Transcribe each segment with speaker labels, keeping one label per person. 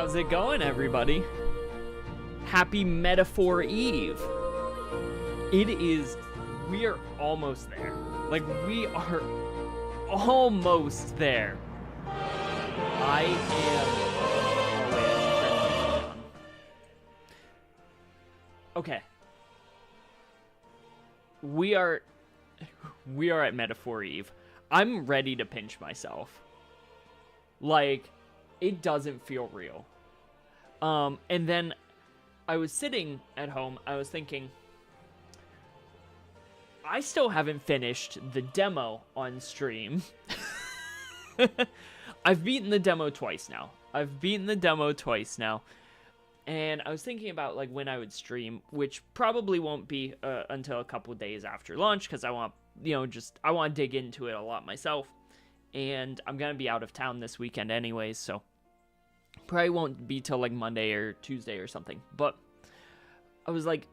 Speaker 1: How's it going, everybody? Happy Metaphor Eve. We are almost there. Like, we are almost there. I am... Oh, wait, okay. We are at Metaphor Eve. I'm ready to pinch myself. Like, it doesn't feel real. And then I was sitting at home, I was thinking, I still haven't finished the demo on stream. I've beaten the demo twice now. And I was thinking about, like, when I would stream, which probably won't be until a couple days after launch, because I want, I want to dig into it a lot myself. And I'm going to be out of town this weekend anyways, so probably won't be till, like, Monday or Tuesday or something. But I was like,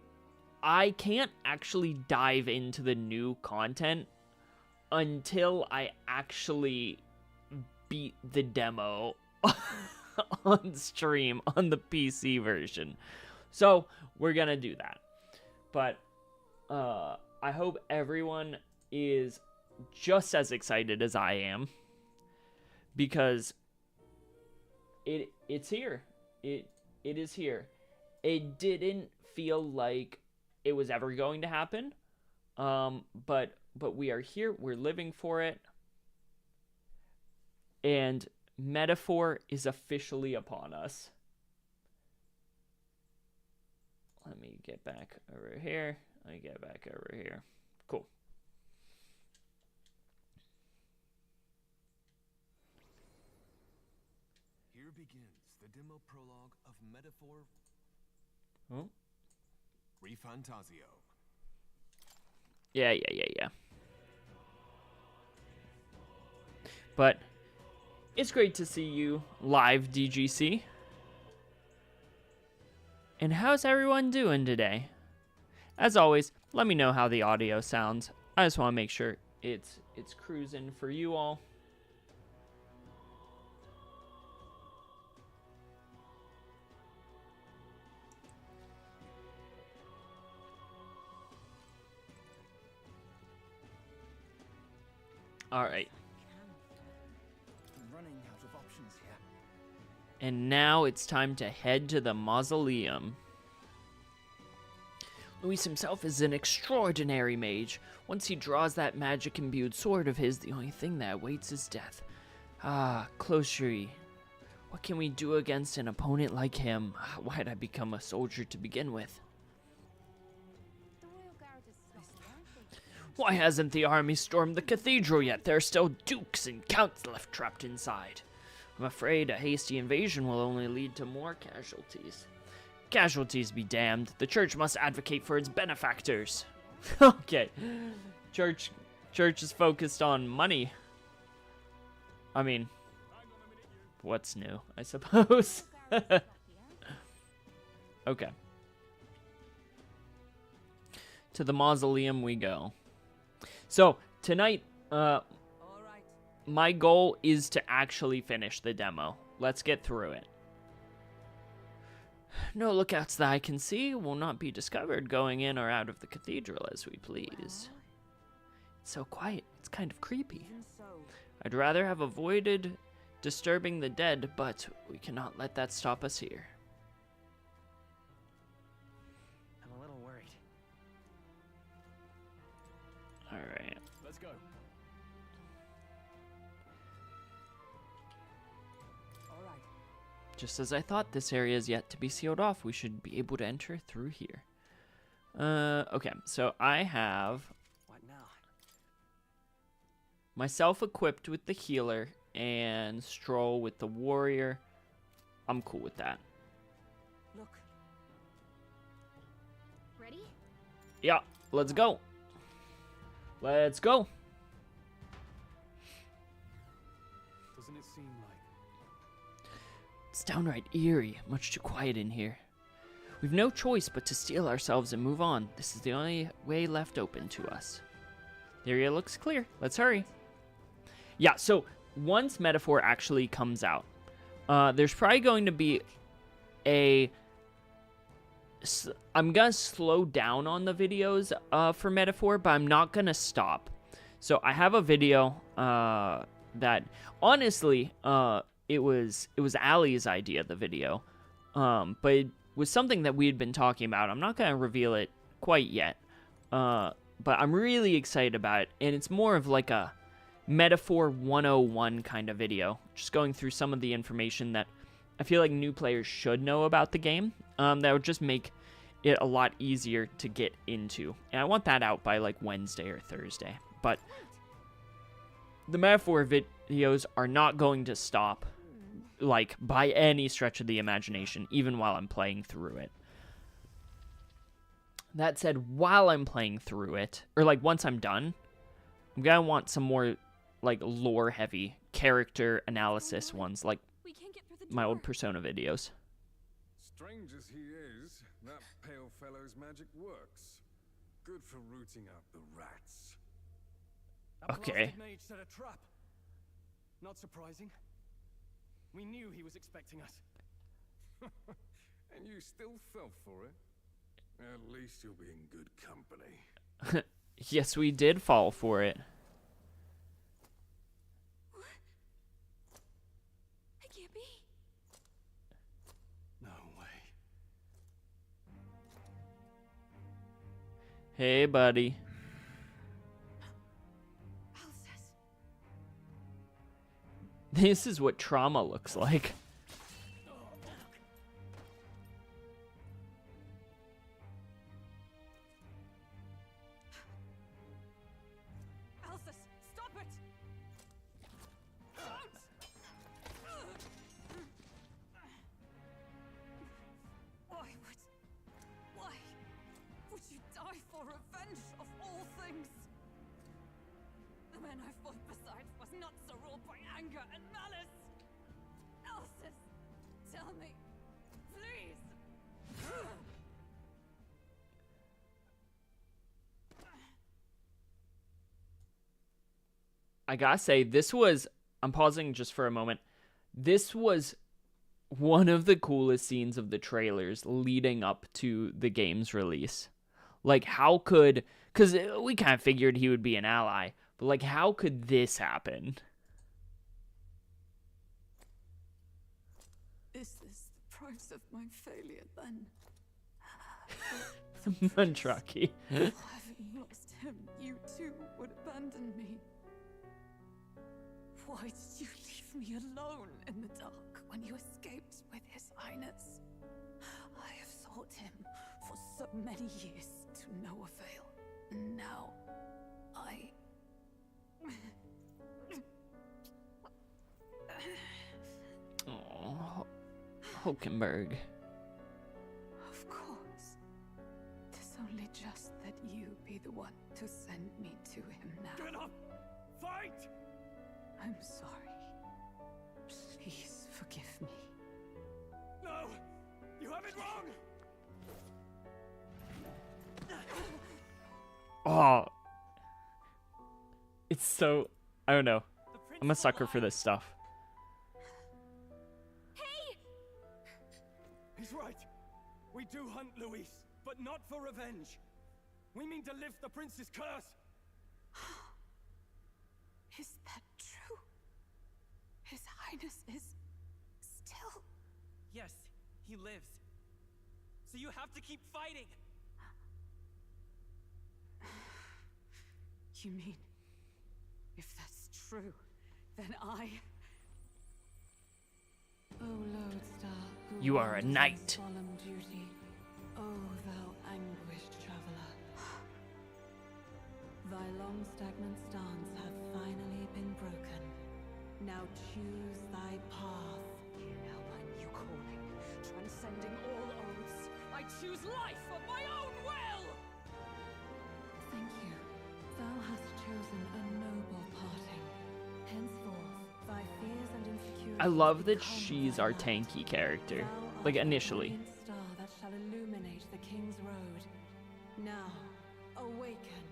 Speaker 1: I can't actually dive into the new content until I actually beat the demo on stream on the PC version. So we're gonna do that. But I hope everyone is just as excited as I am, because it's here. It is here. It didn't feel like it was ever going to happen, but we are here. We're living for it, and Metaphor is officially upon us. Let me get back over here. Cool.
Speaker 2: Here begins the demo prologue of Metaphor.
Speaker 1: Oh.
Speaker 2: ReFantazio.
Speaker 1: Yeah. But it's great to see you live, DGC. And how's everyone doing today? As always, let me know how the audio sounds. I just want to make sure it's cruising for you all. All right.
Speaker 3: I'm running out of options here.
Speaker 1: And now it's time to head to the mausoleum. Luis himself is an extraordinary mage. Once he draws that magic-imbued sword of his, the only thing that awaits is death. Ah, clochery. What can we do against an opponent like him? Why'd I become a soldier to begin with? Why hasn't the army stormed the cathedral yet? There are still dukes and counts left trapped inside. I'm afraid a hasty invasion will only lead to more casualties. Casualties be damned. The church must advocate for its benefactors. Okay. Church is focused on money. I mean, what's new, I suppose. Okay. To the mausoleum we go. So, tonight, my goal is to actually finish the demo. Let's get through it. No lookouts that I can see will not be discovered going in or out of the cathedral as we please. It's so quiet, it's kind of creepy. I'd rather have avoided disturbing the dead, but we cannot let that stop us here.
Speaker 3: I'm a little worried.
Speaker 1: Alright.
Speaker 2: Let's go.
Speaker 3: All right.
Speaker 1: Just as I thought, this area is yet to be sealed off. We should be able to enter through here. Okay, so I have
Speaker 3: What now?
Speaker 1: myself equipped with the healer and Stroll with the warrior. I'm cool with that.
Speaker 3: Look.
Speaker 4: Ready?
Speaker 1: Yeah, let's go. Let's go.
Speaker 2: Doesn't it seem like...
Speaker 1: It's downright eerie, much too quiet in here. We've no choice but to steel ourselves and move on. This is the only way left open to us. The area looks clear. Let's hurry. Yeah, so once Metaphor actually comes out, there's probably going to be I'm gonna slow down on the videos for Metaphor, but I'm not gonna stop. So I have a video that honestly it was Allie's idea, the video, but it was something that we had been talking about. I'm not gonna reveal it quite yet, but I'm really excited about it, and it's more of like a Metaphor 101 kind of video, just going through some of the information that I feel like new players should know about the game. That would just make it a lot easier to get into. And I want that out by like Wednesday or Thursday. But the Metaphor videos are not going to stop, like, by any stretch of the imagination, even while I'm playing through it. That said, while I'm playing through it, or like once I'm done, I'm gonna want some more like lore-heavy character analysis ones, like
Speaker 4: We can't get through the
Speaker 1: my
Speaker 4: door.
Speaker 1: old Persona videos.
Speaker 2: Strange as he is, that pale fellow's magic works. Good for rooting out the rats.
Speaker 3: That
Speaker 1: Okay.
Speaker 3: blasted mage set a trap. Not surprising. We knew he was expecting us.
Speaker 2: And you still fell for it? At least you'll be in good company.
Speaker 1: Yes, we did fall for it.
Speaker 4: It can't be.
Speaker 3: No way.
Speaker 1: Hey, buddy.
Speaker 4: Obsess.
Speaker 1: This is what trauma looks like.
Speaker 4: Alsus, stop it! Don't! Why would you die for revenge of all things? The man I fought beside was not so ruled by anger and malice. Alsus, tell me, please.
Speaker 1: I gotta say, I'm pausing just for a moment. This was one of the coolest scenes of the trailers leading up to the game's release. Like, because we kind of figured he would be an ally, but like, how could this happen?
Speaker 4: Is this the price of my failure then?
Speaker 1: Mandraki.
Speaker 4: Having lost him, you too would abandon me. Why did you leave me alone in the dark when you escaped with His Highness? I have sought him for so many years to no avail. And now,
Speaker 1: Oh, Hulkenberg.
Speaker 4: Of course. 'Tis only just that you be the one to send me to him now.
Speaker 3: Get up! Fight!
Speaker 4: I'm sorry. Please forgive me.
Speaker 3: No! You have it wrong!
Speaker 1: Oh. It's so, I don't know. I'm a sucker for this stuff.
Speaker 3: He's right. We do hunt Luis, but not for revenge. We mean to lift the prince's curse.
Speaker 4: Is that true? His Highness is still...
Speaker 5: Yes, he lives. So you have to keep fighting.
Speaker 4: You mean, if that's true, then I... O lodestar, who
Speaker 1: You are a
Speaker 4: wanders in
Speaker 1: knight.
Speaker 4: solemn duty, O thou anguished traveler. Thy long stagnant stance hath finally been broken. Now choose thy path. Now my new calling, transcending all oaths, I choose life of my own will! Thank you. Thou hast chosen a noble parting. Henceforth, thy fears and insecurities
Speaker 1: I love that
Speaker 4: become
Speaker 1: she's
Speaker 4: thy
Speaker 1: our
Speaker 4: light.
Speaker 1: tanky character.
Speaker 4: Thou
Speaker 1: Like,
Speaker 4: art the
Speaker 1: initially.
Speaker 4: brilliant star that shall illuminate the king's road. Now, awaken.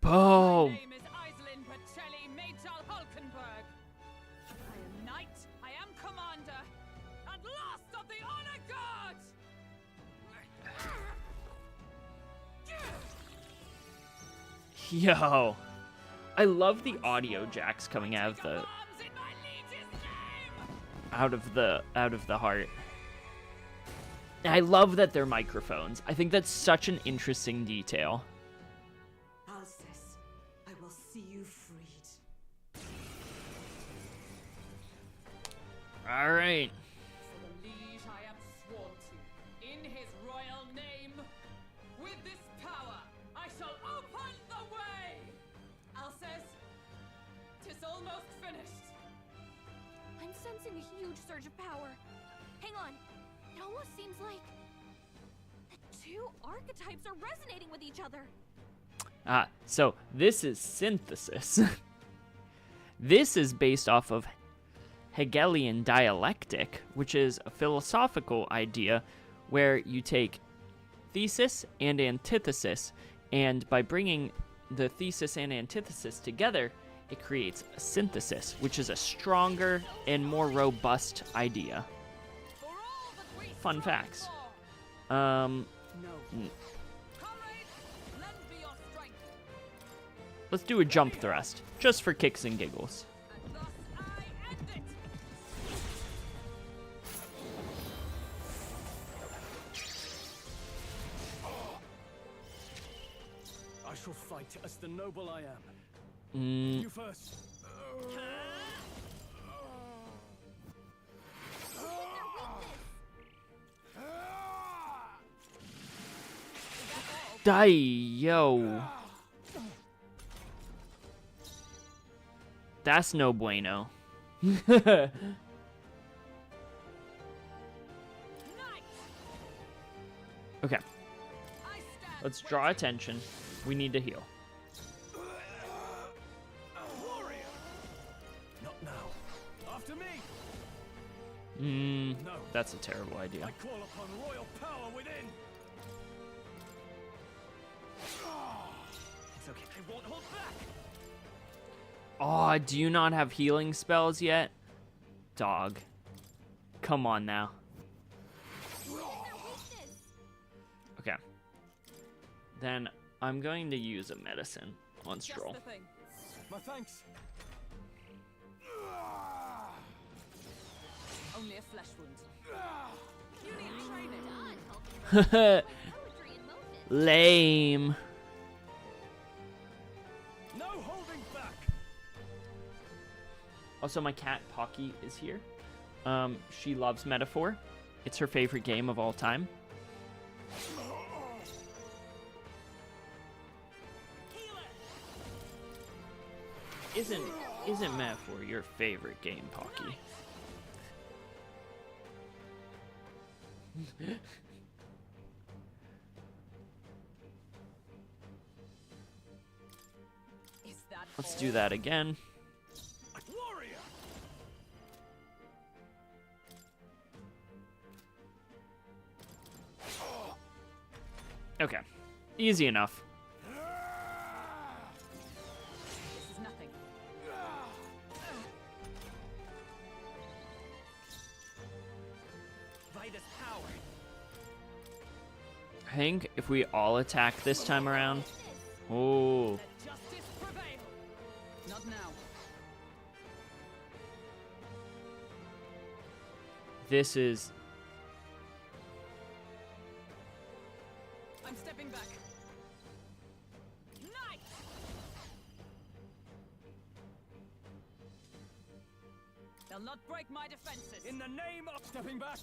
Speaker 1: Boom!
Speaker 4: name is Iselin Pacelli Major Hulkenberg. I am last of the honor guards!
Speaker 1: Yo, I love the audio jacks coming out of the
Speaker 4: Arms in my liege's name!
Speaker 1: out of the heart. I love that they're microphones. I think that's such an interesting detail.
Speaker 4: Alcest, I will see you freed.
Speaker 1: All right.
Speaker 4: For the liege I am sworn to, in his royal name, with this power, I shall open the way! Alcest, 'tis almost finished.
Speaker 6: I'm sensing a huge surge of power. Hang on. It almost seems like the two archetypes are resonating with each other.
Speaker 1: So this is synthesis. This is based off of Hegelian dialectic, which is a philosophical idea where you take thesis and antithesis, and by bringing the thesis and antithesis together, it creates a synthesis, which is a stronger and more robust idea.
Speaker 4: For all that we
Speaker 1: Fun
Speaker 4: strive
Speaker 1: facts.
Speaker 4: for.
Speaker 1: Um,
Speaker 4: No.
Speaker 1: Mm.
Speaker 4: Comrades, lend me your strength,
Speaker 1: let's do a jump thrust, just for kicks and giggles.
Speaker 4: and thus I end it.
Speaker 3: I shall fight as the noble I am.
Speaker 1: Mm,
Speaker 3: You first.
Speaker 1: die, yo. That's no bueno.
Speaker 4: Knight!
Speaker 1: Okay,
Speaker 4: I stand
Speaker 1: let's draw attention. We need to heal.
Speaker 3: Warrior! Not now. After me! No.
Speaker 1: That's a terrible idea.
Speaker 3: I call upon royal power within!
Speaker 5: It's okay. I won't hold back.
Speaker 1: Oh, do you not have healing spells yet? Dog. Come on now. Okay. Then I'm going to use a medicine on
Speaker 4: just
Speaker 1: Stroll.
Speaker 4: the thing.
Speaker 3: My thanks.
Speaker 4: Only a flesh wound. You need training.
Speaker 1: Lame.
Speaker 3: No holding back!
Speaker 1: Also, my cat Pocky is here. She loves Metaphor. It's her favorite game of all time. Isn't Metaphor your favorite game, Pocky?
Speaker 4: Is that
Speaker 1: Let's
Speaker 4: all?
Speaker 1: do that again.
Speaker 3: Warrior!
Speaker 1: Okay. Easy enough.
Speaker 4: This is nothing.
Speaker 5: By this power.
Speaker 1: I think if we all attack this time around. Oh.
Speaker 4: Let justice prevail. Not now.
Speaker 1: This is.
Speaker 4: I'm stepping back. Knight! They'll not break my defenses.
Speaker 3: In the name of stepping back!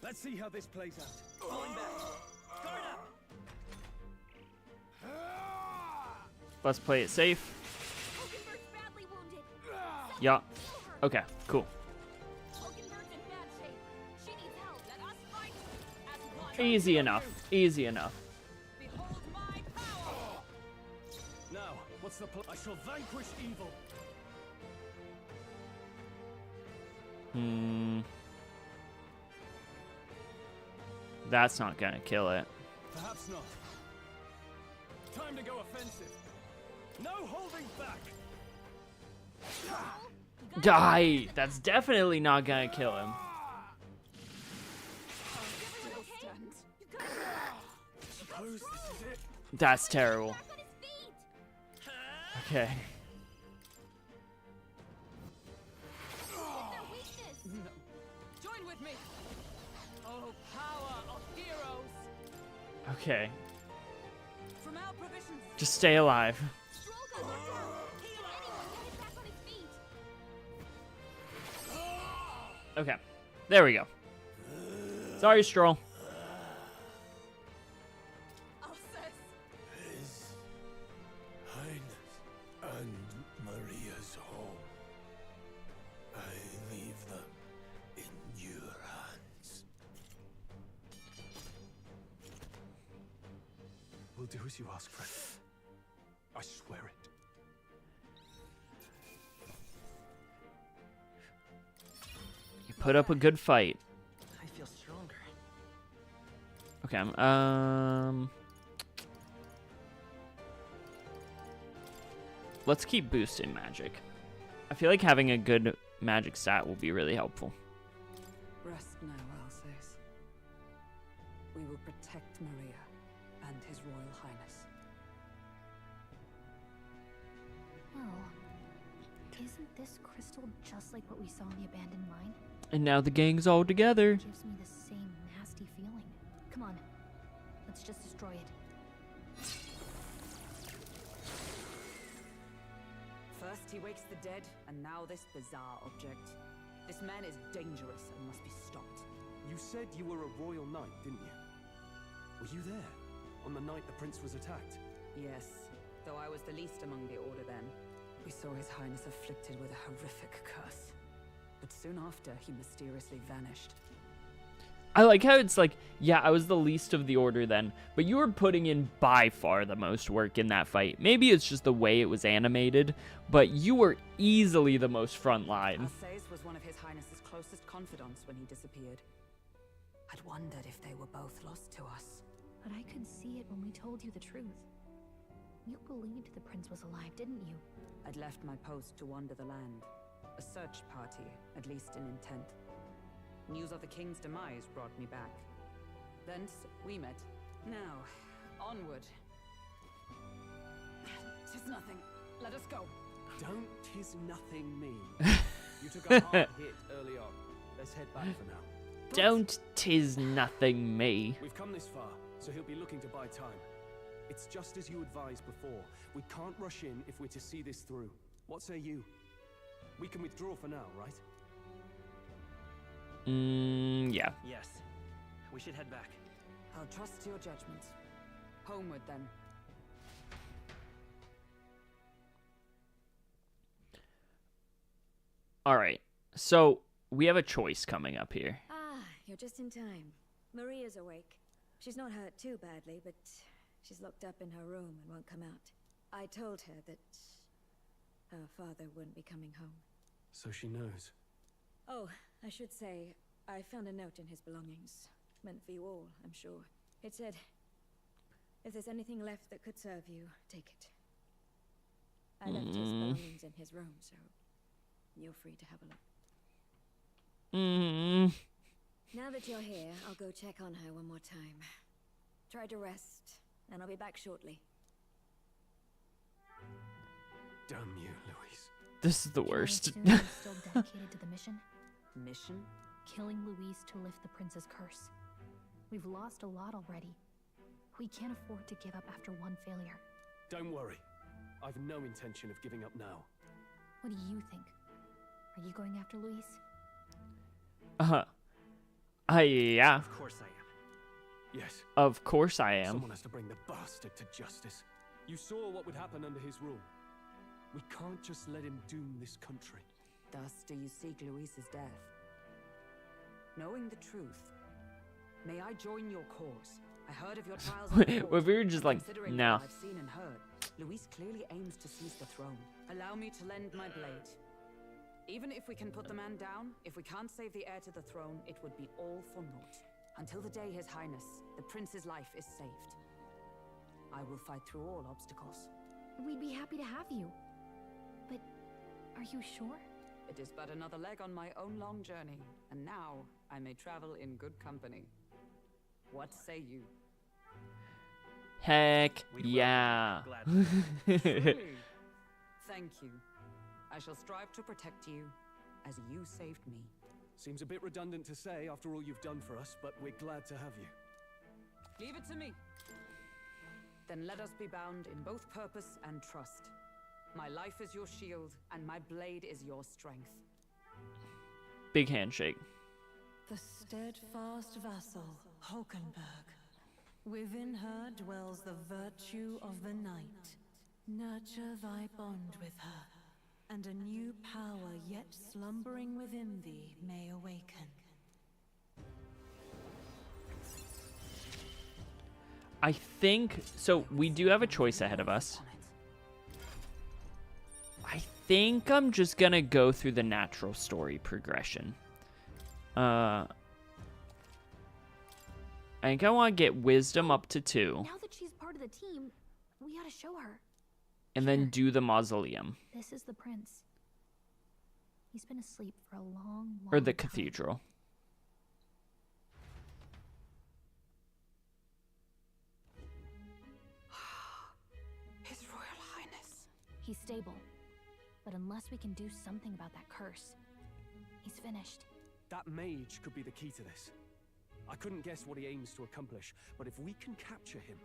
Speaker 3: Let's see how this plays out.
Speaker 5: Falling back. Guard up.
Speaker 1: Let's play it safe.
Speaker 6: Hulkenberg's badly wounded.
Speaker 1: Yeah. Okay, cool.
Speaker 6: Hulkenberg's in bad shape. She needs help.
Speaker 4: Let us fight as one.
Speaker 1: Easy enough. Easy enough.
Speaker 4: Behold my power.
Speaker 3: Now, what's the I shall vanquish evil.
Speaker 1: That's not gonna kill it.
Speaker 3: Perhaps not. Time to go offensive. No holding back!
Speaker 1: Die! That's definitely not gonna kill him.
Speaker 3: suppose this is it.
Speaker 1: That's terrible.
Speaker 6: Back on his feet!
Speaker 1: Okay.
Speaker 6: Their weakness!
Speaker 4: Join with me! Oh, power of heroes!
Speaker 1: Okay.
Speaker 4: From our provisions!
Speaker 1: Just stay alive.
Speaker 6: Stroll got knocked down! Anyone get him back on his feet!
Speaker 1: Okay. There we go. Sorry, Stroll.
Speaker 4: Obsess!
Speaker 3: His Highness and Maria's home. I leave them in your hands. We'll do as you ask, friend. I swear it.
Speaker 1: You put up a good fight.
Speaker 5: I feel stronger.
Speaker 1: Okay. Let's keep boosting magic. I feel like having a good magic stat will be really helpful.
Speaker 4: Rest now, Alsace. We will protect Maria and His Royal Highness.
Speaker 6: Well, isn't this crystal just like what we saw in the abandoned mine?
Speaker 1: And now the gang's all together.
Speaker 6: Gives me the same nasty feeling. Come on, let's just destroy it.
Speaker 4: First he wakes the dead, and now this bizarre object. This man is dangerous and must be stopped.
Speaker 3: You said you were a royal knight, didn't you? Were you there on the night the prince was attacked?
Speaker 4: Yes, though I was the least among the order then. We saw His Highness afflicted with a horrific curse. But soon after, he mysteriously vanished.
Speaker 1: I like how it's like, yeah, I was the least of the order then, but you were putting in by far the most work in that fight. Maybe it's just the way it was animated, but you were easily the most front line.
Speaker 4: Alsace was one of His Highness's closest confidants when he disappeared. I'd wondered if they were both lost to us.
Speaker 6: But I could see it when we told you the truth. You believed the prince was alive, didn't you?
Speaker 4: I'd left my post to wander the land. A search party, at least in intent. News of the king's demise brought me back. Thence, we met. Now, onward. 'Tis nothing. Let us go.
Speaker 3: Don't tis nothing me. You took a hard hit early on. Let's head back for now.
Speaker 1: Don't 'tis nothing me.
Speaker 3: We've come this far, so he'll be looking to buy time. It's just as you advised before. We can't rush in if we're to see this through. What say you? We can withdraw for now, right?
Speaker 1: Yeah.
Speaker 5: Yes. We should head back.
Speaker 4: I'll trust your judgment. Homeward, then.
Speaker 1: All right. So we have a choice coming up here.
Speaker 7: Ah, you're just in time. Maria's awake. She's not hurt too badly, but she's locked up in her room and won't come out. I told her that her father wouldn't be coming home.
Speaker 3: So she knows.
Speaker 7: Oh, I should say, I found a note in his belongings. Meant for you all, I'm sure. It said, if there's anything left that could serve you, take it. I left his belongings in his room, so you're free to have a look. Now that you're here, I'll go check on her one more time. Try to rest, and I'll be back shortly.
Speaker 3: Damn you, Louise.
Speaker 1: This is the worst.
Speaker 6: Can I assume you're still dedicated to the mission?
Speaker 4: Mission?
Speaker 6: Killing Louise to lift the prince's curse. We've lost a lot already. We can't afford to give up after one failure.
Speaker 3: Don't worry. I've no intention of giving up now.
Speaker 6: What do you think? Are you going after Louise?
Speaker 1: Yeah.
Speaker 5: Of course I am.
Speaker 3: Yes.
Speaker 1: Of course I am.
Speaker 3: Someone has to bring the bastard to justice. You saw what would happen under his rule. We can't just let him doom this country.
Speaker 4: Thus do you seek Louise's death. Knowing the truth, may I join your cause? I heard of your trials in the
Speaker 1: If
Speaker 4: court.
Speaker 1: we were just like,
Speaker 4: Considering
Speaker 1: no.
Speaker 4: what I've seen and heard, Louise clearly aims to seize the throne. Allow me to lend my blade. Even if we can put the man down, if we can't save the heir to the throne, it would be all for naught. Until the day His Highness, the prince's life is saved. I will fight through all obstacles.
Speaker 6: We'd be happy to have you. But are you sure?
Speaker 4: It is but another leg on my own long journey, and now I may travel in good company. What say you?
Speaker 1: Heck
Speaker 5: We'd
Speaker 1: yeah.
Speaker 5: welcome you gladly.
Speaker 8: Thank you. I shall strive to protect you as you saved me.
Speaker 3: Seems a bit redundant to say after all you've done for us, but we're glad to have you.
Speaker 8: Leave it to me. Then let us be bound in both purpose and trust. My life is your shield, and my blade is your strength.
Speaker 1: Big handshake.
Speaker 4: The steadfast vassal, Hulkenberg. Within her dwells the virtue of the night. Nurture thy bond with her, and a new power yet slumbering within thee may awaken.
Speaker 1: I think so. We do have a choice ahead of us. I think I'm just gonna go through the natural story progression. I think I want to get wisdom up to 2,
Speaker 6: Now that she's part of the team, we gotta show her.
Speaker 1: and then do the mausoleum
Speaker 6: This is the prince. He's been asleep for a long, long
Speaker 1: or the
Speaker 6: time.
Speaker 1: cathedral.
Speaker 8: His Royal Highness.
Speaker 6: He's stable. But unless we can do something about that curse, he's finished.
Speaker 3: That mage could be the key to this. I couldn't guess what he aims to accomplish, but if we can capture him,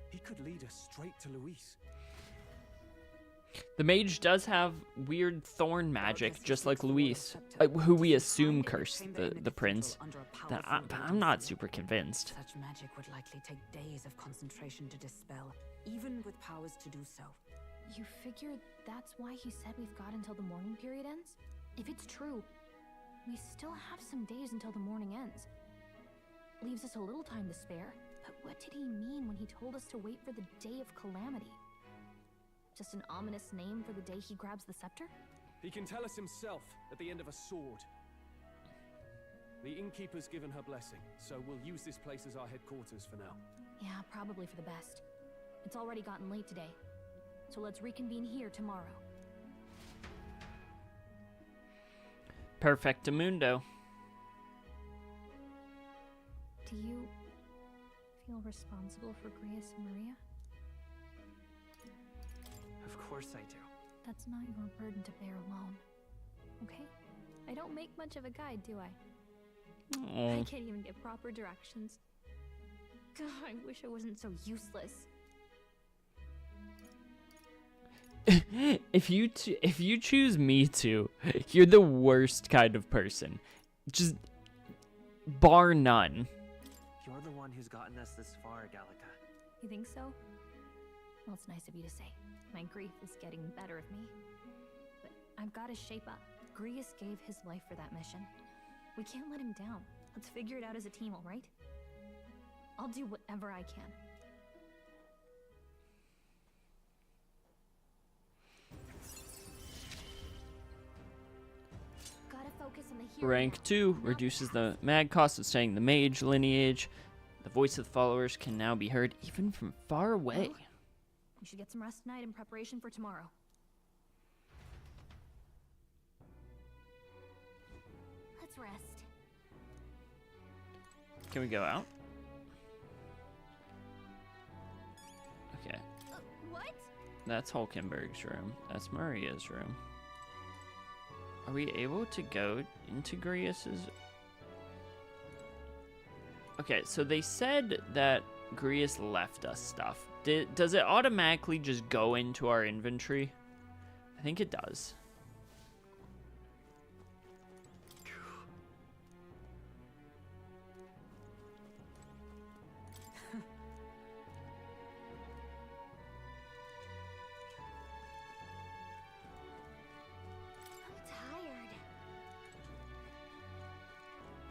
Speaker 3: he could lead us straight to Luis.
Speaker 1: The mage does have weird thorn magic, just like Luis, who we assume cursed the prince. That I'm not super convinced.
Speaker 8: Such magic would likely take days of concentration to dispel, even with powers to do so.
Speaker 6: You figure that's why he said we've got until the mourning period ends? If it's true, we still have some days until the mourning ends. Leaves us a little time to spare, but what did he mean when he told us to wait for the day of calamity? Just an ominous name for the day he grabs the scepter?
Speaker 3: He can tell us himself at the end of a sword. The innkeeper's given her blessing, so we'll use this place as our headquarters for now.
Speaker 6: Yeah, probably for the best. It's already gotten late today, so let's reconvene here tomorrow.
Speaker 1: Perfectamundo.
Speaker 6: Do you feel responsible for Grius and Maria?
Speaker 5: Of course I do.
Speaker 6: That's not your burden to bear alone, okay? I don't make much of a guide, do I? I
Speaker 1: Oh.
Speaker 6: can't even get proper directions. God, I wish I wasn't so useless.
Speaker 1: If you choose me to, you're the worst kind of person. Just bar none.
Speaker 5: You're the one who's gotten us this far, Gallica.
Speaker 6: You think so? Well, it's nice of you to say. My grief is getting the better of me. But I've got to shape up. Grius gave his life for that mission. We can't let him down. Let's figure it out as a team, all right? I'll do whatever I can. Gotta focus on the here and
Speaker 1: Rank
Speaker 6: now,
Speaker 1: 2
Speaker 6: not
Speaker 1: reduces
Speaker 6: past.
Speaker 1: the mag cost of staying the mage lineage. The voice of the followers can now be heard even from far away.
Speaker 6: Well, we should get some rest tonight in preparation for tomorrow. Let's rest.
Speaker 1: Can we go out? Okay,
Speaker 6: What?
Speaker 1: that's Hulkenberg's room. That's Maria's room. Are we able to go into Grius's? Okay, so they said that Grius left us stuff. Does it automatically just go into our inventory? I think it does.
Speaker 6: I'm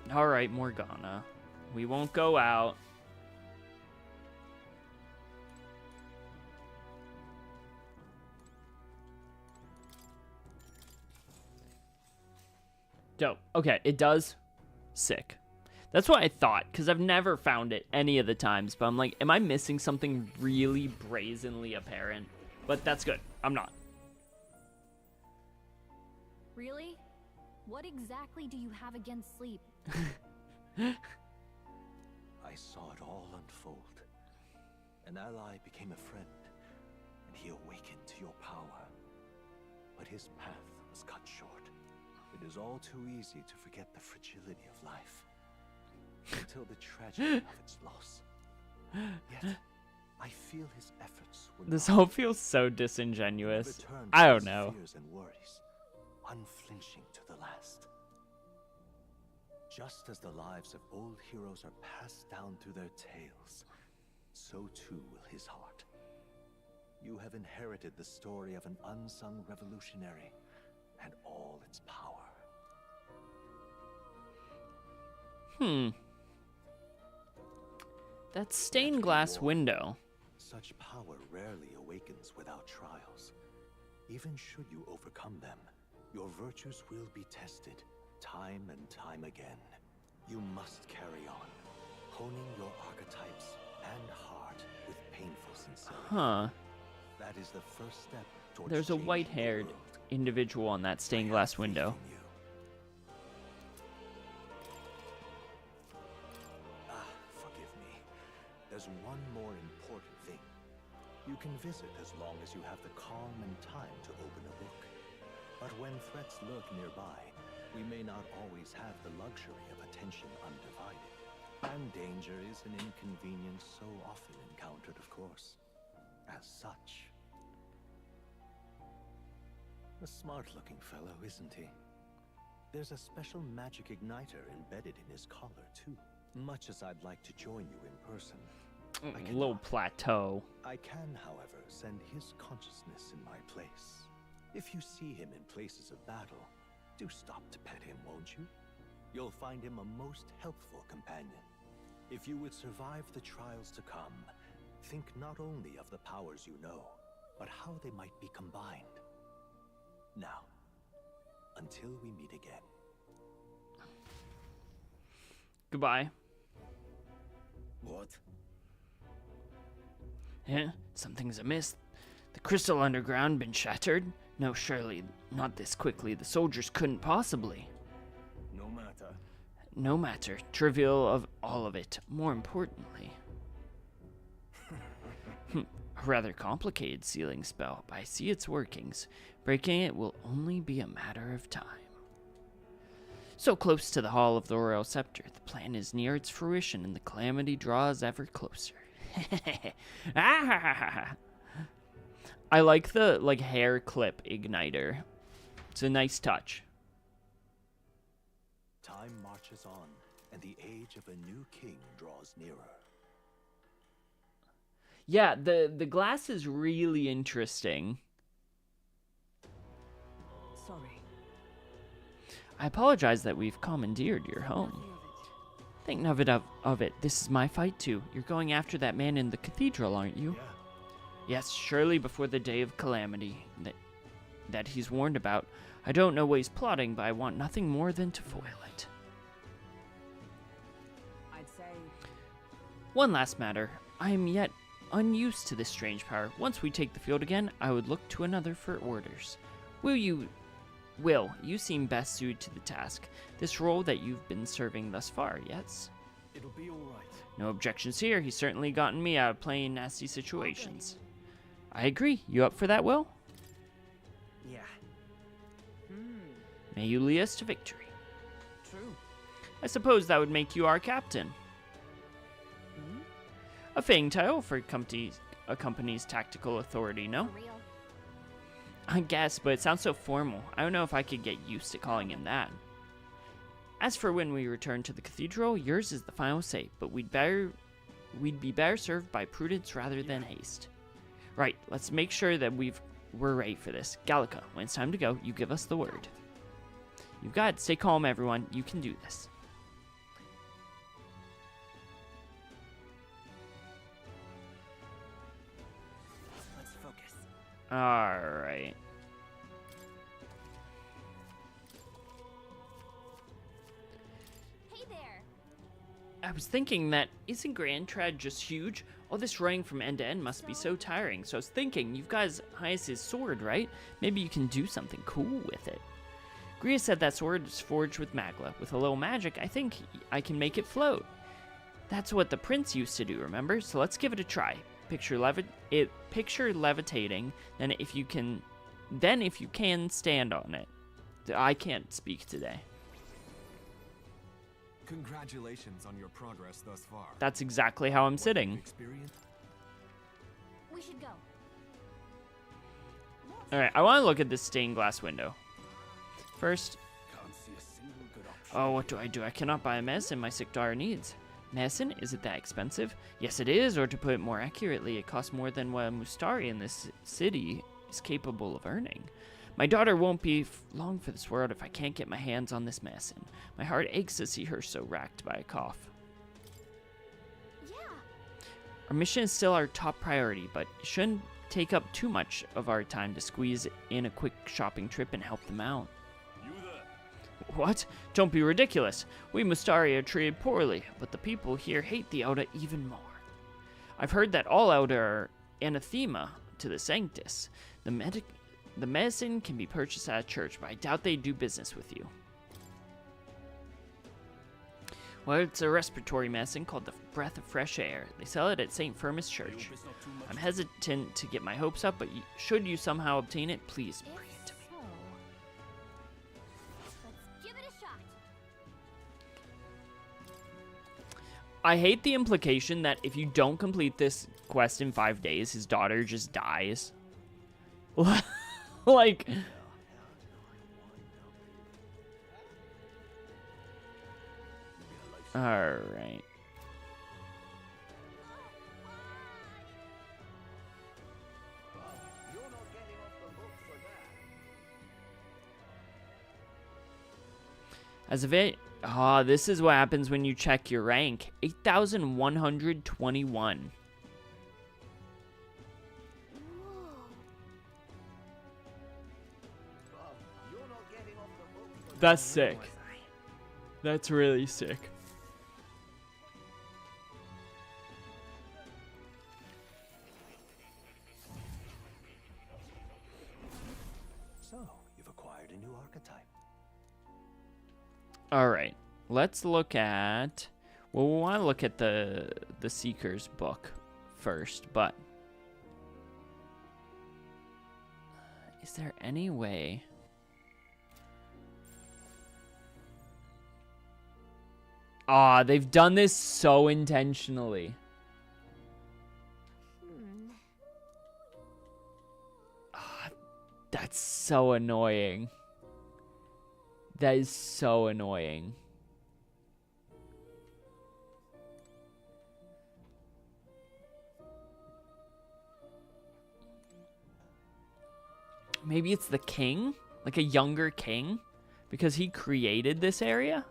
Speaker 6: tired.
Speaker 1: All right, Morgana. We won't go out. Dope. Okay, it does. Sick. That's what I thought, because I've never found it any of the times, but I'm like, am I missing something really brazenly apparent? But that's good. I'm not.
Speaker 6: Really? What exactly do you have against sleep?
Speaker 9: I saw it all unfold. An ally became a friend, and he awakened to your power. But his path was cut short. It is all too easy to forget the fragility of life, until the tragedy of its loss. Yet, I feel his efforts were
Speaker 1: This
Speaker 9: not
Speaker 1: all feels so disingenuous.
Speaker 9: returned
Speaker 1: I
Speaker 9: from
Speaker 1: don't
Speaker 9: his
Speaker 1: know.
Speaker 9: fears and worries, unflinching to the last. Just as the lives of old heroes are passed down through their tales, so too will his heart. You have inherited the story of an unsung revolutionary and all its power.
Speaker 1: That stained glass window.
Speaker 9: Such power rarely awakens without trials. Even should you overcome them, your virtues will be tested, time and time again. You must carry on, honing your archetypes and heart with painful sincerity.
Speaker 1: Huh.
Speaker 9: That is the first step towards
Speaker 1: There's a
Speaker 9: changing the
Speaker 1: white-haired
Speaker 9: world.
Speaker 1: individual on that stained
Speaker 9: I
Speaker 1: glass
Speaker 9: have faith
Speaker 1: window.
Speaker 9: in you. Forgive me. There's one more important thing. You can visit as long as you have the calm and time to open a book. But when threats lurk nearby, we may not always have the luxury of attention undivided. And danger is an inconvenience so often encountered, of course. As such. A smart-looking fellow, isn't he? There's a special magic igniter embedded in his collar, too. Much as I'd like to join you in person, I
Speaker 1: Little
Speaker 9: cannot.
Speaker 1: plateau.
Speaker 9: I can, however, send his consciousness in my place. If you see him in places of battle, do stop to pet him, won't you? You'll find him a most helpful companion. If you would survive the trials to come, think not only of the powers you know, but how they might be combined. Now, until we meet again.
Speaker 1: Goodbye.
Speaker 9: What?
Speaker 1: Eh? Something's amiss. The crystal underground been shattered? No, surely not this quickly. The soldiers couldn't possibly.
Speaker 3: No matter.
Speaker 1: No matter. Trivial of all of it. More importantly. A rather complicated sealing spell, but I see its workings. Breaking it will only be a matter of time. So close to the Hall of the Royal Scepter, the plan is near its fruition and the calamity draws ever closer. I like the hair clip igniter. It's a nice touch.
Speaker 9: Time marches on, and the age of a new king draws nearer.
Speaker 1: Yeah, the glass is really interesting.
Speaker 7: Sorry.
Speaker 1: I apologize that we've commandeered your home. Think of it. This is my fight too. You're going after that man in the cathedral, aren't you?
Speaker 9: Yeah.
Speaker 1: Yes, surely before the day of calamity that he's warned about. I don't know what he's plotting, but I want nothing more than to foil it.
Speaker 8: I'd say
Speaker 1: One last matter. I am yet unused to this strange power. Once we take the field again, I would look to another for orders. Will, you seem best suited to the task. This role that you've been serving thus far, yes?
Speaker 3: It'll be all right.
Speaker 1: No objections here. He's certainly gotten me out of playing nasty situations. I agree. You up for that, Will?
Speaker 5: Yeah.
Speaker 1: May you lead us to victory.
Speaker 5: True.
Speaker 1: I suppose that would make you our captain. A fitting title for a company's tactical authority, no?
Speaker 6: For real.
Speaker 1: I guess, but it sounds so formal. I don't know if I could get used to calling him that. As for when we return to the cathedral, yours is the final say, but we'd be better served by prudence rather than haste. Right, let's make sure that we're ready for this. Gallica, when it's time to go, you give us the word. You've got it. Stay calm, everyone. You can do this.
Speaker 5: Let's focus.
Speaker 1: Alright.
Speaker 6: Hey there.
Speaker 1: I was thinking that, isn't Grand Trad just huge? All this running from end to end must be so tiring. So I was thinking, you've got his Highness's sword, right? Maybe you can do something cool with it. Gria said that sword is forged with magla. With a little magic, I think I can make it float. That's what the prince used to do, remember? So let's give it a try. Picture levitating. Then if you can stand on it. I can't speak today.
Speaker 3: Congratulations on your progress thus far.
Speaker 1: That's exactly how I'm sitting.
Speaker 6: We should go.
Speaker 1: Alright, I want to look at this stained glass window. First, oh, what do? I cannot buy a medicine my sick daughter needs. Medicine? Is it that expensive? Yes, it is, or to put it more accurately, it costs more than what a Mustari in this city is capable of earning. My daughter won't be long for this world if I can't get my hands on this medicine. My heart aches to see her so racked by a cough.
Speaker 6: Yeah.
Speaker 1: Our mission is still our top priority, but it shouldn't take up too much of our time to squeeze in a quick shopping trip and help them out. What? Don't be ridiculous. We Mustari are treated poorly, but the people here hate the Elder even more. I've heard that all Elder are anathema to the Sanctus. The medicine can be purchased at a church, but I doubt they do business with you. Well, it's a respiratory medicine called the Breath of Fresh Air. They sell it at St. Firmus Church. I'm hesitant to get my hopes up, but should you somehow obtain it, please bring it to me.
Speaker 6: Let's give it a shot.
Speaker 1: I hate the implication that if you don't complete this quest in 5 days, his daughter just dies. Like... Alright. As of it, this is what happens when you check your rank. 8,121. That's sick. That's really sick.
Speaker 9: So, you've acquired a new archetype.
Speaker 1: Alright, let's look at... Well, we want to look at the Seeker's book first, but... Is there any way... Ah, they've done this so intentionally. Ah, that's so annoying. That is so annoying. Maybe it's the king? Like a younger king? Because he created this area?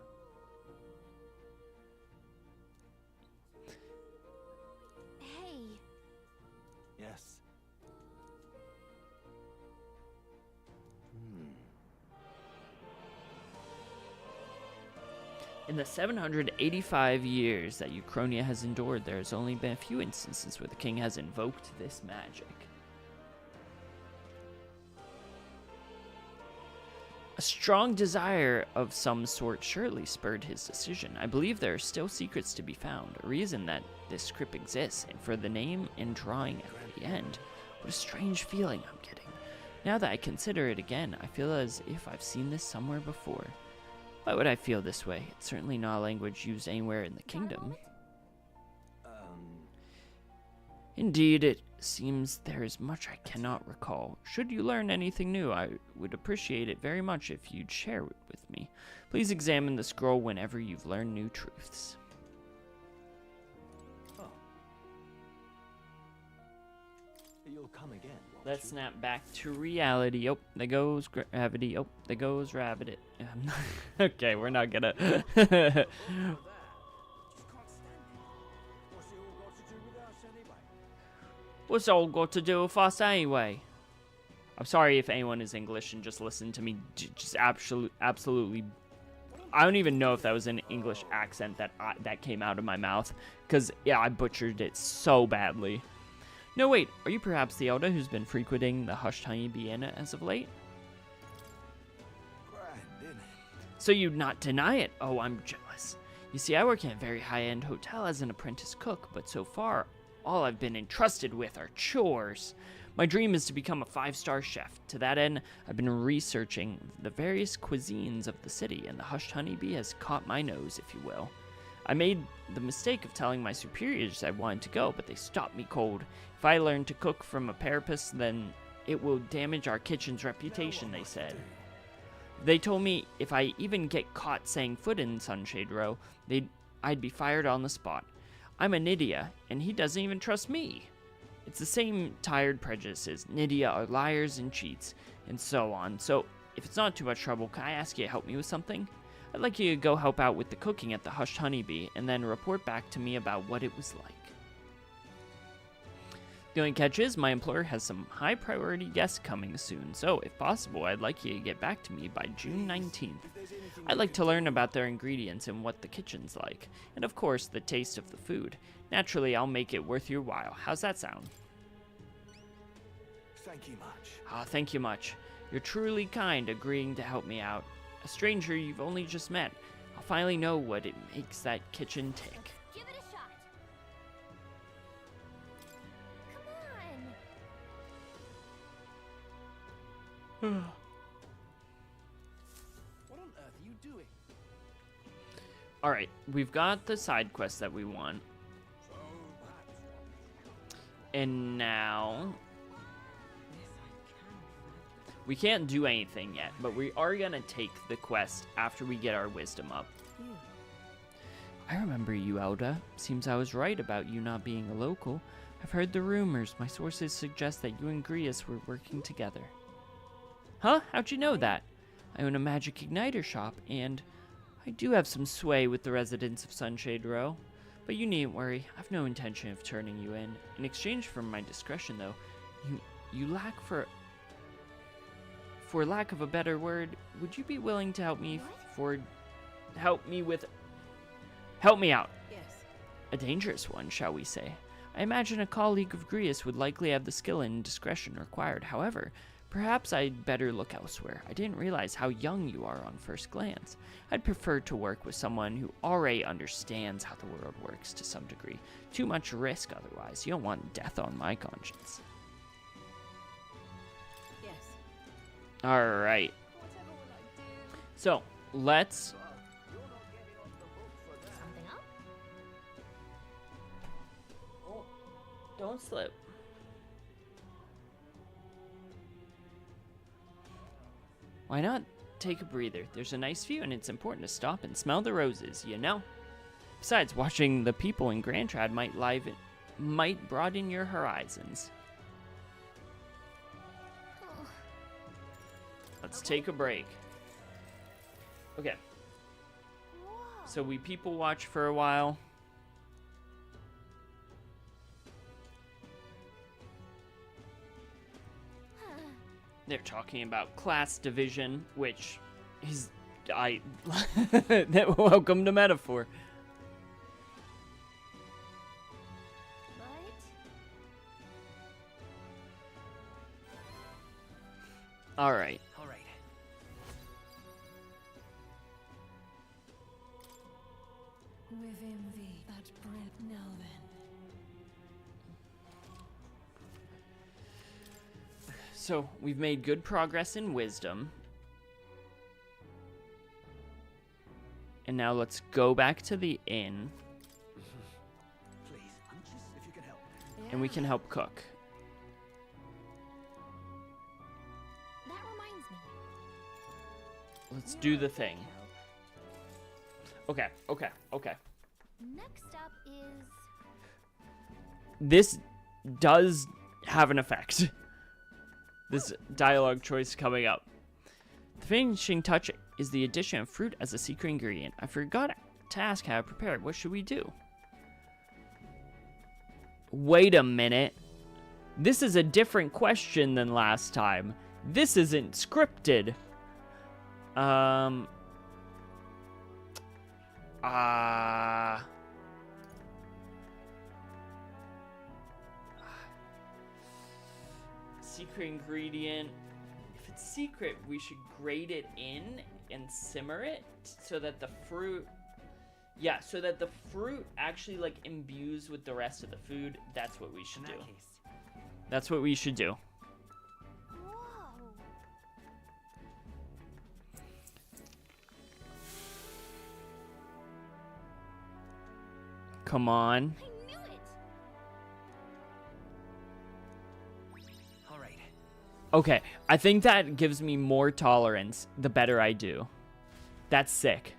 Speaker 9: Yes.
Speaker 1: In the 785 years that Uchronia has endured, there has only been a few instances where the king has invoked this magic. A strong desire of some sort surely spurred his decision. I believe there are still secrets to be found, a reason that this script exists, and for the name and drawing at the end. What a strange feeling I'm getting. Now that I consider it again, I feel as if I've seen this somewhere before. Why would I feel this way? It's certainly not a language used anywhere in the kingdom. Indeed, it seems there is much I cannot recall. Should you learn anything new, I would appreciate it very much if you'd share it with me. Please examine the scroll whenever you've learned new truths.
Speaker 9: Oh. You'll come again, won't
Speaker 1: Let's
Speaker 9: you?
Speaker 1: snap back to reality. Oh, there goes gravity. Oh, there goes rabbit. Okay, we're not gonna... What's all got to do with us anyway? I'm sorry if anyone is English and just listened to me just absolutely... I don't even know if that was an English accent that came out of my mouth. Because, yeah, I butchered it so badly. No, wait. Are you perhaps the elder who's been frequenting the hushed honeybee inn as of late? So you'd not deny it? Oh, I'm jealous. You see, I work in a very high-end hotel as an apprentice cook, but so far... all I've been entrusted with are chores. My dream is to become a 5-star chef. To that end, I've been researching the various cuisines of the city, and the hushed honeybee has caught my nose, if you will. I made the mistake of telling my superiors I wanted to go, but they stopped me cold. If I learn to cook from a parapet, then it will damage our kitchen's reputation, they said. They told me if I even get caught saying foot in Sunshade Row, I'd be fired on the spot. I'm a Nydia, and he doesn't even trust me. It's the same tired prejudices. Nydia are liars and cheats, and so on. So, if it's not too much trouble, can I ask you to help me with something? I'd like you to go help out with the cooking at the Hushed Honeybee, and then report back to me about what it was like. The only catch is, my employer has some high-priority guests coming soon, so if possible, I'd like you to get back to me by June 19th. I'd like to learn about their ingredients and what the kitchen's like, and of course, the taste of the food. Naturally, I'll make it worth your while. How's that sound?
Speaker 9: Thank you much.
Speaker 1: Ah, thank you much. You're truly kind, agreeing to help me out. A stranger you've only just met. I'll finally know what it makes that kitchen tick.
Speaker 6: Give it a shot. Come on.
Speaker 3: What on earth are you doing?
Speaker 1: Alright, we've got the side quest that we want. And now... we can't do anything yet, but we are gonna take the quest after we get our wisdom up. I remember you, Elda. Seems I was right about you not being a local. I've heard the rumors. My sources suggest that you and Grius were working together. Huh? How'd you know that? I own a magic igniter shop, and I do have some sway with the residents of Sunshade Row. But you needn't worry. I've no intention of turning you in. In exchange for my discretion, though, you lack for lack of a better word, would you be willing to help me help me out?
Speaker 7: Yes.
Speaker 1: A dangerous one, shall we say. I imagine a colleague of Grius would likely have the skill and discretion required. However, perhaps I'd better look elsewhere. I didn't realize how young you are on first glance. I'd prefer to work with someone who already understands how the world works to some degree. Too much risk otherwise. You don't want death on my conscience. Alright. So, let's...
Speaker 6: Something up?
Speaker 1: Oh, don't slip. Why not take a breather? There's a nice view and it's important to stop and smell the roses, you know? Besides, watching the people in Grand Trad might broaden your horizons. Let's take a break. Okay. So we people watch for a while. They're talking about class division, which is welcome to metaphor. All right.
Speaker 4: Within thee, that bread now then.
Speaker 1: So we've made good progress in wisdom. And now let's go back to the inn.
Speaker 9: Please, anxious if you can help.
Speaker 1: And we can help cook.
Speaker 6: That reminds me.
Speaker 1: Let's do the thing. Okay.
Speaker 6: Next up is...
Speaker 1: This does have an effect. This dialogue choice coming up. The finishing touch is the addition of fruit as a secret ingredient. I forgot to ask how to prepare it. What should we do? Wait a minute. This is a different question than last time. This isn't scripted. Secret ingredient. If it's secret, we should grate it in and simmer it so that the fruit Yeah, so that the fruit actually, like, imbues with the rest of the food. That's what we should do. That's what we should do. Come on.
Speaker 6: I knew it!
Speaker 5: Alright.
Speaker 1: Okay, I think that gives me more tolerance the better I do. That's sick.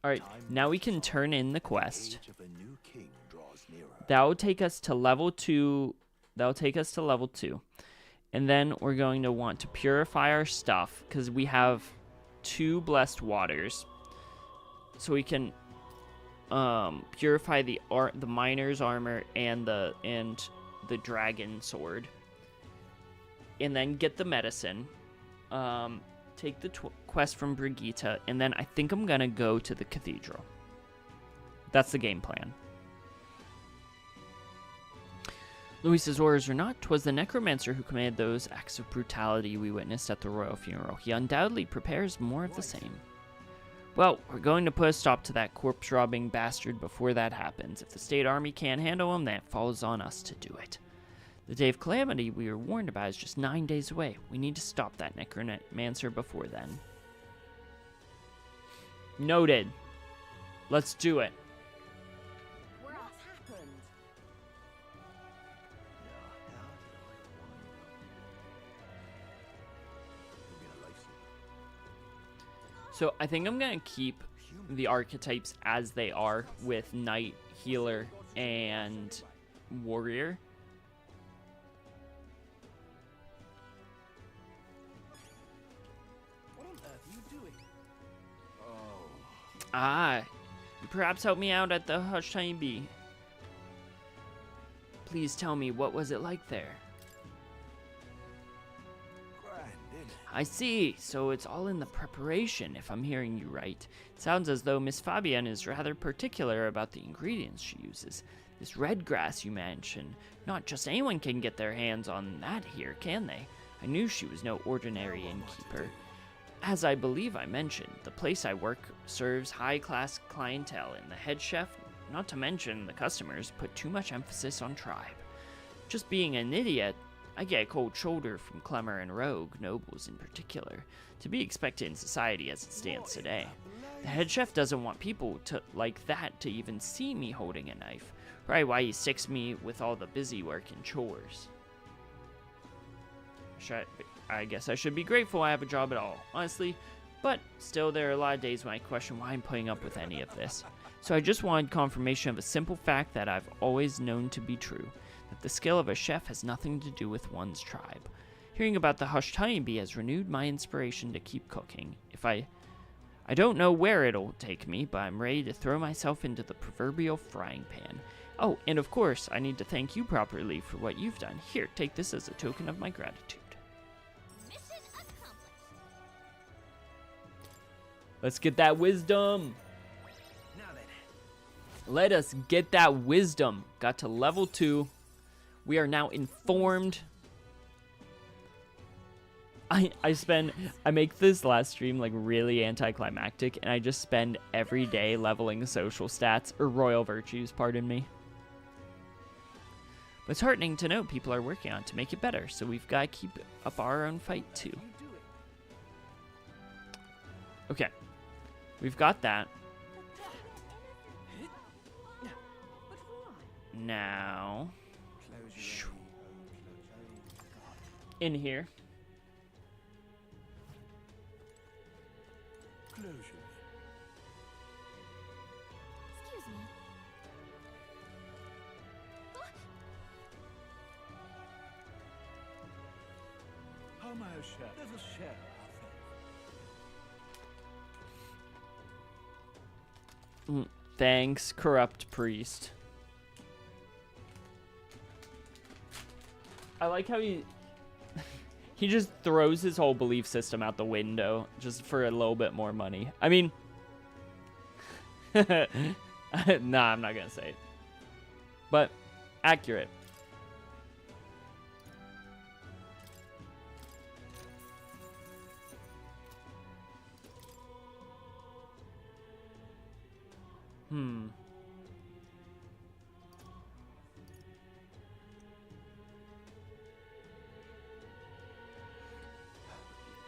Speaker 1: Alright, now we can turn in the quest. That will take us to level 2. That will take us to level 2. And then we're going to want to purify our stuff, because we have 2 blessed waters. So we can purify the miner's armor and the dragon sword. And then get the medicine. Take the quest from Brigitte, and then I think I'm gonna go to the cathedral. That's the game plan. Luis's orders or not, 'twas the necromancer who committed those acts of brutality we witnessed at the royal funeral. He undoubtedly prepares more of the same. Well, we're going to put a stop to that corpse-robbing bastard before that happens. If the state army can't handle him, then it falls on us to do it. The day of calamity we were warned about is just 9 days away. We need to stop that necromancer before then. Noted. Let's do it.
Speaker 8: What happened?
Speaker 1: So I think I'm going to keep the archetypes as they are with knight, healer, and warrior. Ah, perhaps help me out at the Hush Tiny Bee. Please tell me, what was it like there? I see, so it's all in the preparation, if I'm hearing you right. It sounds as though Miss Fabienne is rather particular about the ingredients she uses. This red grass you mentioned, not just anyone can get their hands on that here, can they? I knew she was no ordinary innkeeper. As I believe I mentioned, the place I work serves high-class clientele, and the head chef, not to mention the customers, put too much emphasis on tribe. Just being an idiot, I get a cold shoulder from Clemmer and Rogue, nobles in particular, to be expected in society as it stands today. The head chef doesn't want people like that to even see me holding a knife, probably why he sticks me with all the busy work and chores. I guess I should be grateful I have a job at all, honestly, but still there are a lot of days when I question why I'm putting up with any of this. So I just wanted confirmation of a simple fact that I've always known to be true, that the skill of a chef has nothing to do with one's tribe. Hearing about the Hush Tiny Bee has renewed my inspiration to keep cooking. I don't know where it'll take me, but I'm ready to throw myself into the proverbial frying pan. Oh, and of course, I need to thank you properly for what you've done. Here, take this as a token of my gratitude. Let's get that wisdom.
Speaker 5: Now then.
Speaker 1: Let us get that wisdom. Got to level 2. We are now informed. I make this last stream like really anticlimactic, and I just spend every day leveling social stats, or royal virtues, pardon me. But it's heartening to know people are working on it to make it better, so we've got to keep up our own fight too. Okay. We've got that. Now, in here.
Speaker 6: Excuse me.
Speaker 1: Thanks, corrupt priest. I like how he just throws his whole belief system out the window just for a little bit more money. I mean, nah, I'm not gonna say it, but accurate.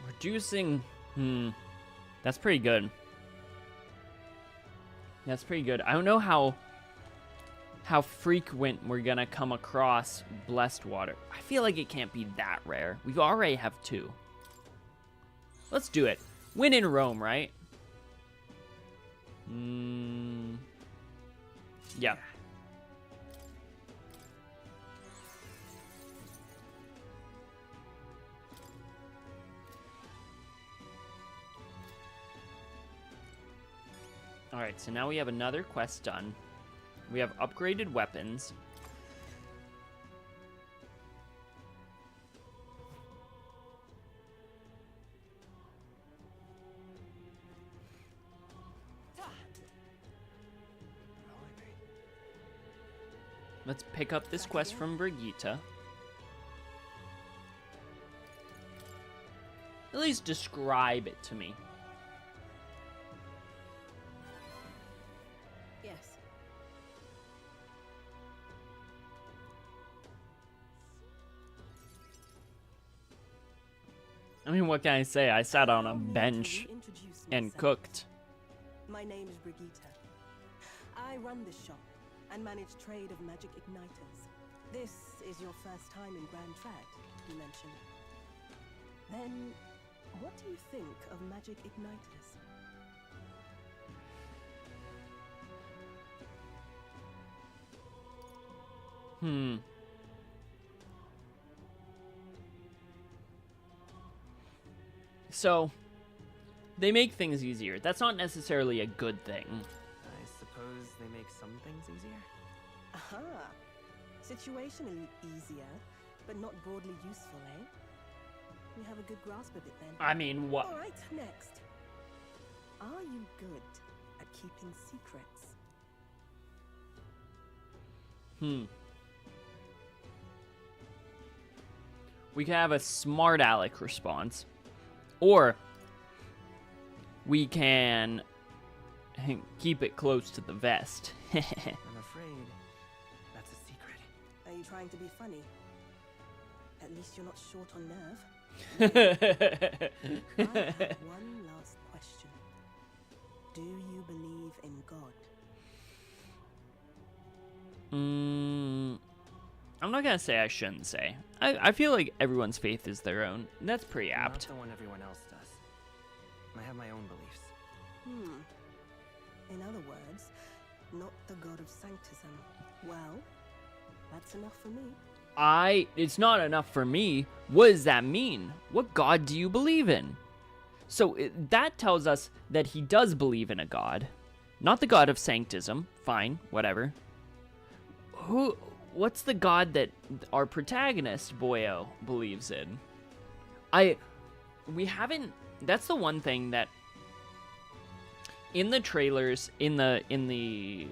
Speaker 1: Reducing... That's pretty good. That's pretty good. I don't know how frequent we're gonna come across blessed water. I feel like it can't be that rare. We already have 2. Let's do it. Win in Rome, right? Yeah. Alright, so now we have another quest done. We have upgraded weapons. Let's pick up this quest from Brigitte. At least describe it to me.
Speaker 7: Yes.
Speaker 1: I mean, what can I say? I sat on a bench and cooked.
Speaker 10: My name is Brigitte. I run this shop and manage trade of magic igniters. This is your first time in Grand Trad, you mentioned. Then, what do you think of magic igniters?
Speaker 1: So, they make things easier. That's not necessarily a good thing.
Speaker 5: I suppose they make some things easier?
Speaker 10: Aha! Situationally easier, but not broadly useful, eh? You have a good grasp of it then.
Speaker 1: I mean, what?
Speaker 10: Alright, next. Are you good at keeping secrets?
Speaker 1: We can have a smart aleck response. Or we can keep it close to the vest.
Speaker 5: I'm afraid that's a secret.
Speaker 10: Are you trying to be funny? At least you're not short on nerve. I have one last question. Do you believe in God?
Speaker 1: I'm not gonna say I shouldn't say. I feel like everyone's faith is their own. And that's pretty apt.
Speaker 5: Not the one everyone else does. I have my own beliefs.
Speaker 10: In other words, not the god of sanctism. Well, that's enough for me.
Speaker 1: It's not enough for me. What does that mean? What god do you believe in? So that tells us that he does believe in a god. Not the god of sanctism. Fine, whatever. What's the god that our protagonist, Boyo, believes in? We haven't... That's the one thing that... In the trailers, in the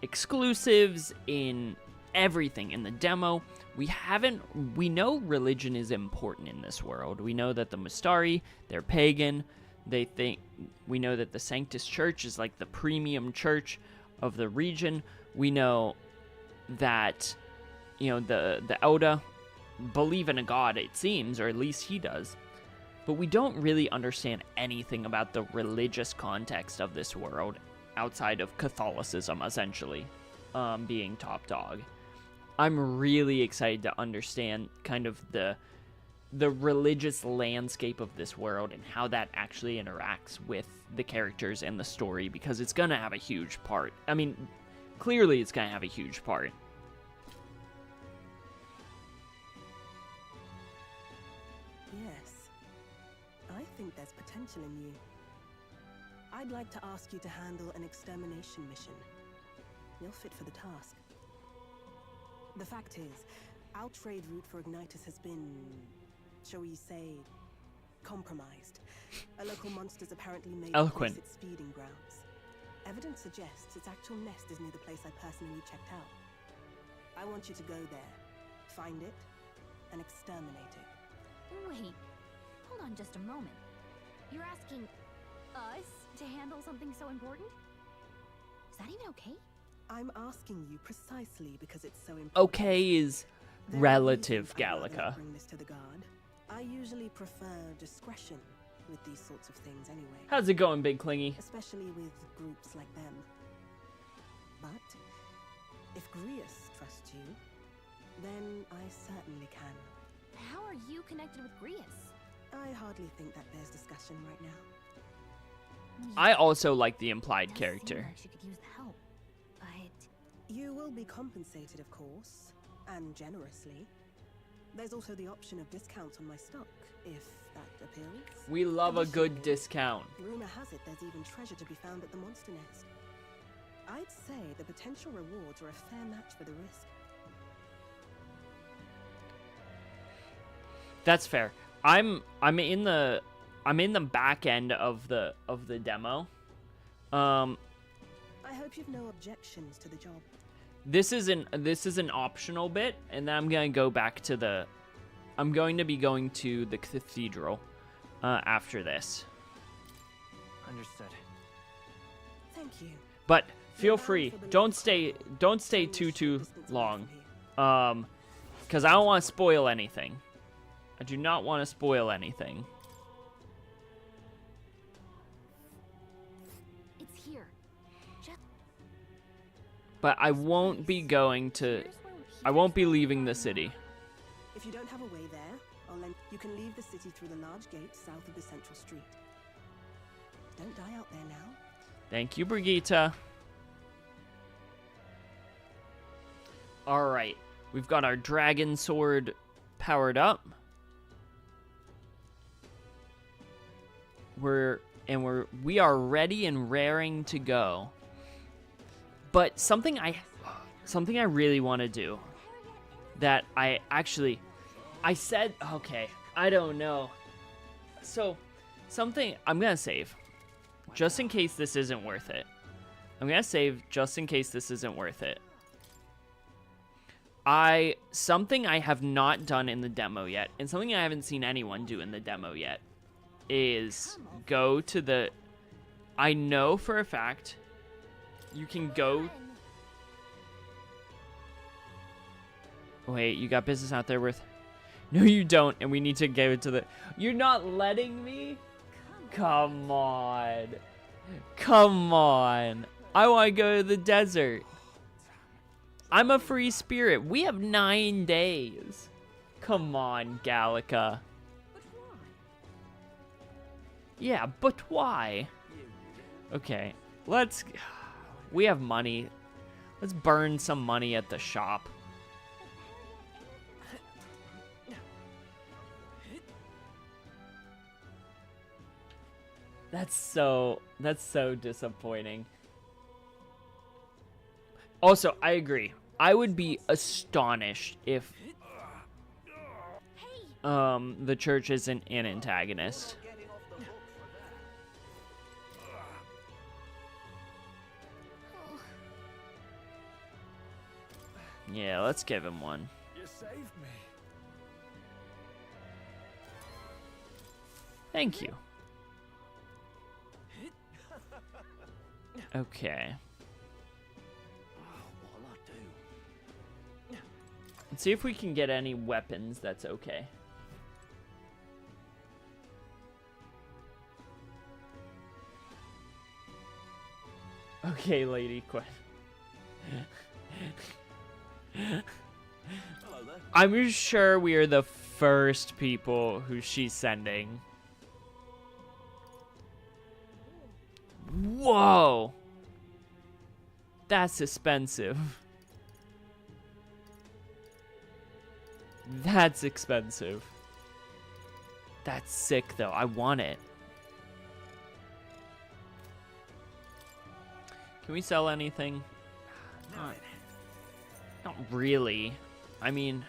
Speaker 1: exclusives, in everything, in the demo, we know religion is important in this world. We know that the Mustari, they're pagan. We know that the Sanctus Church is like the premium church of the region. We know that, the Elda believe in a god, it seems, or at least he does. But we don't really understand anything about the religious context of this world outside of Catholicism, essentially, being top dog. I'm really excited to understand kind of the religious landscape of this world and how that actually interacts with the characters and the story, because it's going to have a huge part. I mean, clearly it's going to have a huge part.
Speaker 10: Yes. I think there's potential in you. I'd like to ask you to handle an extermination mission. You're fit for the task. The fact is, our trade route for Ignitus has been, shall we say, compromised. A local monster's apparently made
Speaker 1: Eloquent.
Speaker 10: its speeding grounds. Evidence suggests its actual nest is near the place I personally checked out. I want you to go there, find it, and exterminate it.
Speaker 6: Wait, hold on just a moment. You're asking us to handle something so important? Is that even okay?
Speaker 10: I'm asking you precisely because it's so important.
Speaker 1: Okay is
Speaker 10: There are
Speaker 1: relative,
Speaker 10: reasons I'd rather
Speaker 1: Gallica.
Speaker 10: not bring this to the guard. I usually prefer discretion with these sorts of things anyway.
Speaker 1: How's it going, Big Clingy?
Speaker 10: Especially with groups like them. But if Grius trusts you, then I certainly can.
Speaker 6: How are you connected with Grius?
Speaker 10: I hardly think that bears discussion right now.
Speaker 1: I also like the implied
Speaker 6: Does
Speaker 1: character.
Speaker 6: seem like she could use the help, but
Speaker 10: You will be compensated, of course, and generously. There's also the option of discounts on my stock, if that appeals.
Speaker 1: We love a good discount.
Speaker 10: Rumor has it there's even treasure to be found at the monster nest. I'd say the potential rewards are a fair match for the risk.
Speaker 1: That's fair. I'm in the back end of the demo.
Speaker 10: I hope you've no objections to the job.
Speaker 1: This is an optional bit, and then I'm gonna go back to the. I'm going to be going to the cathedral after this.
Speaker 5: Understood.
Speaker 10: Thank you.
Speaker 1: But feel free. Don't stay too long. Because I don't want to spoil anything. I do not want to spoil anything.
Speaker 6: it's here. Just
Speaker 1: But I won't be going to.
Speaker 6: here's where
Speaker 1: I won't be leaving the city.
Speaker 10: If you don't have a way there, you can leave the city through the large gate south of the central street. Don't die out there now.
Speaker 1: Thank you, Brigitte. Alright. We've got our dragon sword powered up. We are ready and raring to go. But something I really want to do that I said, okay, I don't know. So, something I'm going to save just in case this isn't worth it. I'm going to save just in case this isn't worth it. Something I have not done in the demo yet, and something I haven't seen anyone do in the demo yet, is go to the. I know for a fact you can go. Wait, you got business out there worth. No, you don't, and we need to go to the. You're not letting me? Come on. Come on. I want to go to the desert. I'm a free spirit. We have 9 days. Come on, Gallica. Yeah, but why? Okay, we have money. Let's burn some money at the shop. That's so disappointing. Also, I agree. I would be astonished if the church isn't an antagonist. Yeah, let's give him one.
Speaker 2: You saved me.
Speaker 1: Thank you. Okay.
Speaker 9: What'll I do?
Speaker 1: Let's see if we can get any weapons that's okay. Okay, Lady Quinn.
Speaker 9: Hello there.
Speaker 1: I'm sure we are the first people who she's sending. Whoa! That's expensive. That's expensive. That's sick, though. I want it. Can we sell anything? Not really. I mean,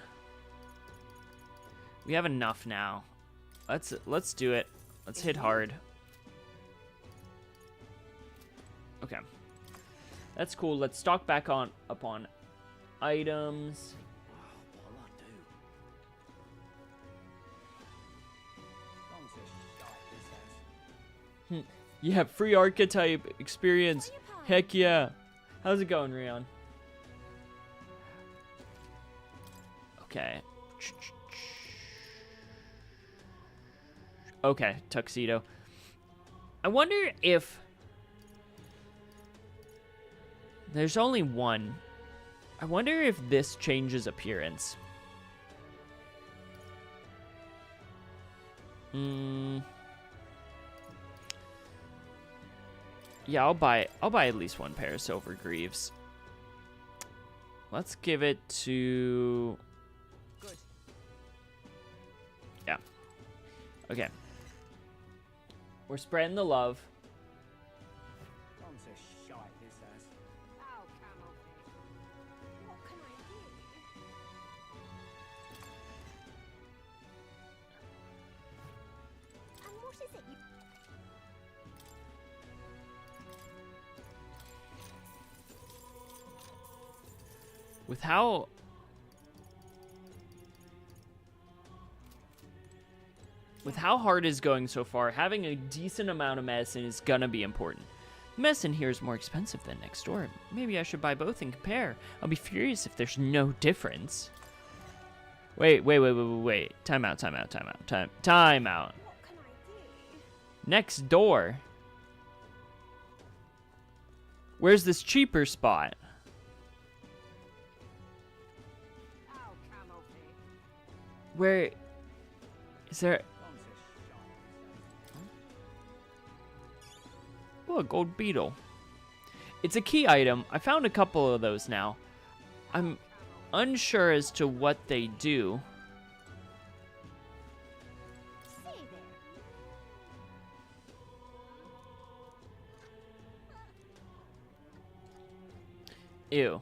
Speaker 1: we have enough now. Let's do it. Let's hit hard. Okay. That's cool. Let's stock back up on items.
Speaker 9: What'll I do?
Speaker 1: Yeah, free archetype experience. Heck yeah. How's it going, Rion? Okay. Okay, tuxedo. I wonder if... There's only one. I wonder if this changes appearance. Yeah, I'll buy at least one pair of silver greaves. Let's give it to...
Speaker 8: Good.
Speaker 1: Yeah. Okay. We're spreading the love. With how hard is going so far, having a decent amount of medicine is gonna be important. Medicine here is more expensive than next door. Maybe I should buy both and compare. I'll be furious if there's no difference. Wait. Time out. Next door. Where's this cheaper spot? Where is there? Oh, a gold beetle. It's a key item. I found a couple of those now. I'm unsure as to what they do. Ew.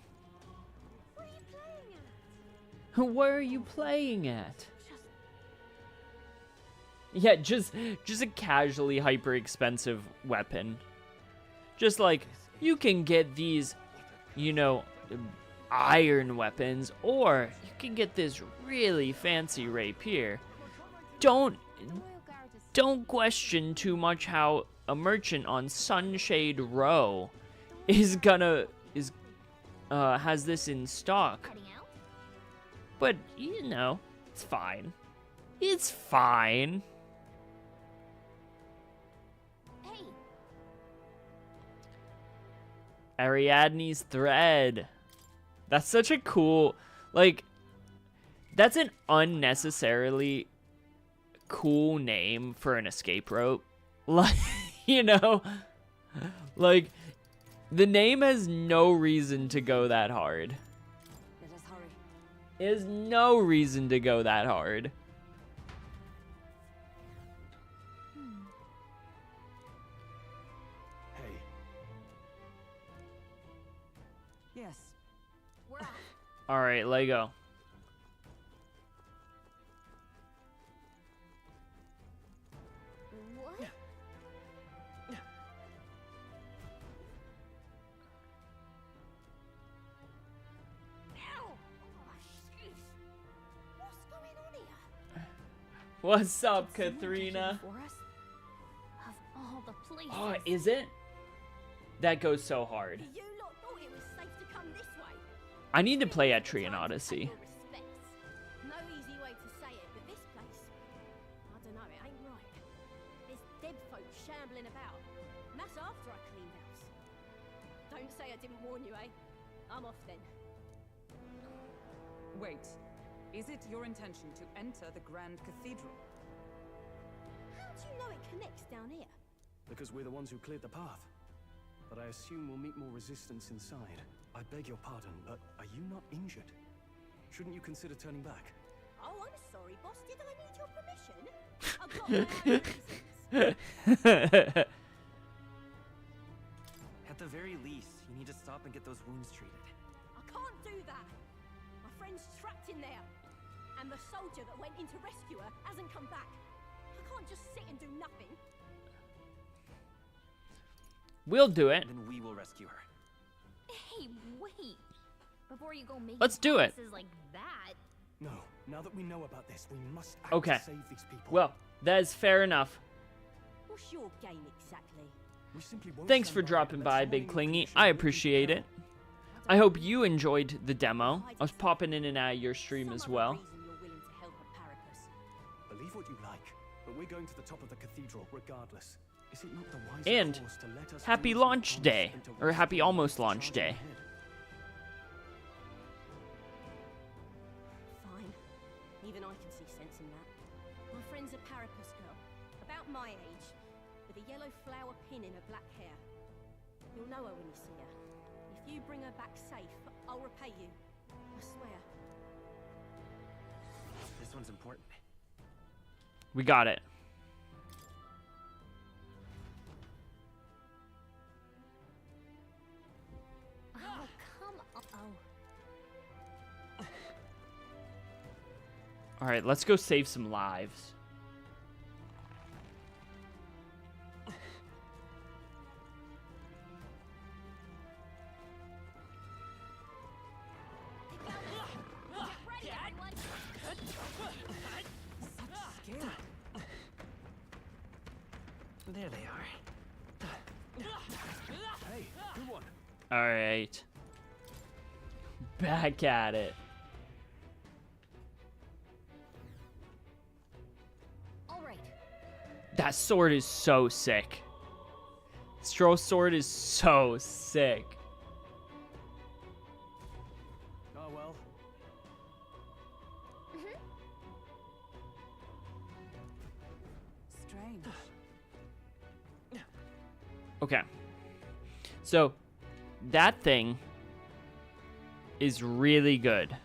Speaker 1: What are you playing at? Yeah, just a casually hyper expensive weapon. Just like, you can get these, you know, iron weapons, or you can get this really fancy rapier. Don't question too much how a merchant on Sunshade Row has this in stock. But, you know, it's fine. It's fine.
Speaker 6: Hey.
Speaker 1: Ariadne's thread. That's such a cool, like, that's an unnecessarily cool name for an escape rope. Like, you know, like, the name has no reason to go that hard.
Speaker 7: Let us hurry.
Speaker 1: There's no reason to go that hard.
Speaker 3: Hey.
Speaker 8: Yes.
Speaker 6: We're out.
Speaker 1: All right, Lego.
Speaker 6: What?
Speaker 1: What's up, Katharina?
Speaker 6: For us? Of all the places.
Speaker 1: Oh, is it? That goes so hard.
Speaker 11: You lot thought it was safe to come this way.
Speaker 1: I need to play Etrian Odyssey.
Speaker 11: No easy way to say it, but this place, I don't know, it ain't right. There's dead folk shambling about. That's after I cleaned house. Don't say I didn't warn you, eh? I'm off then.
Speaker 8: Wait. Is it your intention to enter the Grand Cathedral?
Speaker 11: How do you know it connects down here?
Speaker 3: Because we're the ones who cleared the path. But I assume we'll meet more resistance inside. I beg your pardon, but are you not injured? Shouldn't you consider turning back?
Speaker 11: Oh, I'm sorry, boss. Did I need your permission? I've got my own reasons.
Speaker 5: At the very least, you need to stop and get those wounds treated.
Speaker 11: I can't do that. My friend's trapped in there. And the soldier that went in to rescue her hasn't come back. I can't just sit and do nothing.
Speaker 1: We'll do it.
Speaker 5: Then we will rescue her.
Speaker 6: Hey, wait. Before you go making
Speaker 1: Let's do it.
Speaker 6: promises like that.
Speaker 3: No. Now that we know about this, we must act
Speaker 1: Okay.
Speaker 3: to save these people.
Speaker 1: Well, that is fair enough.
Speaker 11: What's your game exactly?
Speaker 3: We simply won't
Speaker 1: Thanks
Speaker 3: stand
Speaker 1: for
Speaker 3: by
Speaker 1: dropping
Speaker 3: and
Speaker 1: by,
Speaker 3: let
Speaker 1: Big
Speaker 3: someone
Speaker 1: Clingy.
Speaker 3: in
Speaker 1: I
Speaker 3: the
Speaker 1: appreciate it. I hope you enjoyed the demo. I was popping in and out of your stream as well.
Speaker 3: Believe what you like, but we're going to the top of the cathedral regardless. Is it not the wiser
Speaker 1: And
Speaker 3: course to let us
Speaker 1: happy
Speaker 3: do as we
Speaker 1: launch
Speaker 3: promised
Speaker 1: day,
Speaker 3: and to
Speaker 1: or
Speaker 3: risk
Speaker 1: happy
Speaker 3: the
Speaker 1: almost
Speaker 3: odds
Speaker 1: launch
Speaker 3: charging
Speaker 1: day.
Speaker 3: ahead?
Speaker 11: Fine. Even I can see sense in that. My friend's a Parapus girl, about my age, with a yellow flower pin in her black hair. You'll know her when you see her. If you bring her back safe, I'll repay you. I swear.
Speaker 5: This one's important.
Speaker 1: We got it.
Speaker 6: Oh, come on. Oh.
Speaker 1: All right, let's go save some lives.
Speaker 5: There they are.
Speaker 3: Hey, good one.
Speaker 1: All right. Back at it.
Speaker 6: All right.
Speaker 1: That sword is so sick. Stroh's sword is so sick.
Speaker 3: Oh well.
Speaker 8: Strange.
Speaker 1: Okay. So, that thing is really good.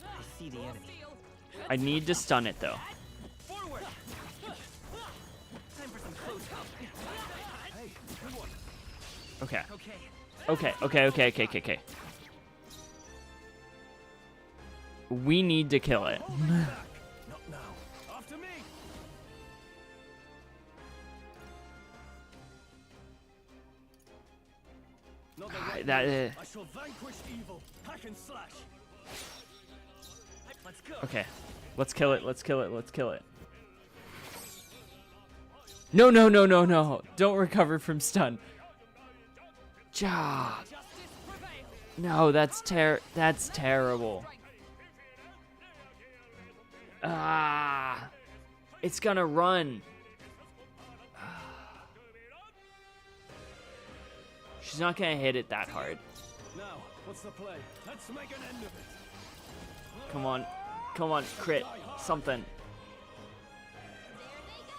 Speaker 5: I see the enemy.
Speaker 1: I need to stun it, though.
Speaker 5: Forward! Time for some close up.
Speaker 3: Hey, good one.
Speaker 1: Okay.
Speaker 5: Okay.
Speaker 1: Okay. We need to kill it.
Speaker 3: Not now. After me. Not the right
Speaker 1: That,
Speaker 3: move. I shall vanquish evil. Hack and slash.
Speaker 5: Let's go.
Speaker 1: Okay. Let's kill it. No. Don't recover from stun. Job. No, that's terrible. Ah. It's gonna run. She's not gonna hit it that hard.
Speaker 3: Now, what's the play? Let's make an end of it.
Speaker 1: Come on, crit. Something.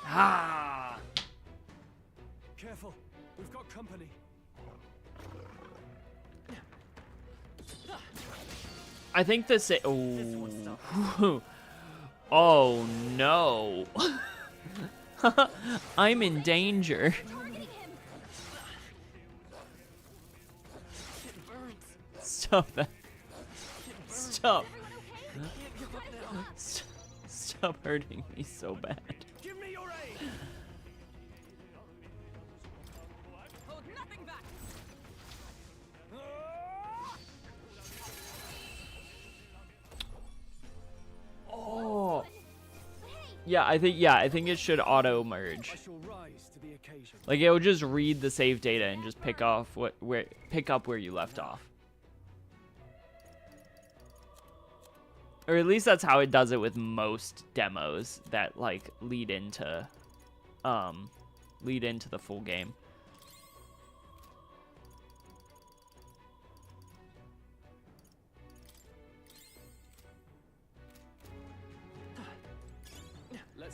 Speaker 1: Ah.
Speaker 3: Careful. We've got company.
Speaker 1: I think this. Oh. Oh no. I'm in danger. Stop that. Stop. Stop hurting me so bad.
Speaker 3: Give me your aid.
Speaker 8: Hold nothing back.
Speaker 1: Oh. Yeah, I think it should auto merge.
Speaker 3: I shall rise to the occasion.
Speaker 1: Like it will just read the save data and just pick up where you left off. Or at least that's how it does it with most demos that like lead into the full game.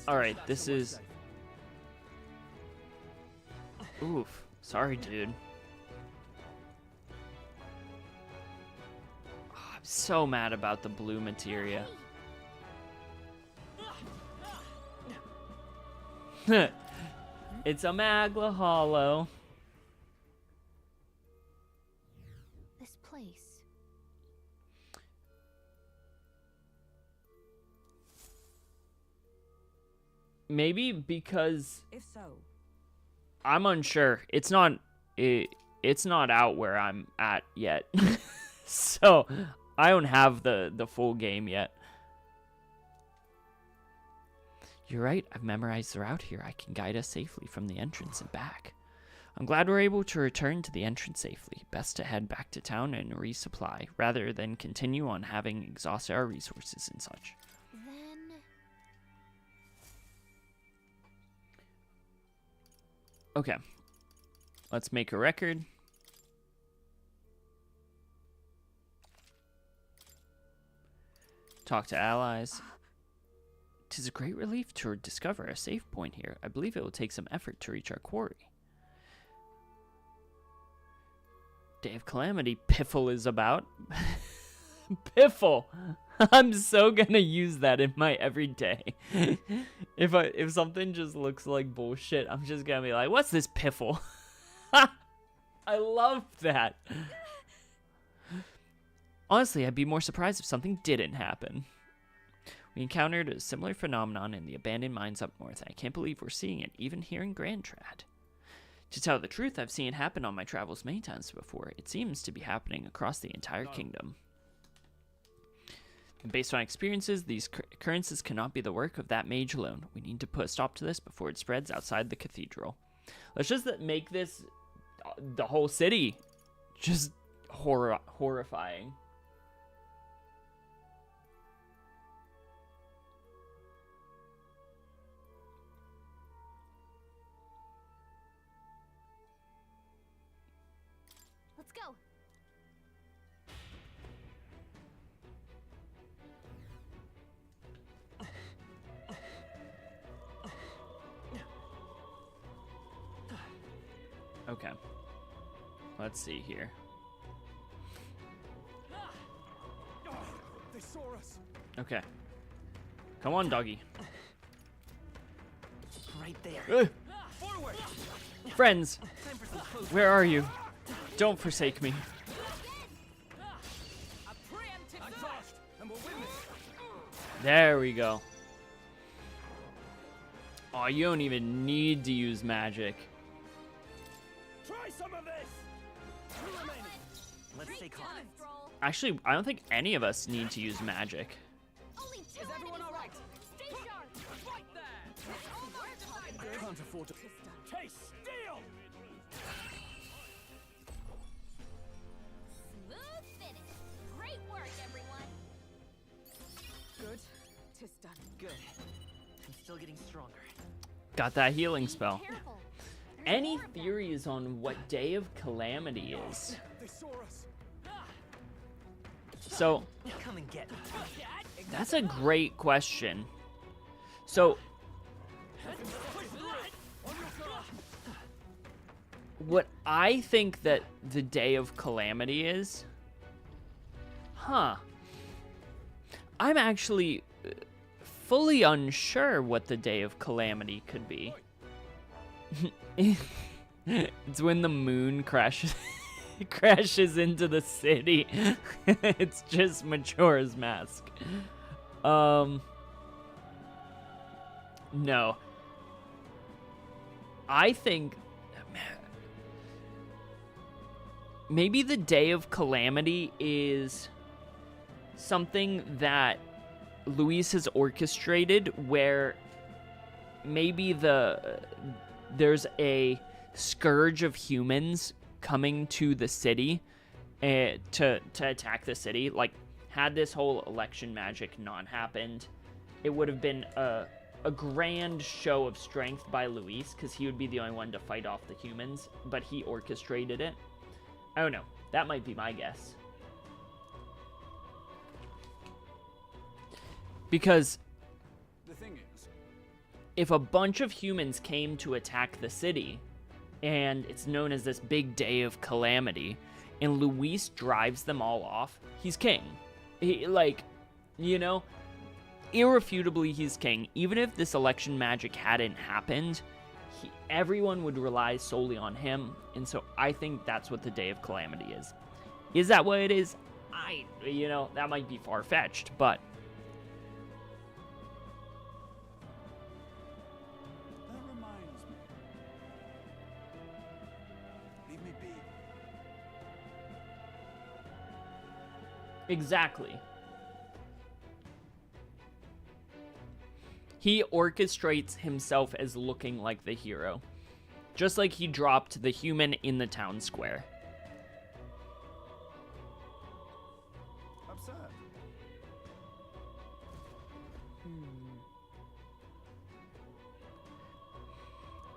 Speaker 1: All right, this is oof. Sorry, dude. I'm so mad about the blue materia. It's a Magla Hollow.
Speaker 6: This place.
Speaker 1: Maybe because
Speaker 8: If so,
Speaker 1: I'm unsure. It's not out where I'm at yet. So, I don't have the full game yet. You're right, I've memorized the route here. I can guide us safely from the entrance and back. I'm glad we're able to return to the entrance safely. Best to head back to town and resupply, rather than continue on having exhausted our resources and such.
Speaker 6: Then...
Speaker 1: Okay. Let's make a record. Talk to allies. 'Tis a great relief to discover a safe point here. I believe it will take some effort to reach our quarry. Day of Calamity, Piffle is about. Piffle! I'm so gonna use that in my everyday. If something just looks like bullshit, I'm just gonna be like, what's this Piffle? I love that. Honestly, I'd be more surprised if something didn't happen. We encountered a similar phenomenon in the abandoned mines up north. I can't believe we're seeing it, even here in Grand Trad. To tell the truth, I've seen it happen on my travels many times before. It seems to be happening across the entire kingdom. And based on experiences, these occurrences cannot be the work of that mage alone. We need to put a stop to this before it spreads outside the cathedral. Let's just make this the whole city just horrifying.
Speaker 6: Let's go.
Speaker 1: Okay. Let's see here.
Speaker 3: They saw us.
Speaker 1: Okay. Come on, doggy.
Speaker 5: Right there. Forward.
Speaker 1: Friends, where are you? Don't forsake me. There we go. Oh, you don't even need to use magic.
Speaker 3: Try some of this.
Speaker 5: Let's stay calm.
Speaker 1: Actually, I don't think any of us need to use magic.
Speaker 5: Is everyone all right?
Speaker 11: Stay sharp.
Speaker 5: Right there.
Speaker 3: Can't afford to. Case steel.
Speaker 11: Smooth finish. Great work, everyone.
Speaker 8: Good. 'Tis done.
Speaker 5: Good. I'm still getting stronger.
Speaker 1: Got that healing spell.
Speaker 6: Careful.
Speaker 1: Any theories on what Day of Calamity is?
Speaker 3: They saw us.
Speaker 1: So,
Speaker 5: Come and get me.
Speaker 1: that's a great question. So, what I think that the Day of Calamity is, I'm actually fully unsure what the Day of Calamity could be. It's when the moon crashes into the city. It's just Majora's Mask. No. I think maybe the Day of Calamity is something that Luis has orchestrated, where maybe there's a scourge of humans coming to the city to attack the city. Like, had this whole election magic not happened, it would have been a grand show of strength by Luis, because he would be the only one to fight off the humans, but he orchestrated it. I don't know. That might be my guess. Because
Speaker 2: The thing is,
Speaker 1: if a bunch of humans came to attack the city, and it's known as this big Day of Calamity, and Luis drives them all off, he's king. Irrefutably he's king. Even if this election magic hadn't happened, everyone would rely solely on him, and so I think that's what the Day of Calamity is. Is that what it is? That might be far-fetched, but
Speaker 2: that reminds me. Leave me be.
Speaker 1: exactly. He orchestrates himself as looking like the hero. Just like he dropped the human in the town square.
Speaker 3: Absurd.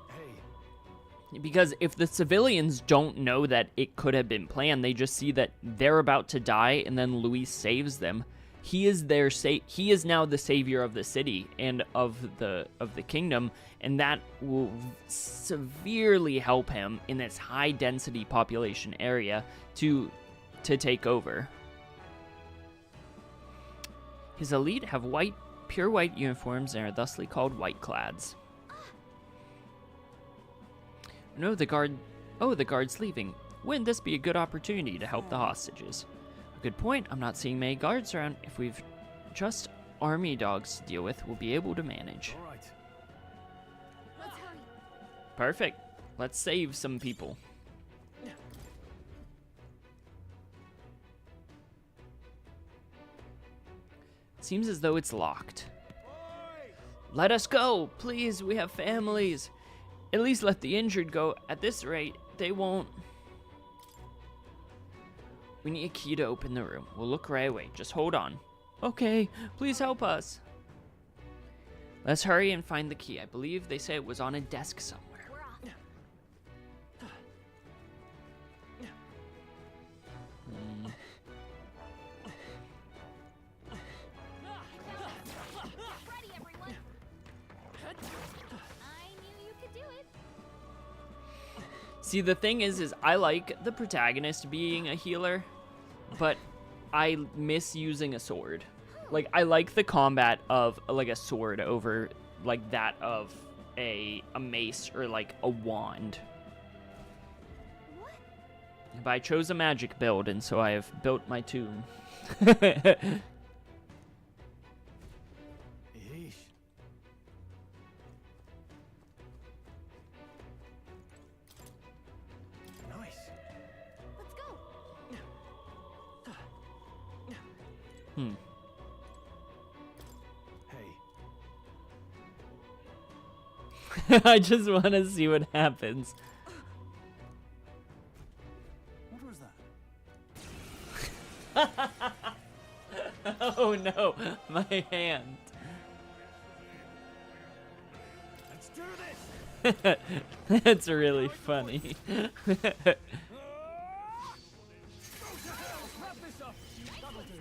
Speaker 3: Hey.
Speaker 1: Because if the civilians don't know that it could have been planned, they just see that they're about to die and then Luis saves them. He is he is now the savior of the city and of the kingdom, and that will severely help him in this high density population area to take over. His elite have pure white uniforms and are thusly called whiteclads. No, the guard's leaving. Wouldn't this be a good opportunity to help the hostages? Good point. I'm not seeing many guards around. If we've just army dogs to deal with, we'll be able to manage.
Speaker 3: All right.
Speaker 6: Let's hurry.
Speaker 1: Perfect. Let's save some people. Seems as though it's locked. Let us go, please. We have families. At least let the injured go. At this rate, they won't. We need a key to open the room. We'll look right away. Just hold on. Okay, please help us. Let's hurry and find the key. I believe they say it was on a desk somewhere.
Speaker 6: Ready, everyone. I knew you could do it.
Speaker 1: See, the thing is I like the protagonist being a healer, but I miss using a sword. Like, I like the combat of, like, a sword over, like, that of a mace or, like, a wand.
Speaker 6: What?
Speaker 1: But I chose a magic build, and so I have built my tomb.
Speaker 3: Yeesh. Nice.
Speaker 6: Let's go.
Speaker 3: Hey.
Speaker 1: I just want to see what happens.
Speaker 3: What was that?
Speaker 1: Oh no, my hand.
Speaker 3: Let's do this.
Speaker 1: That's really funny.
Speaker 3: Wrap this up. That'll do.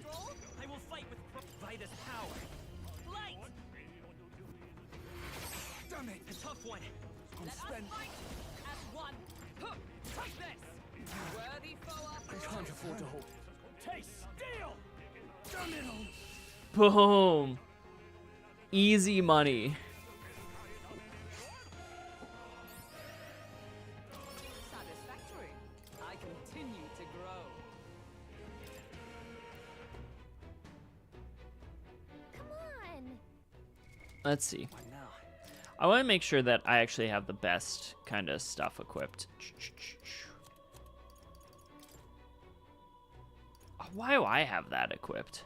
Speaker 5: I will fight with Vitus power. Light!
Speaker 3: Damn it.
Speaker 5: A tough one.
Speaker 3: I'll spend.
Speaker 5: As one. Huh. Take this! Worthy foe
Speaker 3: I can't afford to hold. Taste steel. Damn it all.
Speaker 1: Boom. Easy money.
Speaker 8: Satisfactory. I continue to grow.
Speaker 6: Come on.
Speaker 1: Let's see.
Speaker 3: What now?
Speaker 1: I want to make sure that I actually have the best kind of stuff equipped. Why do I have that equipped?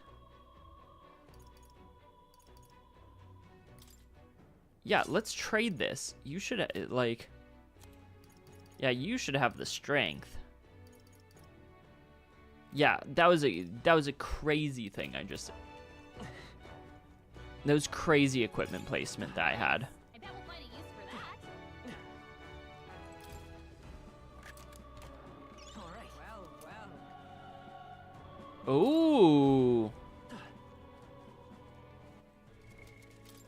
Speaker 1: Yeah, let's trade this. You should, like... Yeah, you should have the strength. Yeah, that was a crazy thing I just... That was crazy equipment placement that I had.
Speaker 6: I bet we'll find a use for that.
Speaker 8: All right. Well.
Speaker 1: Ooh.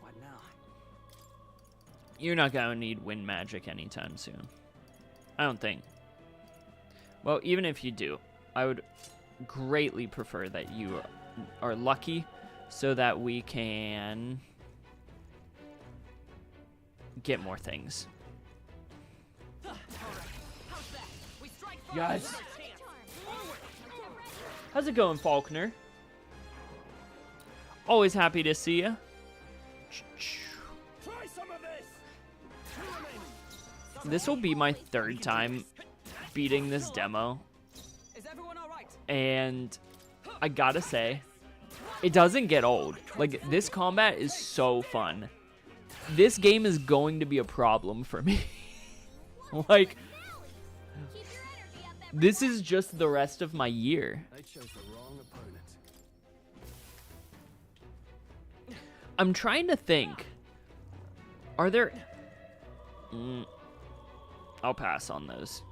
Speaker 3: What now?
Speaker 1: You're not gonna need wind magic anytime soon. I don't think. Well, even if you do, I would greatly prefer that you are lucky so that we can get more things. Yes. How's it going, Faulkner? Always happy to see you.
Speaker 3: Try some of this.
Speaker 1: This will be my third time beating this demo,
Speaker 8: Is everyone all right?
Speaker 1: and I gotta say, it doesn't get old. Like, this combat is so fun. this game is going to be a problem for me. Like, this is just the rest of my year.
Speaker 3: They chose the wrong opponent.
Speaker 1: I'm trying to think. Are there... I'll pass on those.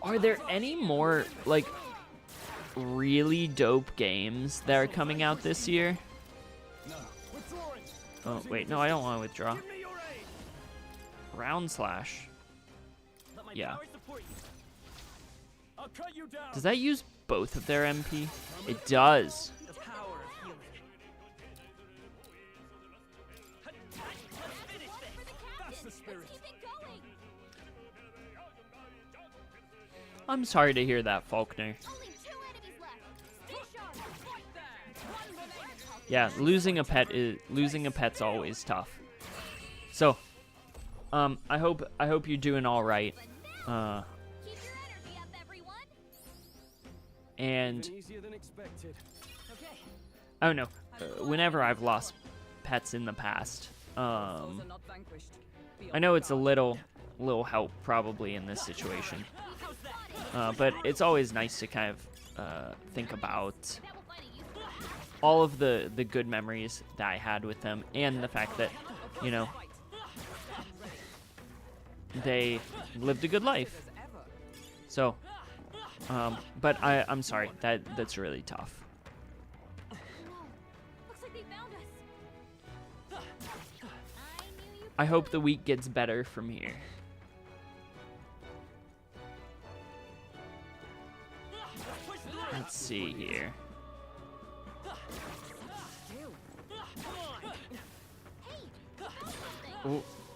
Speaker 1: Are there any more, like, really dope games that are coming out this year? Oh, wait, no, I don't want to withdraw. Round slash. Yeah. Does that use both of their MP? It does. I'm sorry to hear that, Faulkner. Yeah, losing a pet's always tough. So, I hope you're doing all right. And I don't know. Whenever I've lost pets in the past, I know it's a little help probably in this situation. But it's always nice to kind of think about all of the good memories that I had with them, and the fact that, you know, they lived a good life. So, but I'm sorry, that's really tough. I hope the week gets better from here. Let's see here.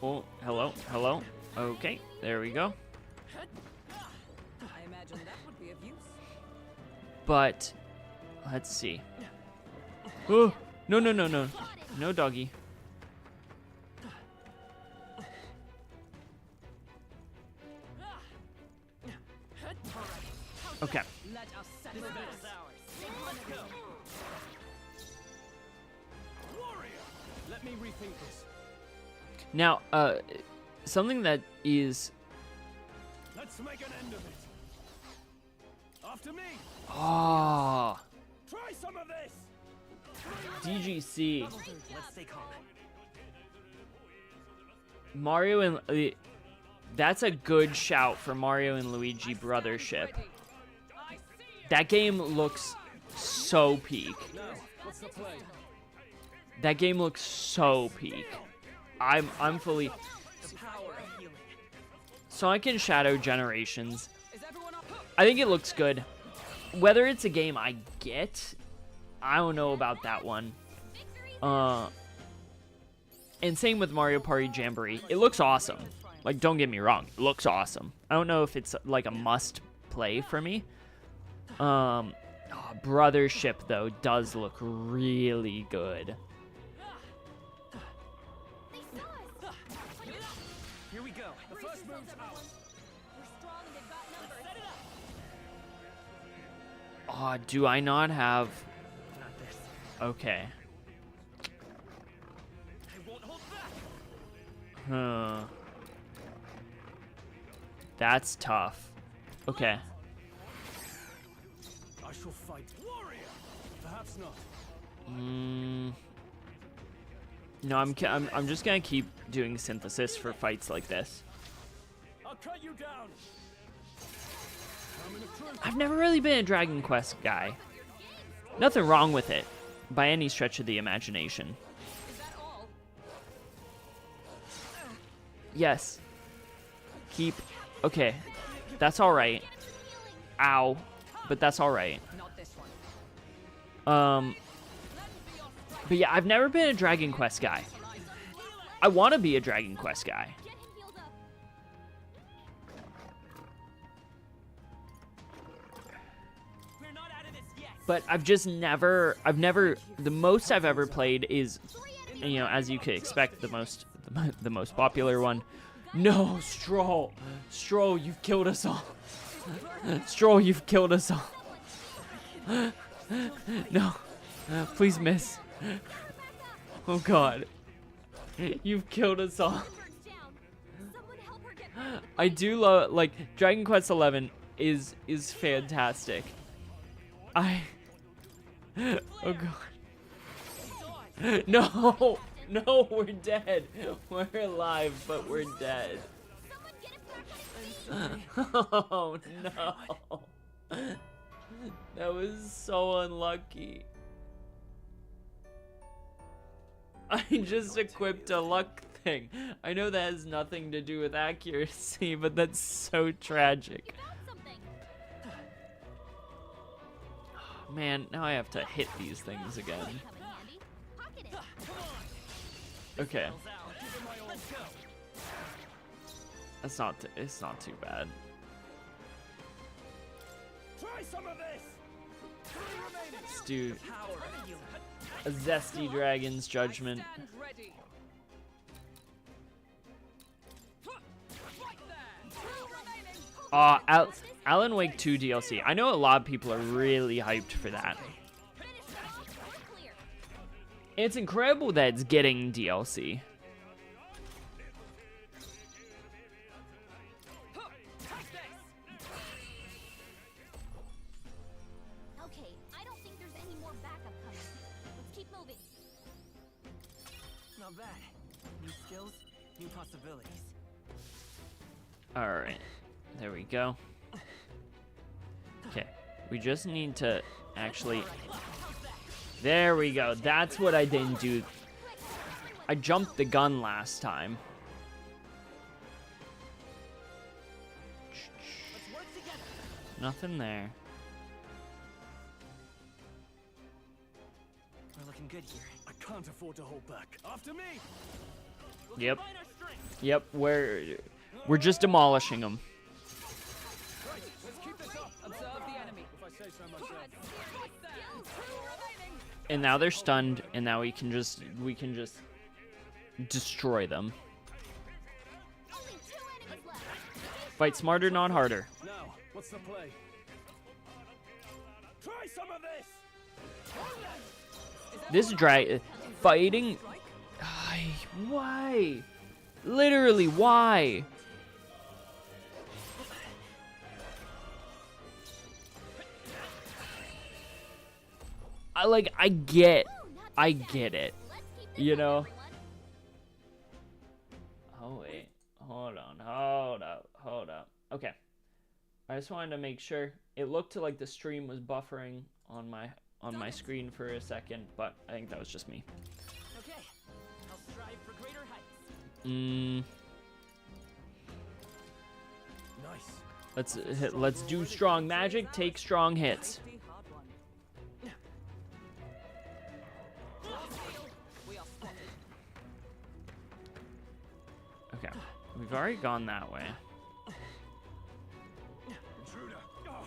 Speaker 1: Oh, hello. Okay, there we go. But let's see. Oh, no, no, doggy. Okay.
Speaker 3: Let me rethink this.
Speaker 1: Now, something that is...
Speaker 3: Let's make an end of it. After me.
Speaker 1: Oh.
Speaker 3: Try some of this.
Speaker 1: DGC.
Speaker 5: Let's stay calm.
Speaker 1: Mario and... that's a good shout for Mario and Luigi Brothership. That game looks so peak.
Speaker 3: What's the play?
Speaker 1: That game looks so peak. I'm fully... Sonic and Shadow Generations. I think it looks good. Whether it's a game I get, I don't know about that one. And same with Mario Party Jamboree. It looks awesome. Like, don't get me wrong. It looks awesome. I don't know if it's like a must play for me. Brothership, though, does look really good.
Speaker 5: Here we go. The first move's out.
Speaker 1: Oh, do I not have... Okay. Huh. That's tough. Okay.
Speaker 3: I shall fight. Warrior. Perhaps not.
Speaker 1: No, I'm just gonna keep doing synthesis for fights like this.
Speaker 3: I'll cut you down.
Speaker 1: I've never really been a Dragon Quest guy. Nothing wrong with it, by any stretch of the imagination. Yes. Keep... Okay. That's alright. Ow. But that's alright. But yeah, I've never been a Dragon Quest guy. I want to be a Dragon Quest guy. But I've just never... The most I've ever played is, you know, as you could expect, the most popular one. No, Stroll. Stroll, you've killed us all. Stroll, you've killed us all. No. Please miss. Oh god. You've killed us all. I do love, like, Dragon Quest XI is fantastic. Oh god. No! No, we're dead. We're alive, but we're dead. Oh no. That was so unlucky. I just equipped a luck thing. I know that has nothing to do with accuracy, but that's so tragic. Oh, man, now I have to hit these things again. Okay. It's not too bad. Let's do a zesty dragon's judgment. Alan Wake 2 DLC. I know a lot of people are really hyped for that. It's incredible that it's getting DLC.
Speaker 6: Okay, I don't think there's any more backup coming. Let's keep moving.
Speaker 5: Not bad. New skills, new possibilities.
Speaker 1: Alright. There we go. Okay. We just need to actually... There we go. That's what I didn't do. I jumped the gun last time. Nothing there.
Speaker 5: We're looking good here.
Speaker 3: I can't afford to hold back. After me.
Speaker 1: Yep. Yep, we're just demolishing them.
Speaker 3: Right, let's keep this up.
Speaker 5: Observe the enemy.
Speaker 3: If I say so myself.
Speaker 1: And now they're stunned, and now we can just destroy them. Fight smarter, not harder.
Speaker 3: Now, what's the play? Try some of this.
Speaker 1: This fighting. Why? Literally, why? I get it, you know? Oh, wait, hold up. Okay, I just wanted to make sure. It looked like the stream was buffering on my screen for a second, but I think that was just me.
Speaker 5: Okay, I'll strive for greater heights.
Speaker 3: Nice.
Speaker 1: Let's do strong magic, take strong hits. Okay, we've already gone that way.
Speaker 3: Intruder. Oh,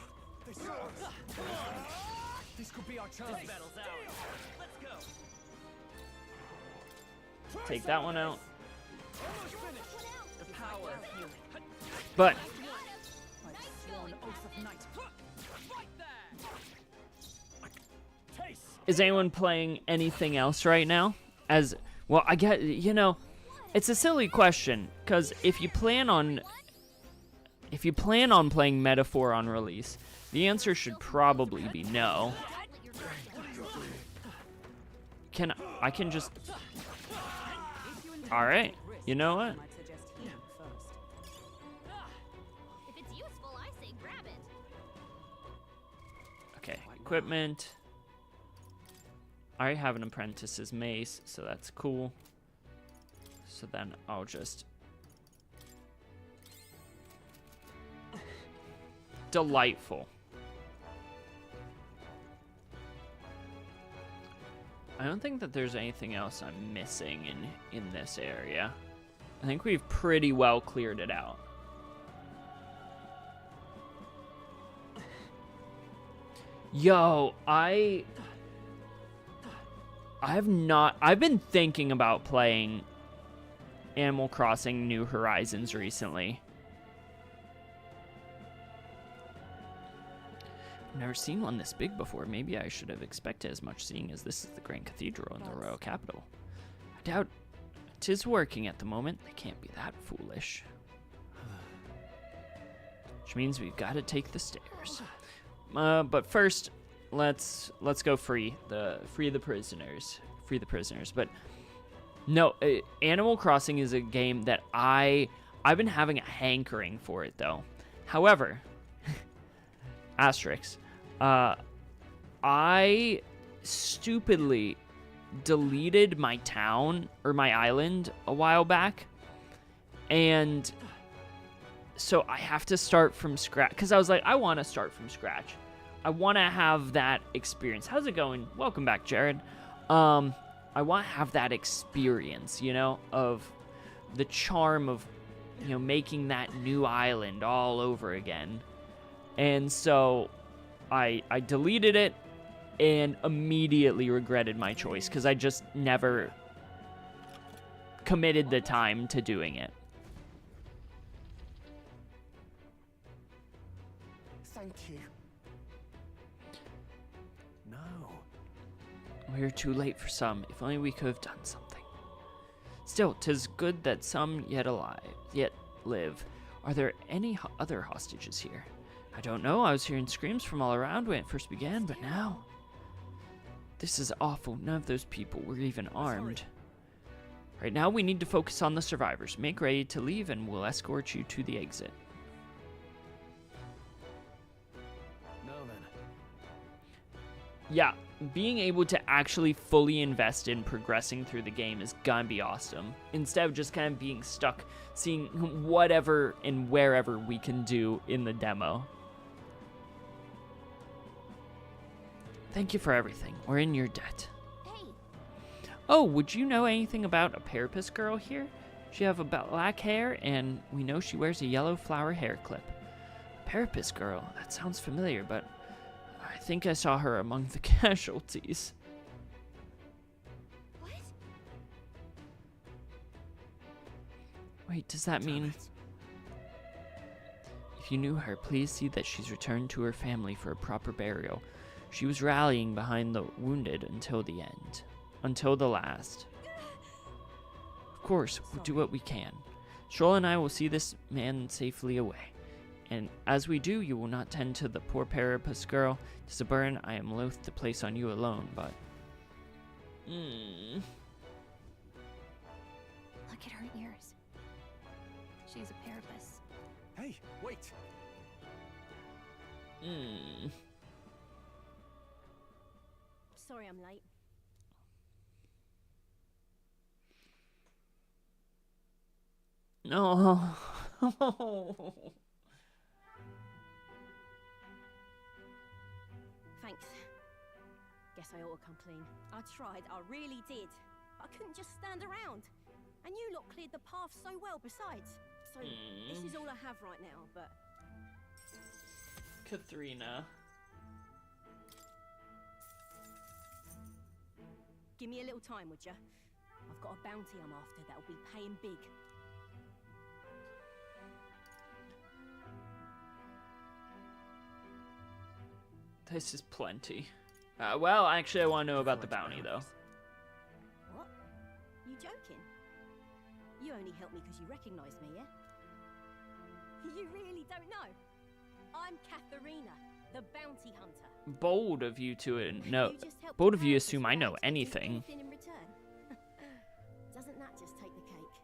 Speaker 3: this could be our chance.
Speaker 5: This battle's ours. Let's go.
Speaker 1: Take that one out.
Speaker 3: Almost finished.
Speaker 5: The power of healing.
Speaker 1: But
Speaker 5: Like sworn oath of night. Right there.
Speaker 3: Taste.
Speaker 1: is anyone playing anything else right now? As well, I get, you know, it's a silly question, because if you plan on playing Metaphor on release, the answer should probably be no. I can just... Alright, you know what?
Speaker 6: If it's useful, I say grab it.
Speaker 1: Okay, equipment. I already have an apprentice's mace, so that's cool. So then I'll just... Delightful. I don't think that there's anything else I'm missing in this area. I think we've pretty well cleared it out. Yo, I've been thinking about playing Animal Crossing New Horizons recently. I've never seen one this big before. Maybe I should have expected as much, seeing as this is the Grand Cathedral in the royal capital. doubt 'tis working at the moment. They can't be that foolish. Which means we've got to take the stairs. But first, let's go free the prisoners. Free the prisoners. But no, Animal Crossing is a game that I've been having a hankering for it though. However, asterisk, I stupidly deleted my town or my island a while back, and so I have to start from scratch because I was like, I want to start from scratch. I want to have that experience. How's it going? Welcome back, Jared. I want to have that experience, you know, of the charm of, you know, making that new island all over again. And so I deleted it and immediately regretted my choice because I just never committed the time to doing it.
Speaker 3: Thank you.
Speaker 9: No.
Speaker 1: We're too late for some. If only we could have done something. Still, 'tis good that some yet live. Are there any other hostages here? I don't know. I was hearing screams from all around when it first began, but now... This is awful. None of those people were even armed. Right now, we need to focus on the survivors. Make ready to leave, and we'll escort you to the exit.
Speaker 3: No, then.
Speaker 1: Yeah, being able to actually fully invest in progressing through the game is gonna be awesome. Instead of just kind of being stuck, seeing whatever and wherever we can do in the demo. Thank you for everything. We're in your debt.
Speaker 11: Hey.
Speaker 1: Oh, would you know anything about a Parapus girl here? She have about black hair, and we know she wears a yellow flower hair clip. Parapus girl, that sounds familiar, but I think I saw her among the casualties.
Speaker 11: What?
Speaker 1: Wait, does that mean... If you knew her, please see that she's returned to her family for a proper burial. She was rallying behind the wounded until the end. Until the last. Of course, we'll do what we can. Stroll and I will see this man safely away. And as we do, you will not tend to the poor Parapus girl. 'Tis a burden I am loath to place on you alone, but...
Speaker 6: Look at her ears. She's a Parapus.
Speaker 3: Hey, wait!
Speaker 11: Sorry I'm late.
Speaker 1: No.
Speaker 11: Thanks. Guess I ought to come clean. I tried, I really did. I couldn't just stand around. And you lot cleared the path so well besides. So this is all I have right now, but...
Speaker 1: Katharina.
Speaker 11: Give me a little time, would ya? I've got a bounty I'm after that'll be paying big.
Speaker 1: This is plenty. Well, actually, I want to know about the bounty, though.
Speaker 11: What? You joking? You only helped me because you recognized me, yeah? You really don't know? I'm Katharina, the bounty hunter.
Speaker 1: Bold of you to know. Bold of you assume I know anything.
Speaker 11: In return? Doesn't that just take the cake?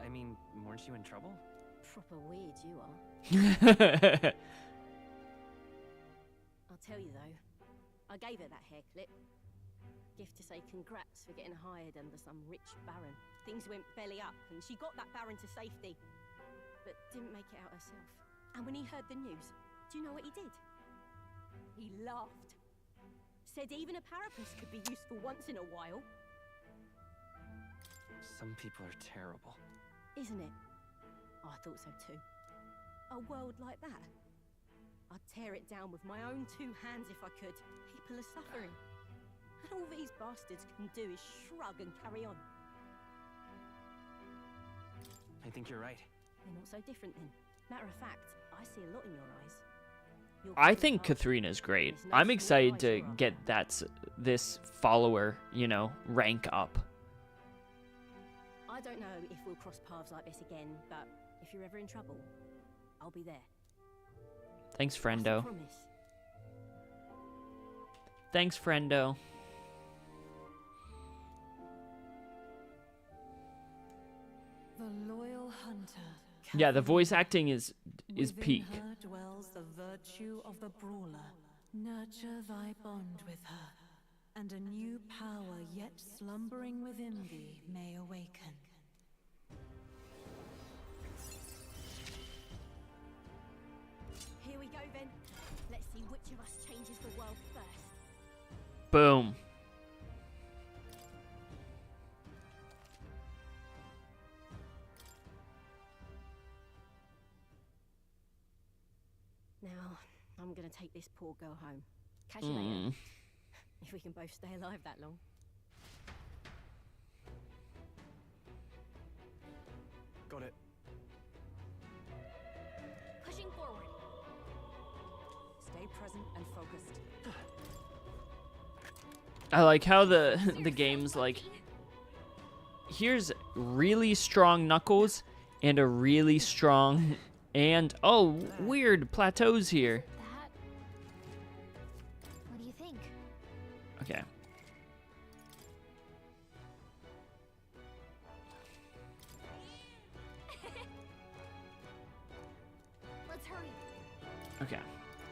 Speaker 5: I mean, weren't you in trouble?
Speaker 11: Proper weird you are. I'll tell you though, I gave her that hair clip. Gift to say congrats for getting hired under some rich baron. Things went belly up and she got that baron to safety, but didn't make it out herself. And when he heard the news, do you know what he did? He laughed. Said even a Parapus could be useful once in a while.
Speaker 5: Some people are terrible.
Speaker 11: Isn't it? I thought so too. A world like that. I'd tear it down with my own two hands if I could. People are suffering. And all these bastards can do is shrug and carry on.
Speaker 5: I think you're right.
Speaker 11: They're not so different then. Matter of fact, I see a lot in your eyes.
Speaker 1: I think Katharina's great. I'm excited to get this follower, you know, rank up.
Speaker 11: I don't know if we'll cross paths like this again, but if you're ever in trouble, I'll be there.
Speaker 1: Thanks,
Speaker 11: That's a
Speaker 1: friendo.
Speaker 11: promise.
Speaker 1: Thanks, friendo.
Speaker 4: The loyal hunter.
Speaker 1: Yeah, the voice acting is
Speaker 4: Within
Speaker 1: peak.
Speaker 4: her dwells the virtue of the brawler. Nurture thy bond with her, and a new power yet slumbering within thee may awaken.
Speaker 11: Here we go then. Let's see which of us changes the world first.
Speaker 1: Boom.
Speaker 11: Now, I'm gonna take this poor girl home. Catch you later. If we can both stay alive that long.
Speaker 3: Got it.
Speaker 11: Pushing forward.
Speaker 8: Stay present and focused.
Speaker 1: I like how the game's like, here's really strong Knuckles and a really strong and oh, weird plateaus here.
Speaker 6: That... What do you think?
Speaker 1: Okay.
Speaker 6: Let's hurry.
Speaker 1: Okay.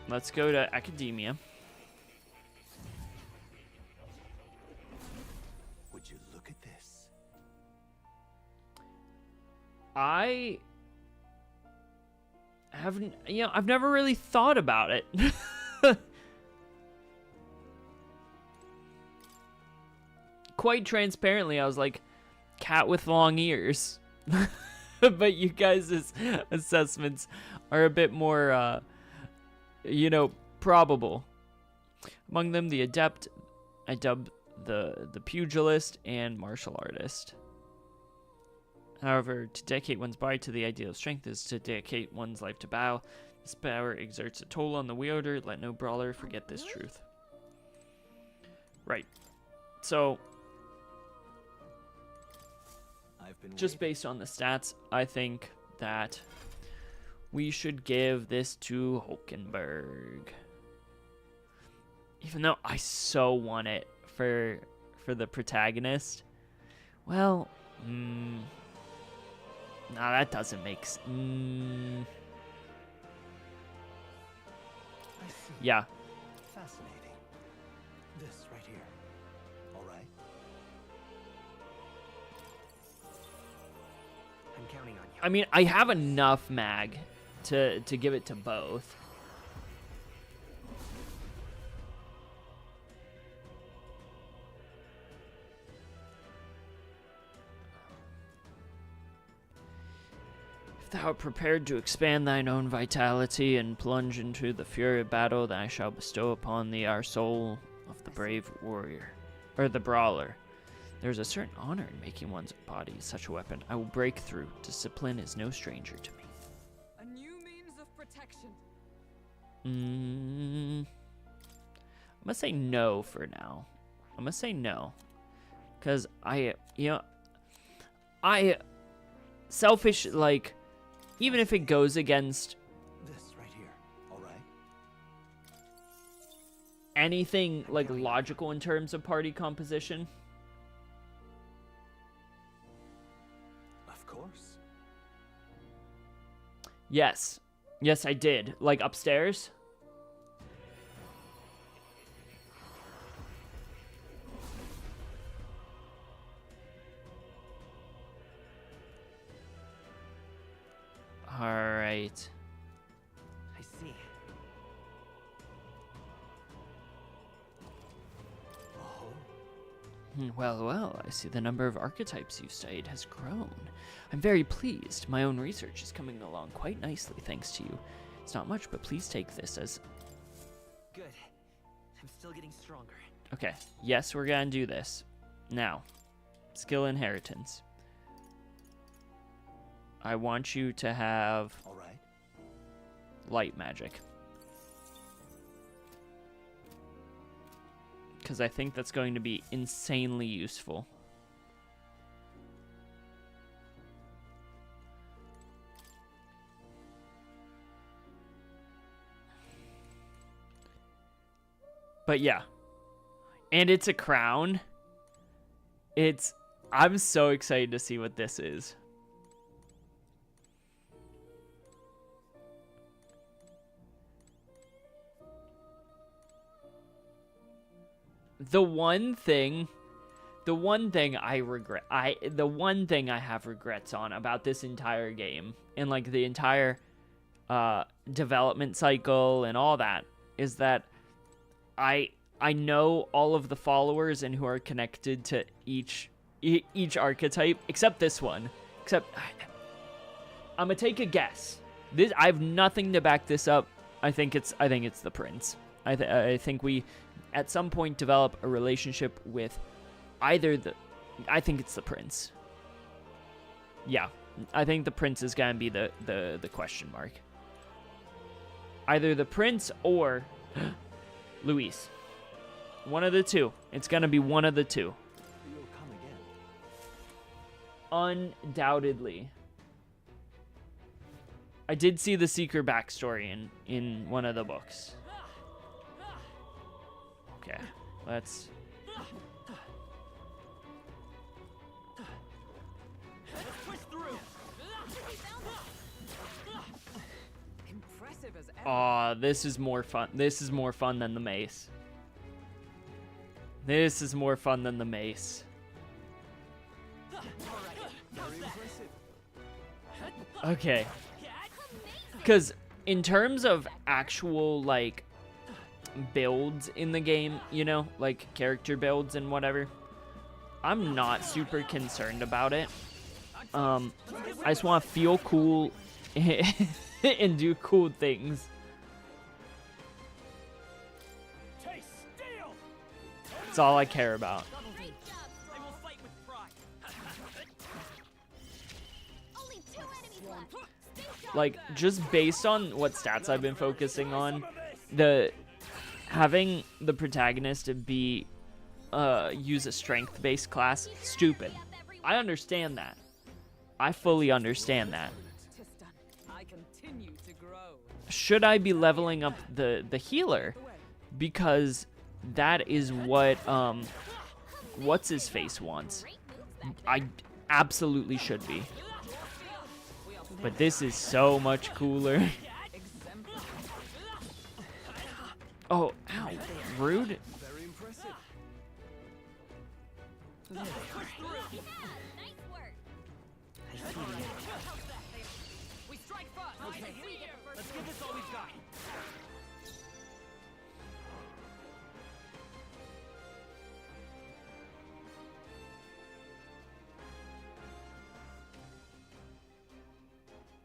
Speaker 1: Let's go to Academia.
Speaker 9: Would you look at this?
Speaker 1: I haven't, you know, I've never really thought about it. Quite transparently, I was like, cat with long ears. But you guys' assessments are a bit more, you know, probable. Among them, the adept, I dubbed the pugilist and martial artist. However, to dedicate one's body to the ideal of strength is to dedicate one's life to battle. This power exerts a toll on the wielder. Let no brawler forget this truth. Right. So, just based on the stats, I think that we should give this to Hulkenberg. Even though I so want it for the protagonist. Well, nah, that doesn't make sense.
Speaker 9: I see.
Speaker 1: Yeah.
Speaker 9: Fascinating. This right here. All right.
Speaker 3: I'm counting on you.
Speaker 1: I mean, I have enough mag to give it to both. If thou art prepared to expand thine own vitality and plunge into the fury of battle, then I shall bestow upon thee our soul of the brave warrior, or the brawler. There is a certain honor in making one's body such a weapon. I will break through. Discipline is no stranger to me.
Speaker 8: A new means of protection.
Speaker 1: I'm gonna say no for now. I'm gonna say no. Because selfish, like, even if it goes against
Speaker 9: This right here. All right.
Speaker 1: anything, like, logical in terms of party composition.
Speaker 9: Of course.
Speaker 1: Yes. Yes, I did. Like, upstairs. Alright.
Speaker 3: I see.
Speaker 1: Well, well, I see the number of archetypes you've studied has grown. I'm very pleased. My own research is coming along quite nicely, thanks to you. It's not much, but please take this as...
Speaker 5: Good. I'm still getting stronger.
Speaker 1: Okay, yes, we're gonna do this. Now, skill inheritance. I want you to have...
Speaker 9: All right.
Speaker 1: light magic. because I think that's going to be insanely useful. But yeah. And it's a crown. I'm so excited to see what this is. The one thing I have regrets on about this entire game and like the entire development cycle and all that is that I know all of the followers and who are connected to each archetype except this one. Except I'm gonna take a guess. I have nothing to back this up. I think it's the prince. I think we at some point develop a relationship with either I think it's the prince. Yeah, I think the prince is gonna be the question mark. Either the prince or Luis. One of the two. It's gonna be one of the two.
Speaker 9: You'll come again.
Speaker 1: Undoubtedly. I did see the secret backstory in one of the books. Okay, let's... Aw, this is more fun. This is more fun than the mace. This is more fun than the mace. Okay. Because in terms of actual, like, builds in the game, you know, like character builds and whatever, I'm not super concerned about it. I just want to feel cool and do cool things. That's all I care about. Like, just based on what stats I've been focusing on, having the protagonist be use a strength-based class, stupid. I understand that. I fully understand that. Should I be leveling up the healer? Because that is what what's his face wants. I absolutely should be. But this is so much cooler. Oh, ow, rude.
Speaker 3: Very impressive.
Speaker 5: We strike first. Okay. Let's give this all we've got.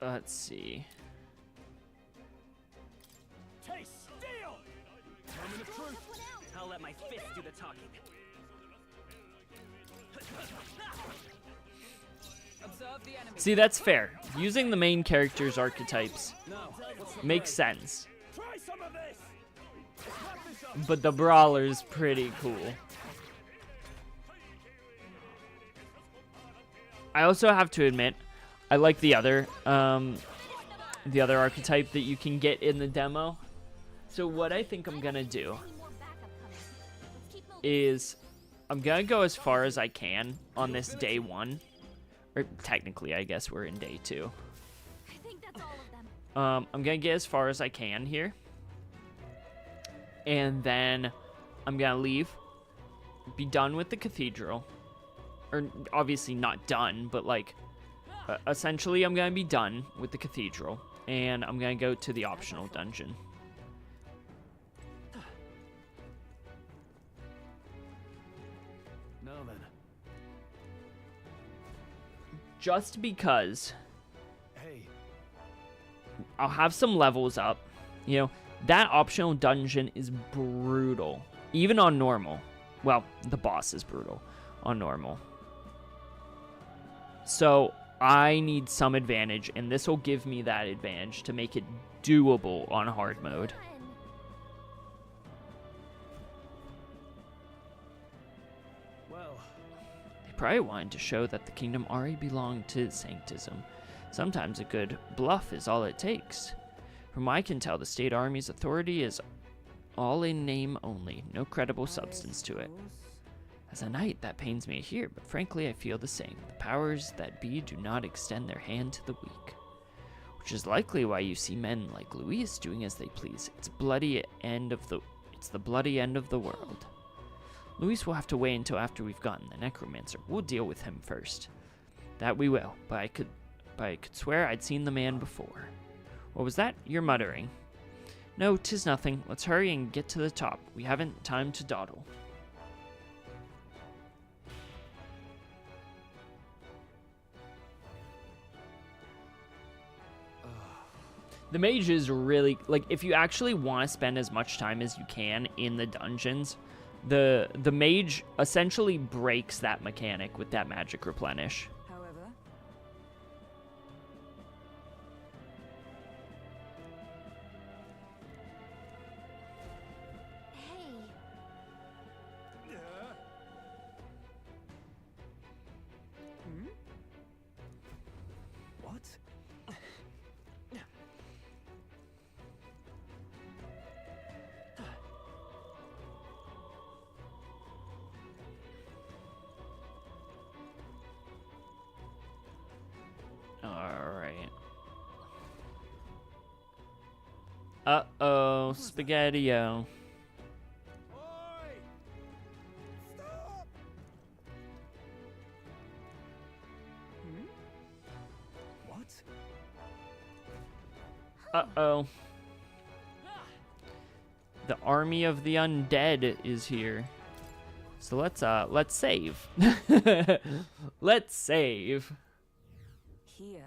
Speaker 1: Let's see.
Speaker 5: Taste steel. Moment of truth. I'll let my fist do the talking. Observe the enemy.
Speaker 1: See, that's fair. Using the main character's archetypes makes sense.
Speaker 5: Try some of this.
Speaker 1: But the brawler's pretty cool. I also have to admit, I like the other archetype that you can get in the demo. So what I think I'm gonna do is I'm gonna go as far as I can on this day 1. Or technically, I guess we're in day 2. I'm gonna get as far as I can here. And then I'm gonna leave. Be done with the cathedral. Or obviously not done, but like... essentially, I'm going to be done with the cathedral, and I'm going to go to the optional dungeon.
Speaker 3: Now then.
Speaker 1: Just because
Speaker 3: Hey.
Speaker 1: I'll have some levels up. You know, that optional dungeon is brutal, even on normal. Well, the boss is brutal on normal. So... I need some advantage, and this will give me that advantage to make it doable on hard mode. probably wanted to show that the kingdom already belonged to Sanctism. Sometimes a good bluff is all it takes. From what I can tell, the state army's authority is all in name only, no credible substance to it. As a knight, that pains me to hear, but frankly I feel the same. The powers that be do not extend their hand to the weak. Which is likely why you see men like Luis doing as they please. It's the bloody end of the world. Luis will have to wait until after we've gotten the necromancer. We'll deal with him first. That we will, but I could swear I'd seen the man before. What was that? You're muttering. No, 'tis nothing. Let's hurry and get to the top. We haven't time to dawdle. The mage is really, like, if you actually want to spend as much time as you can in the dungeons, the mage essentially breaks that mechanic with that magic replenish.
Speaker 8: However,
Speaker 3: What?
Speaker 1: Alright. Uh-oh, Spaghetti-O.
Speaker 3: What?
Speaker 1: Uh-oh. The army of the undead is here. So let's save. Let's save.
Speaker 8: here.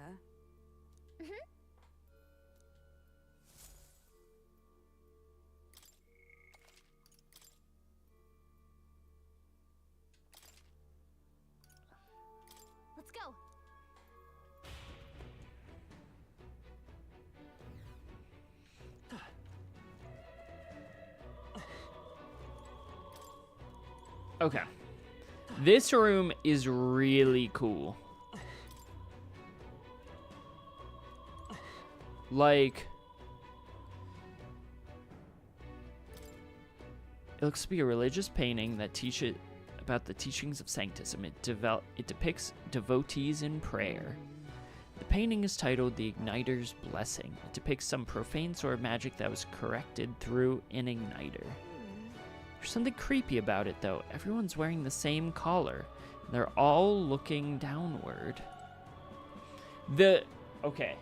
Speaker 6: Let's go.
Speaker 1: Okay. This room is really cool. Like, it looks to be a religious painting that teaches about the teachings of Sanctism. It depicts devotees in prayer. The painting is titled The Igniter's Blessing. It depicts some profane sort of magic that was corrected through an igniter. There's something creepy about it, though. Everyone's wearing the same collar. And they're all looking downward. Okay.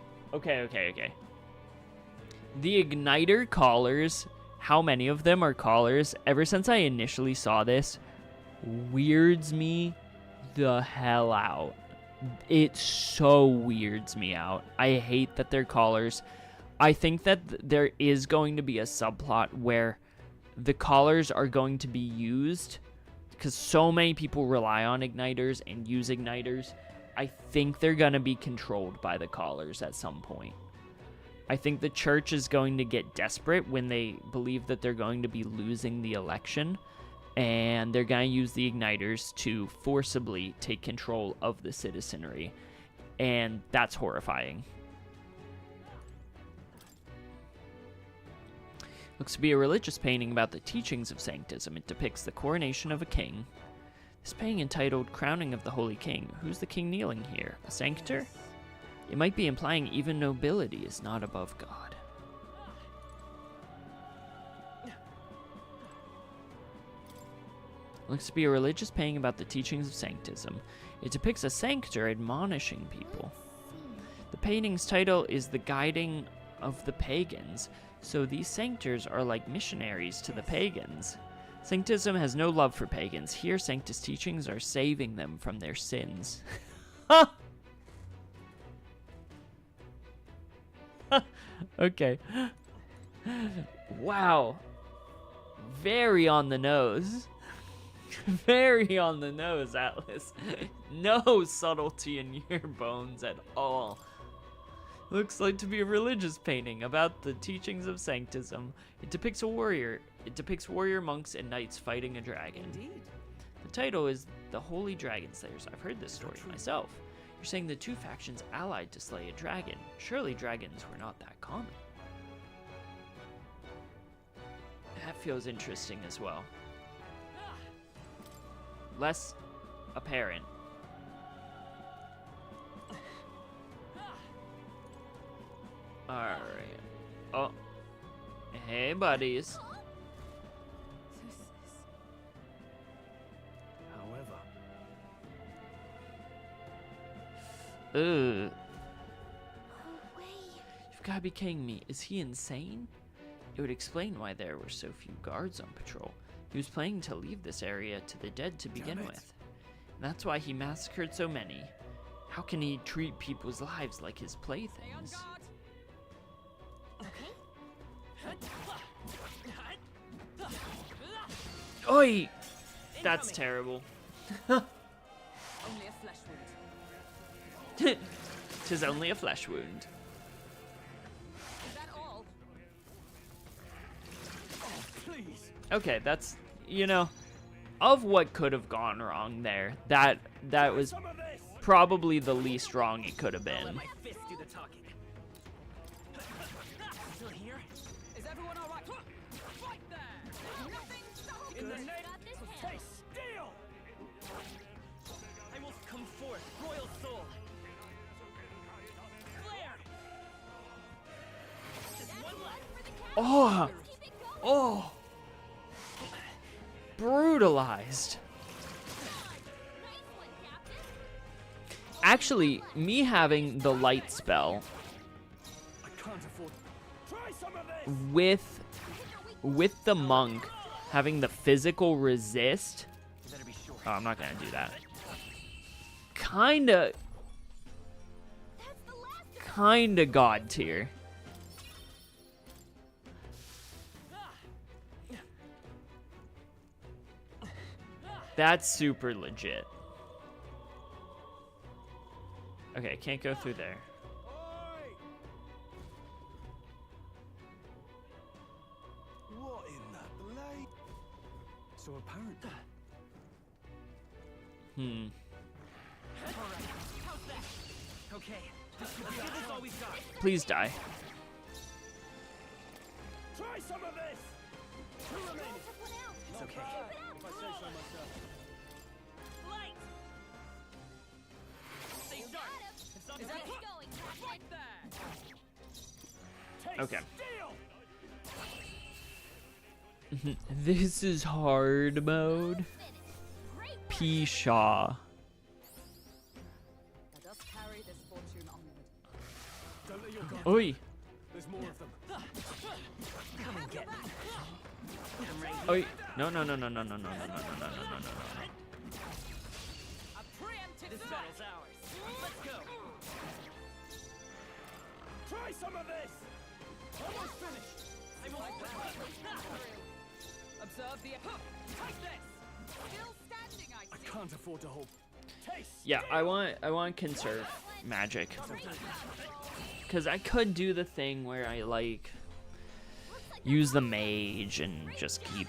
Speaker 1: The igniter collars, how many of them are collars, ever since I initially saw this, weirds me the hell out. It so weirds me out. I hate that they're collars. I think that there is going to be a subplot where the collars are going to be used because so many people rely on igniters and use igniters. I think they're going to be controlled by the collars at some point. I think the church is going to get desperate when they believe that they're going to be losing the election, and they're going to use the igniters to forcibly take control of the citizenry, and that's horrifying. Looks to be a religious painting about the teachings of Sanctism. It depicts the coronation of a king. This painting entitled Crowning of the Holy King. Who's the king kneeling here? A sanctor? It might be implying even nobility is not above God. Looks to be a religious painting about the teachings of Sanctism. It depicts a sanctor admonishing people. The painting's title is The Guiding of the Pagans, so these sanctors are like missionaries to the pagans. Sanctism has no love for pagans. Here, Sanctus teachings are saving them from their sins. Okay. Wow. Very on the nose. Very on the nose, Atlas. No subtlety in your bones at all. Looks like to be a religious painting about the teachings of Sanctism. It depicts a warrior. It depicts warrior monks and knights fighting a dragon.
Speaker 8: Indeed.
Speaker 1: The title is The Holy Dragon Slayers. I've heard this story myself. You're saying the two factions allied to slay a dragon. Surely dragons were not that common. That feels interesting as well. Less apparent. Alright. Oh. Hey, buddies.
Speaker 3: However,
Speaker 1: Ugh. You've gotta be kidding me. Is he insane? It would explain why there were so few guards on patrol. He was planning to leave this area to the dead to begin with. And that's why he massacred so many. How can he treat people's lives like his playthings? Oi! That's terrible.
Speaker 8: Only a flesh wound.
Speaker 1: 'Tis only a flesh wound.
Speaker 8: Is that all?
Speaker 3: oh, please.
Speaker 1: Okay, that's, you know, of what could have gone wrong there, that was probably the least wrong it could have
Speaker 5: Let
Speaker 1: been.
Speaker 5: my fist do the talking. Still here?
Speaker 8: Is everyone all right? Right there! Nothing to
Speaker 5: In the name of taste, steel! I will come forth, royal soul. Flare! Just one left.
Speaker 1: Oh! Oh! Brutalized. Actually, me having the light spell
Speaker 3: I can't afford. Try some of this.
Speaker 1: with the monk having the physical resist.
Speaker 5: You better be sure.
Speaker 1: Oh, I'm not gonna do that. Kinda god tier. That's super legit. Okay, can't go through there.
Speaker 3: What in the blade? So apparent.
Speaker 5: Okay, let's give this all we've got.
Speaker 1: Please die.
Speaker 3: Try some of this. Two remaining.
Speaker 5: It's okay.
Speaker 3: If I say so myself.
Speaker 5: Light! Stay sharp. It's not the right there!
Speaker 1: Okay. This is hard mode. P. Shaw.
Speaker 8: Let us carry this fortune onward.
Speaker 3: Don't let your guard.
Speaker 1: Oi.
Speaker 3: There's more of them.
Speaker 5: Come and get me. I'm ready.
Speaker 1: Oi. No, no, no, no, no, no, no, no, no, no, no, no, no, no.
Speaker 8: A preemptive
Speaker 5: This
Speaker 8: strike.
Speaker 5: battle's ours. Let's go.
Speaker 3: Try some of this. Almost finished.
Speaker 5: I won't.
Speaker 8: Observe the take this. Still standing, I
Speaker 3: I
Speaker 8: see.
Speaker 3: can't afford to hold. Taste.
Speaker 1: Yeah, I want conserve magic. Cause I could do the thing where I like use the mage and just keep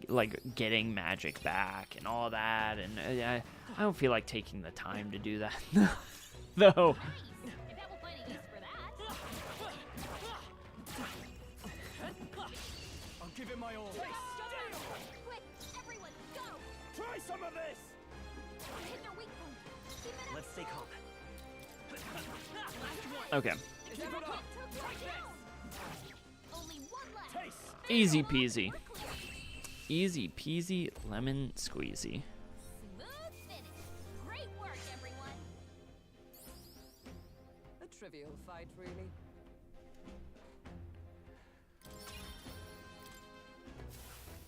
Speaker 1: like getting magic back and all that, and I don't feel like taking the time to do that. Though.
Speaker 3: I'll give it my all.
Speaker 11: Quick, everyone, go!
Speaker 3: Try some of this.
Speaker 11: Hit their weak point. Keep it up.
Speaker 5: Let's stay calm.
Speaker 1: Okay.
Speaker 3: Keep it up.
Speaker 11: Only one left.
Speaker 3: Taste.
Speaker 1: Easy peasy. Easy peasy lemon squeezy.
Speaker 11: Smooth finish. Great work, everyone.
Speaker 8: A trivial fight, really.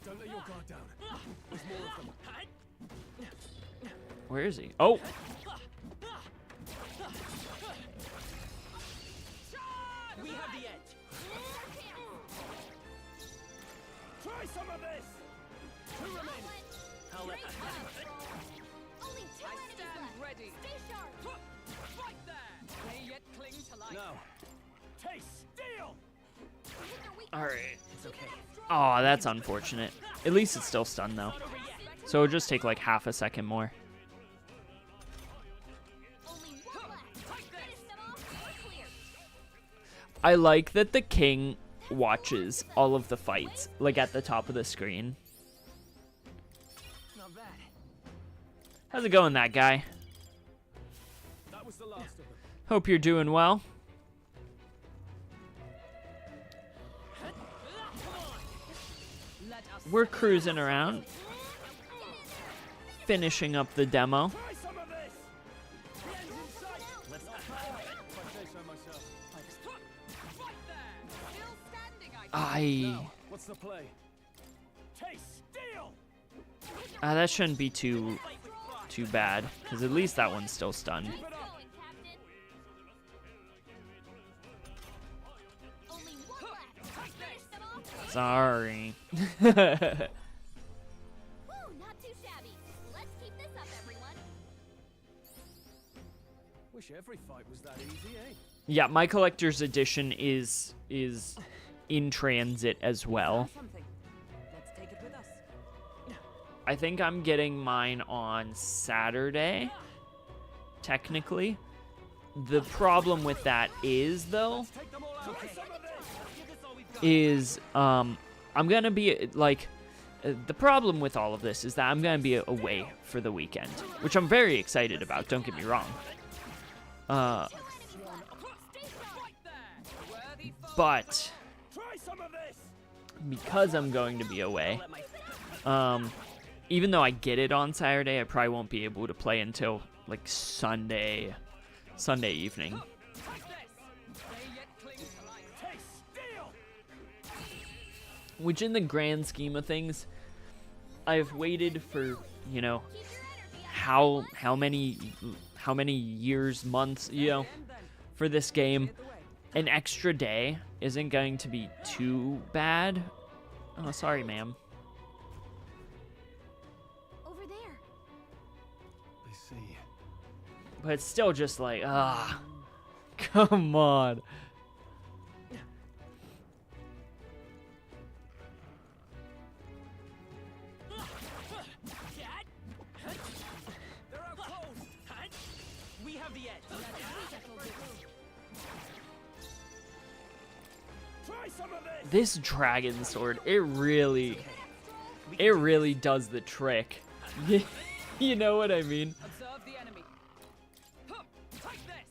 Speaker 3: Don't let your guard down. There's more of them.
Speaker 1: Where is he? Oh.
Speaker 5: We have the edge.
Speaker 3: Try some of this. Two remaining.
Speaker 5: I'll let
Speaker 11: Only two
Speaker 8: I
Speaker 11: enemies
Speaker 8: stand
Speaker 11: left.
Speaker 8: ready.
Speaker 11: Stay sharp.
Speaker 8: Right there. May yet cling to life.
Speaker 3: No. Taste steel.
Speaker 1: All right.
Speaker 5: It's okay.
Speaker 1: Oh, that's unfortunate. At least it's still stunned though.
Speaker 5: Not over yet.
Speaker 1: So it'll just take like half a second more. I like that the king watches all of the fights, like at the top of the screen.
Speaker 5: Not bad.
Speaker 1: How's it going, that guy?
Speaker 3: That was the last of them.
Speaker 1: Hope you're doing well. We're cruising around, finishing up the demo.
Speaker 3: Try some of this. The end's in sight. Let's if I say so myself. What's the play? Taste steel.
Speaker 1: That shouldn't be too bad, because at least that one's still stunned. Sorry.
Speaker 11: Woo, not too shabby. Let's keep this up, everyone.
Speaker 3: Wish every fight was that easy, eh?
Speaker 1: Yeah, my collector's edition is in transit as well.
Speaker 8: Let's take it with us.
Speaker 1: I think I'm getting mine on Saturday, technically. The problem with that is, though, is I'm gonna be like, the problem with all of this is that I'm gonna be away for the weekend, which I'm very excited about, don't get me wrong. But because I'm going to be away, even though I get it on Saturday, I probably won't be able to play until like Sunday evening. Which, in the grand scheme of things, I've waited for, you know, how many years, months, you know, for this game. An extra day isn't going to be too bad. Oh, sorry, ma'am.
Speaker 6: Over there.
Speaker 3: I see.
Speaker 1: But it's still just like, come on.
Speaker 5: We have the edge.
Speaker 3: Try some of this.
Speaker 1: This dragon sword, it really does the trick. You know what I mean?
Speaker 8: Observe the enemy.
Speaker 5: Take this.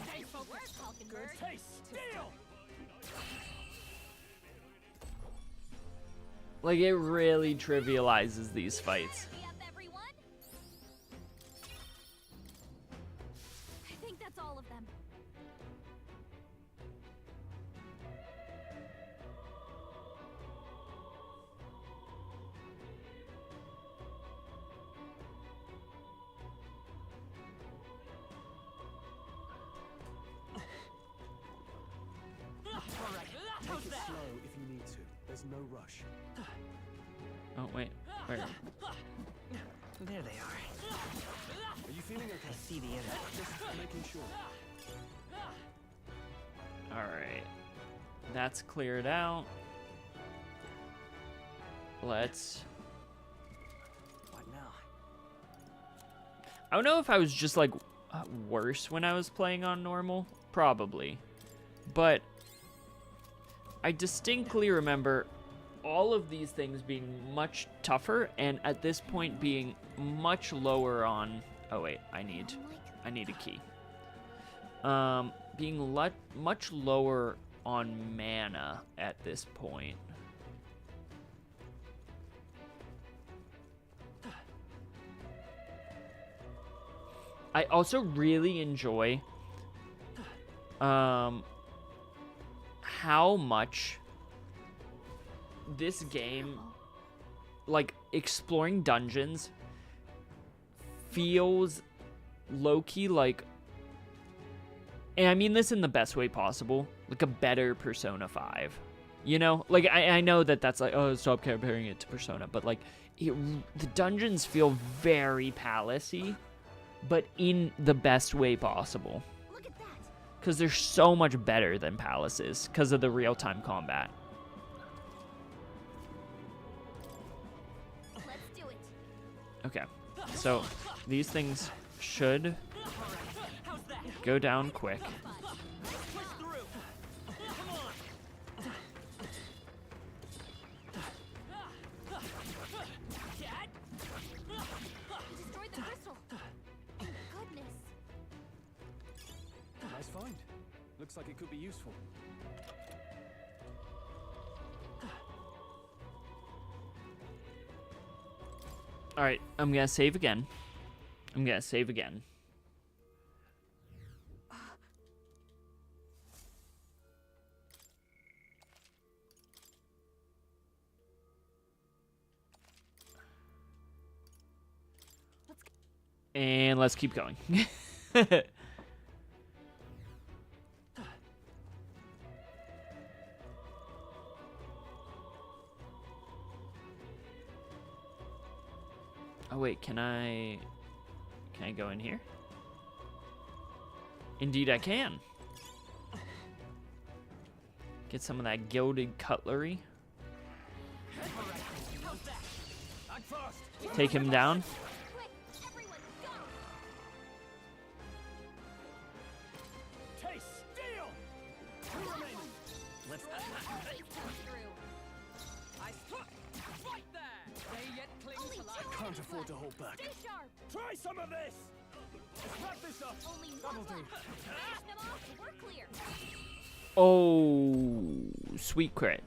Speaker 11: Stay focused, Hulkenberg.
Speaker 3: Taste steel.
Speaker 1: Like, it really trivializes these fights.
Speaker 11: Be up, everyone. I think that's all of them.
Speaker 3: Take it slow if you need to. There's no rush.
Speaker 1: Oh, wait. Where?
Speaker 5: There they are.
Speaker 3: Are you feeling okay?
Speaker 5: I see the enemy.
Speaker 3: Just making sure.
Speaker 1: Alright. That's cleared out. Let's...
Speaker 5: What now?
Speaker 1: I don't know if I was just, like, worse when I was playing on normal. Probably. But I distinctly remember all of these things being much tougher, and at this point being much lower on... Oh, wait. I need a key. Being much lower on mana at this point. I also really enjoy how much this game, like, exploring dungeons feels low-key like, and I mean this in the best way possible, like a better Persona 5. You know? Like, I know that that's like, oh, stop comparing it to Persona, but, like, the dungeons feel very palace-y, but in the best way possible.
Speaker 11: Look at that.
Speaker 1: Because they're so much better than palaces because of the real-time combat.
Speaker 11: Let's do it.
Speaker 1: Okay, so these things should go down quick.
Speaker 3: Nice find. Looks like it could be useful.
Speaker 1: Alright, I'm gonna save again. And let's keep going. Oh wait, can I go in here? Indeed I can. Get some of that gilded cutlery. Take him down.
Speaker 3: Can't afford to hold back. Try some of this! Let's wrap this up. That'll do.
Speaker 1: Oh, sweet crit.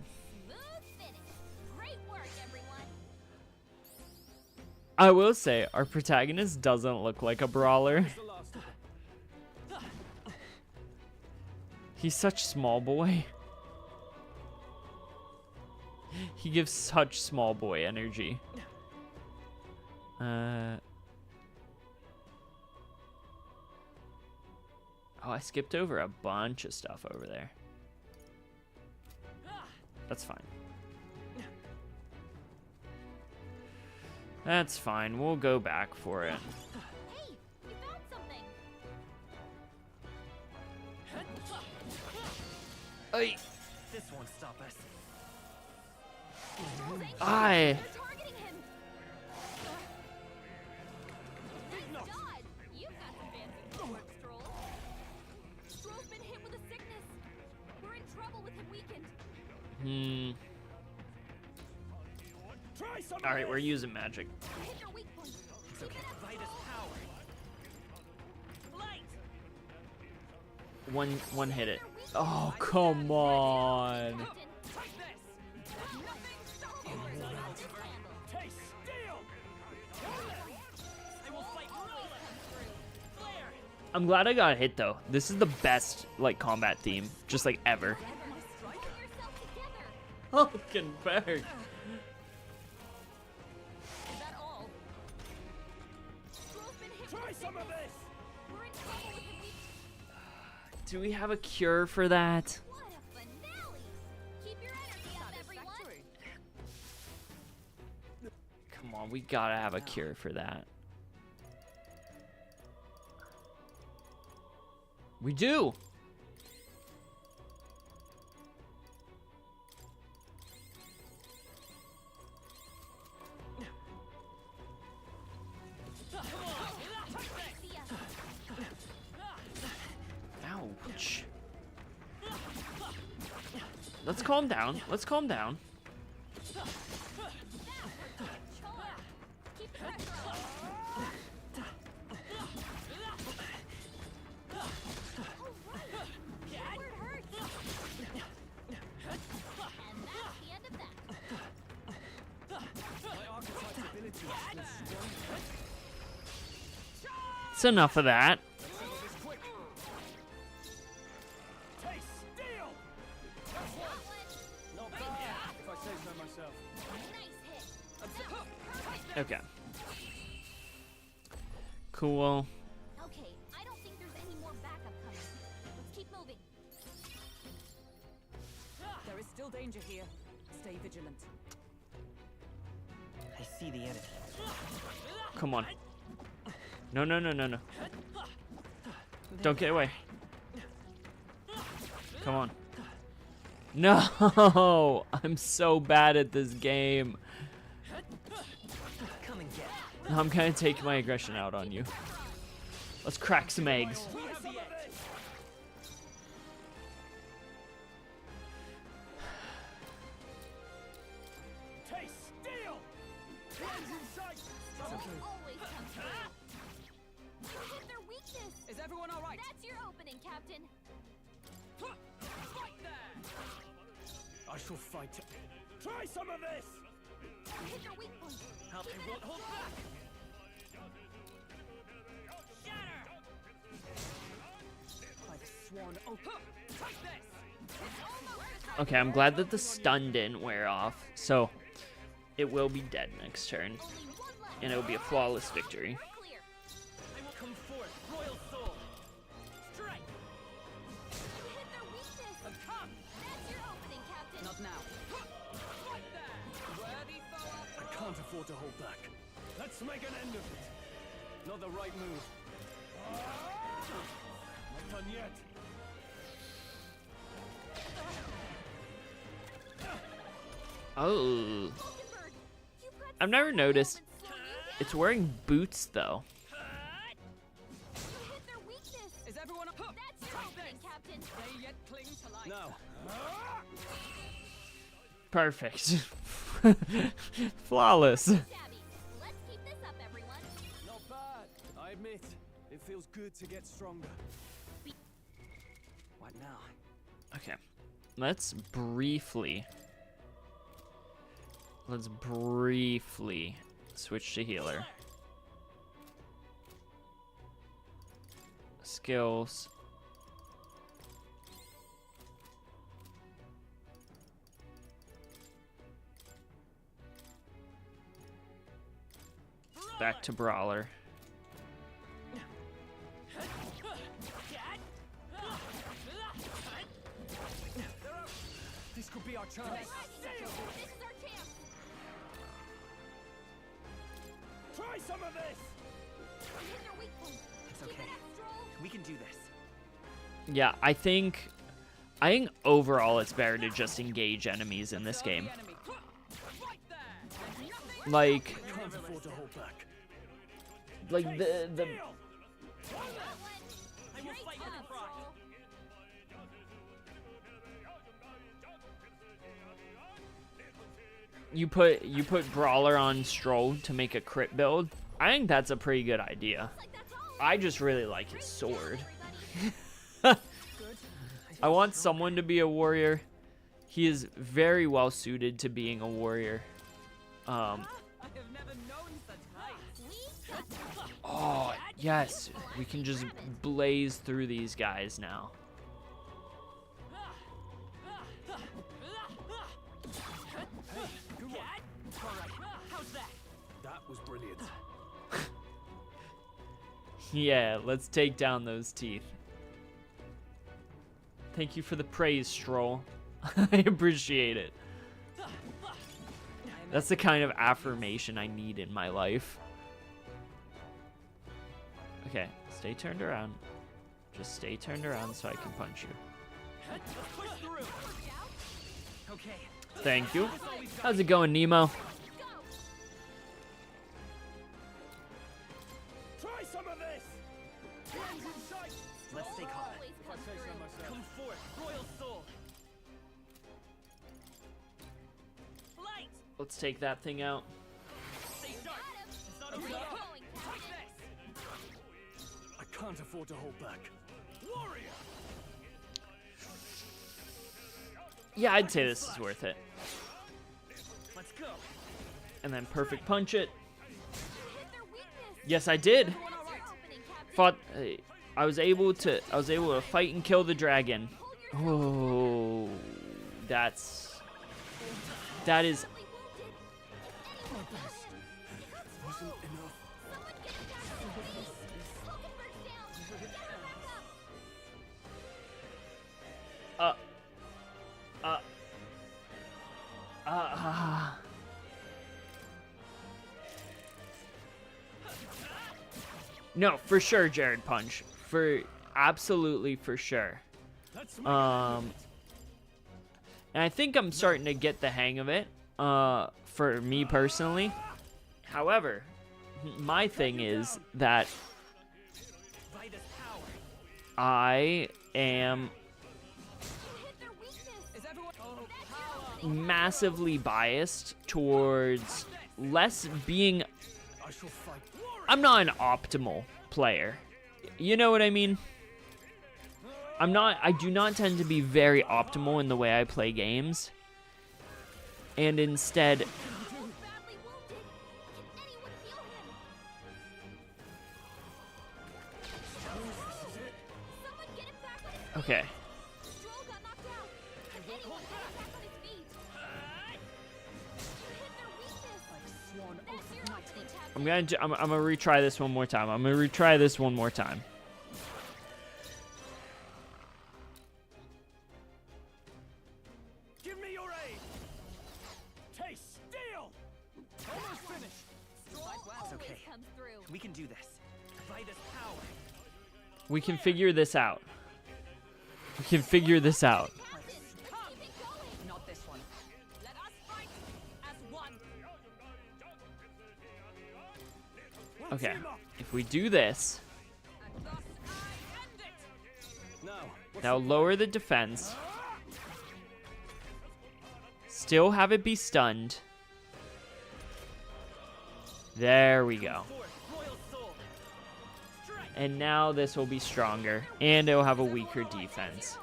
Speaker 1: I will say, our protagonist doesn't look like a brawler. He's such small boy. He gives such small boy energy. Oh, I skipped over a bunch of stuff over there. That's fine. That's fine. We'll go back for it.
Speaker 11: Hey, we found something.
Speaker 1: Hey.
Speaker 5: This won't stop us.
Speaker 1: I. All right, we're using magic.
Speaker 5: It's okay. Vitus power.
Speaker 1: One hit it. Oh, come on. I'm glad I got hit though. This is the best like combat theme, just like ever. Hulkenberg. Do we have a cure for that? Come on, we gotta have a cure for that. We do. Ouch. Let's calm down. Let's calm down. It's enough of that. Okay. Cool.
Speaker 11: Okay, I don't think there's any more backup coming. Let's keep moving.
Speaker 8: There is still danger here. Stay vigilant.
Speaker 5: I see the enemy.
Speaker 1: Come on. No, no, no, no, no. Don't get away. Come on. No! I'm so bad at this game.
Speaker 5: Come and get.
Speaker 1: I'm gonna take my aggression out on you. Let's crack some eggs.
Speaker 8: Is everyone all right?
Speaker 11: That's your opening, Captain.
Speaker 8: Fight there!
Speaker 3: I shall fight. Try some of this!
Speaker 11: Hit your weak point.
Speaker 5: Help, I won't hold back. Shatter!
Speaker 8: I've sworn oath. Take this!
Speaker 1: Okay, I'm glad that the stun didn't wear off, so it will be dead next turn, and it will be a flawless victory.
Speaker 11: Clear.
Speaker 5: I will come forth, royal soul. Strike!
Speaker 11: Hit their weakness.
Speaker 5: Come!
Speaker 11: That's your opening, Captain.
Speaker 8: Not now. Fight there! Worthy foe after
Speaker 3: I
Speaker 8: all.
Speaker 3: can't afford to hold back. Let's make an end of it. Not the right move. Not done yet.
Speaker 1: Oh,
Speaker 11: Hulkenberg, you've got
Speaker 1: I've never noticed.
Speaker 11: slow you down.
Speaker 1: It's wearing boots though.
Speaker 11: You hit their weakness.
Speaker 8: Is everyone up?
Speaker 11: That's your opening, Captain.
Speaker 8: They yet cling to life.
Speaker 3: Now.
Speaker 1: Perfect. Flawless.
Speaker 11: Stabby. Let's keep this up, everyone.
Speaker 3: Not bad. I admit, it feels good to get stronger.
Speaker 8: What now?
Speaker 1: Okay, let's briefly switch to healer. Skills. Back to brawler.
Speaker 3: This could be our chance.
Speaker 11: This is our chance.
Speaker 3: Try some of this!
Speaker 11: Hit their weak point.
Speaker 5: It's
Speaker 11: Keep
Speaker 5: okay.
Speaker 11: it up, Stroll.
Speaker 5: We can do this.
Speaker 1: Yeah, I think overall it's better to just engage enemies in this game.
Speaker 8: Enemy. Fight there!
Speaker 1: Like
Speaker 3: Can't afford to hold back.
Speaker 1: the
Speaker 5: I will fight with pride.
Speaker 1: you put brawler on Stroll to make a crit build. I think that's a pretty good idea. I just really like his sword. I want someone to be a warrior. He is very well suited to being a warrior.
Speaker 8: I have never known such heights.
Speaker 1: Oh, yes. We can just blaze through these guys now.
Speaker 3: Good one.
Speaker 5: Alright, how's that?
Speaker 3: That was brilliant.
Speaker 1: Yeah, let's take down those teeth. Thank you for the praise, Stroll. I appreciate it. That's the kind of affirmation I need in my life. Okay, stay turned around. Just stay turned around so I can punch you.
Speaker 5: Let's push through. Okay.
Speaker 1: Thank you. How's it going, Nemo?
Speaker 3: Try some of this! Hands in sight!
Speaker 5: Let's stay calm.
Speaker 11: Always come
Speaker 3: Say so
Speaker 11: through.
Speaker 3: myself.
Speaker 5: Come forth, royal soul. Flight.
Speaker 1: Let's take that thing out.
Speaker 5: Stay sharp. It's not over
Speaker 11: Keep
Speaker 5: yet.
Speaker 11: going,
Speaker 5: Take
Speaker 11: Captain.
Speaker 5: this.
Speaker 3: I can't afford to hold back. Warrior!
Speaker 1: Yeah, I'd say this is worth it.
Speaker 5: Let's go.
Speaker 1: And then perfect punch it.
Speaker 11: Hit their weakness.
Speaker 1: Yes, I did.
Speaker 11: That's your opening, Captain.
Speaker 1: Fought. I was able to fight and kill the dragon. Oh, that is.
Speaker 11: Badly wounded.
Speaker 3: Wasn't enough.
Speaker 11: Someone get him back up, please. Hulkenberg's down. Get him back up.
Speaker 1: No, for sure, Jared punch. Absolutely for sure.
Speaker 3: Let's make
Speaker 1: And I think I'm starting to get the hang of it. For me personally. However, my thing is that I am massively biased towards less being... I'm not an optimal player. You know what I mean? I do not tend to be very optimal in the way I play games. And instead... Okay. I'm gonna retry this one more time. I'm gonna retry this one more time.
Speaker 5: Give me your aid. Taste steel. Almost finished. It's okay. We can do this. By this power.
Speaker 1: We can figure this out. We can figure this out.
Speaker 8: Not this one. Let us fight as one.
Speaker 1: Okay, if we do this, now lower the defense, still have it be stunned. There we go. And now this will be stronger, and it will have a weaker defense.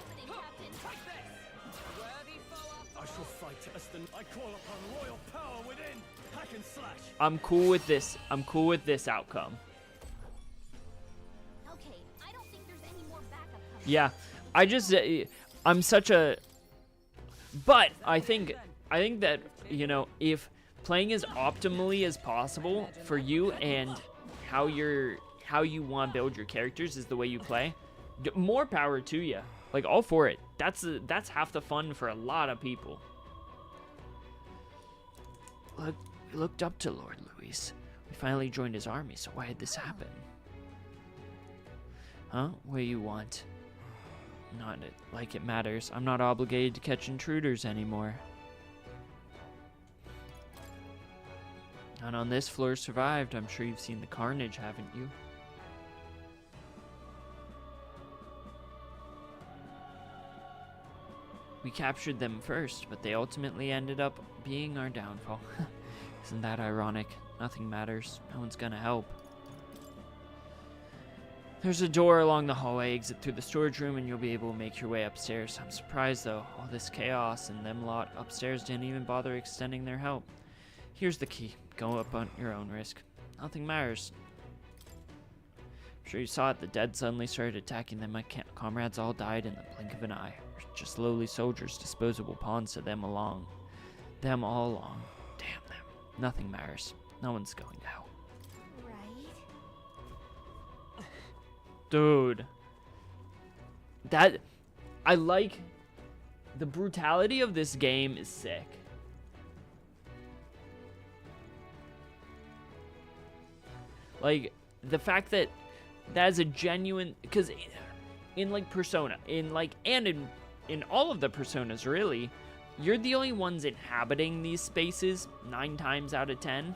Speaker 3: I shall fight as I call upon royal power within. Hack and slash.
Speaker 1: I'm cool with this. I'm cool with this outcome.
Speaker 11: Okay, I don't think there's any more backup coming.
Speaker 1: Yeah, I just I'm such a... But I think that, you know, if playing as optimally as possible for you and how you want to build your characters is the way you play, more power to you. Like, all for it. That's half the fun for a lot of people. Look, we looked up to Lord Louis. We finally joined his army, so why did this happen? Huh? What do you want? Not like it matters. I'm not obligated to catch intruders anymore. Not on this floor survived. I'm sure you've seen the carnage, haven't you? We captured them first, but they ultimately ended up being our downfall. Isn't that ironic? Nothing matters. No one's gonna help. There's a door along the hallway. Exit through the storage room and you'll be able to make your way upstairs. I'm surprised though. All this chaos and them lot upstairs didn't even bother extending their help. Here's the key. Go up on your own risk. Nothing matters. I'm sure you saw it. The dead suddenly started attacking them. My comrades all died in the blink of an eye. We're just lowly soldiers, disposable pawns to them along. Them all along. Damn them. Nothing matters. No one's going to help.
Speaker 11: Right?
Speaker 1: Dude. That... I like... The brutality of this game is sick. Like, the fact that that's a genuine... Because in, like, Persona, in all of the Personas, really, you're the only ones inhabiting these spaces 9 times out of 10.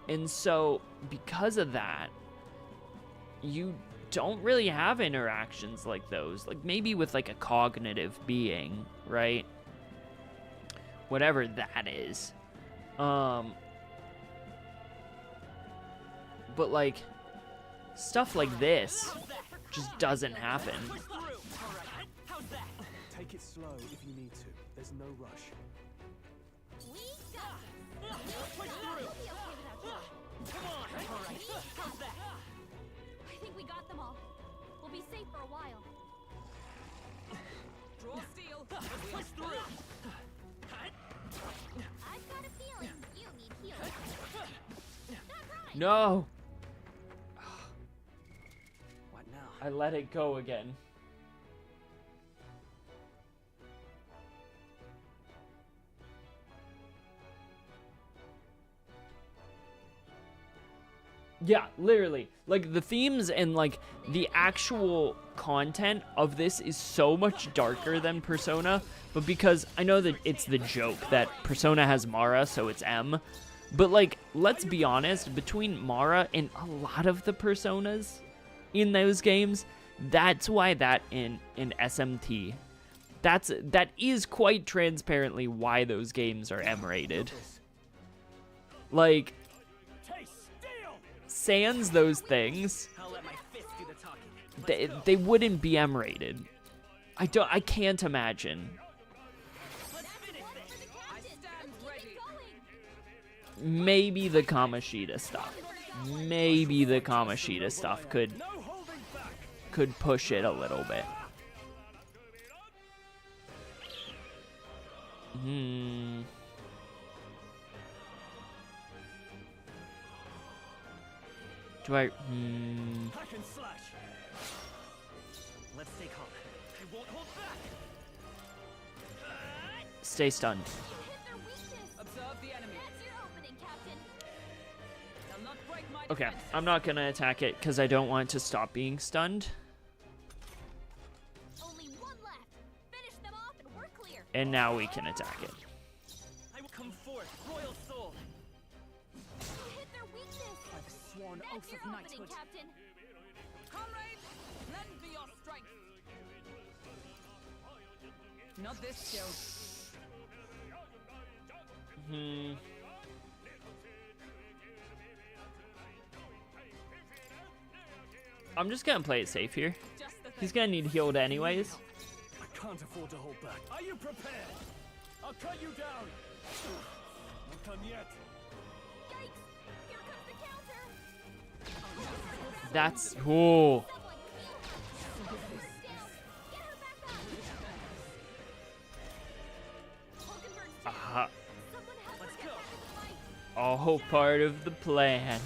Speaker 1: And so, because of that, you don't really have interactions like those. Like, maybe with, like, a cognitive being, right? Whatever that is. But, like, stuff like this just doesn't happen.
Speaker 3: Take it slow if you need to. There's no rush.
Speaker 11: We got this. Push through. We'll be okay without you. Come on. All right. How's that? I think we got them all. We'll be safe for a while.
Speaker 8: Draw steel.
Speaker 5: Push through.
Speaker 11: I've got a feeling you need healing. Not right.
Speaker 1: No!
Speaker 5: What now?
Speaker 1: I let it go again. Yeah, literally. Like, the themes and, like, the actual content of this is so much darker than Persona, but because I know that it's the joke that Persona has Mara, so it's M, But, like, let's be honest, between Mara and a lot of the personas in those games, that's why that in SMT, that is quite transparently why those games are M-rated. Like, sans those things, they wouldn't be M-rated. I can't imagine. Maybe the Kamoshida stuff. Maybe the Kamoshida stuff could push it a little bit. Do I?
Speaker 5: Hack and slash. Let's stay calm. I won't hold back.
Speaker 1: Stay stunned.
Speaker 8: Observe the enemy. They'll not break my
Speaker 1: Okay,
Speaker 8: defenses.
Speaker 1: I'm not gonna attack it because I don't want it to stop being stunned.
Speaker 11: Only one left. Finish them off and we're clear.
Speaker 1: And now we can attack it.
Speaker 5: I will come forth, royal soul.
Speaker 11: Hit their weakness.
Speaker 8: By the sworn
Speaker 11: That's
Speaker 8: oath
Speaker 11: your
Speaker 8: of
Speaker 11: opening,
Speaker 8: knighthood.
Speaker 11: Captain.
Speaker 8: Comrades, lend me your strength. Not this Joe.
Speaker 1: I'm just gonna play it safe here. He's gonna need healed anyways.
Speaker 3: I can't afford to hold back. Are you prepared? I'll cut you down. Not done yet.
Speaker 11: Yikes! Here comes the counter.
Speaker 1: That's ooh.
Speaker 11: Get her back up. Hulkenberg's
Speaker 1: Aha.
Speaker 11: someone help her get back in the fight.
Speaker 1: All part of the plan.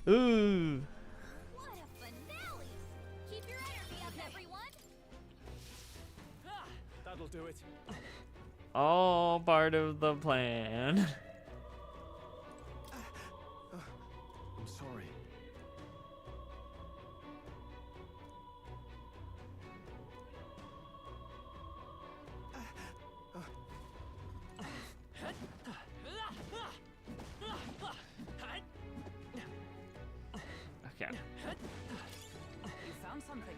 Speaker 1: Ooh.
Speaker 11: What a finale! Keep your energy up, everyone.
Speaker 3: That'll do it.
Speaker 1: All part of the plan.
Speaker 3: I'm sorry.
Speaker 1: Okay.
Speaker 8: You found something.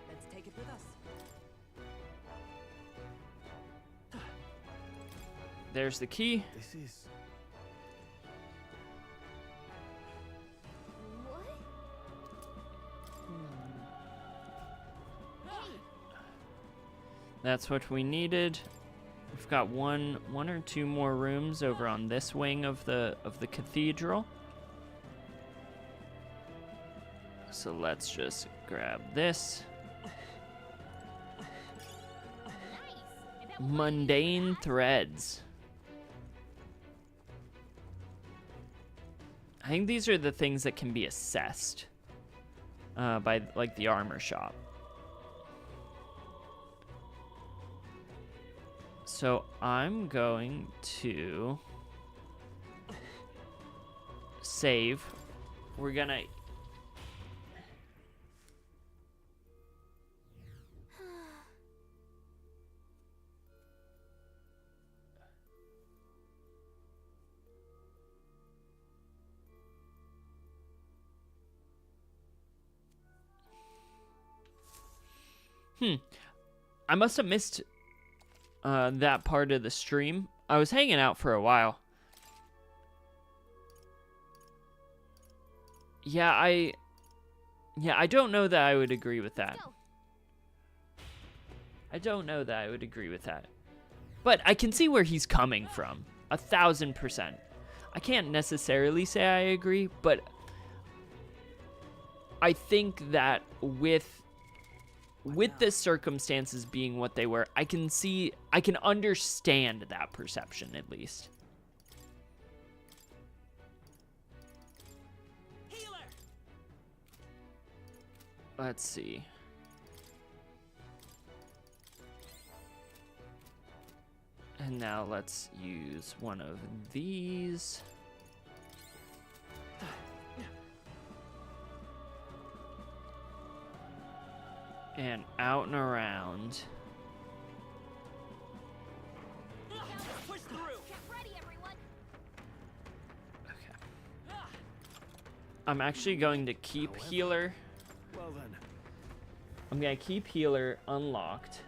Speaker 8: Let's take it with us.
Speaker 1: There's the key.
Speaker 3: This is...
Speaker 11: What?
Speaker 1: That's what we needed. We've got one or two more rooms over on this wing of the cathedral. So let's just grab this. Mundane threads. I think these are the things that can be assessed by like the armor shop. So I'm going to save. We're gonna I must have missed that part of the stream. I was hanging out for a while. Yeah, I don't know that I would agree with that. I don't know that I would agree with that. But I can see where he's coming from. 1000%. I can't necessarily say I agree, but I think that with the circumstances being what they were, I can understand that perception at least.
Speaker 5: Healer.
Speaker 1: Let's see. And now let's use one of these. And out and around.
Speaker 5: Push through.
Speaker 11: Get ready,
Speaker 1: I'm actually going to keep healer.
Speaker 3: Well then.
Speaker 1: I'm gonna keep healer unlocked.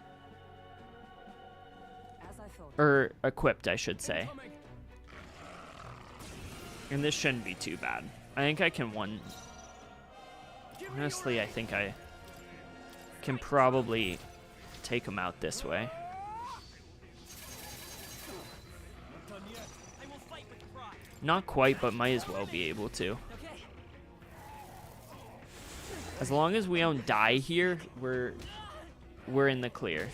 Speaker 8: As I thought.
Speaker 1: Or equipped, I should say. And this shouldn't be too bad. I think I can one... Honestly, I think I can probably take him out this way. Not quite, but might as well be able to. As long as we don't die here, we're in the clear.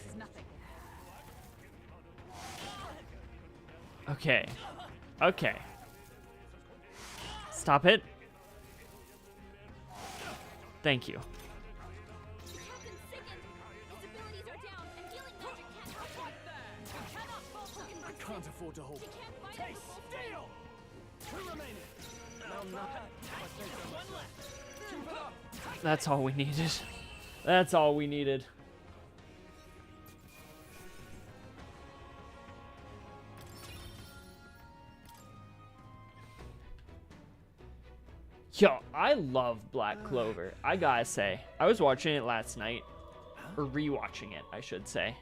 Speaker 1: Okay. Okay. Stop it. Thank you.
Speaker 3: I can't afford to hold. Taste steel. Two remaining.
Speaker 1: That's all we needed. That's all we needed. Yo, I love Black Clover. I gotta say, I was watching it last night, or rewatching it, I should say.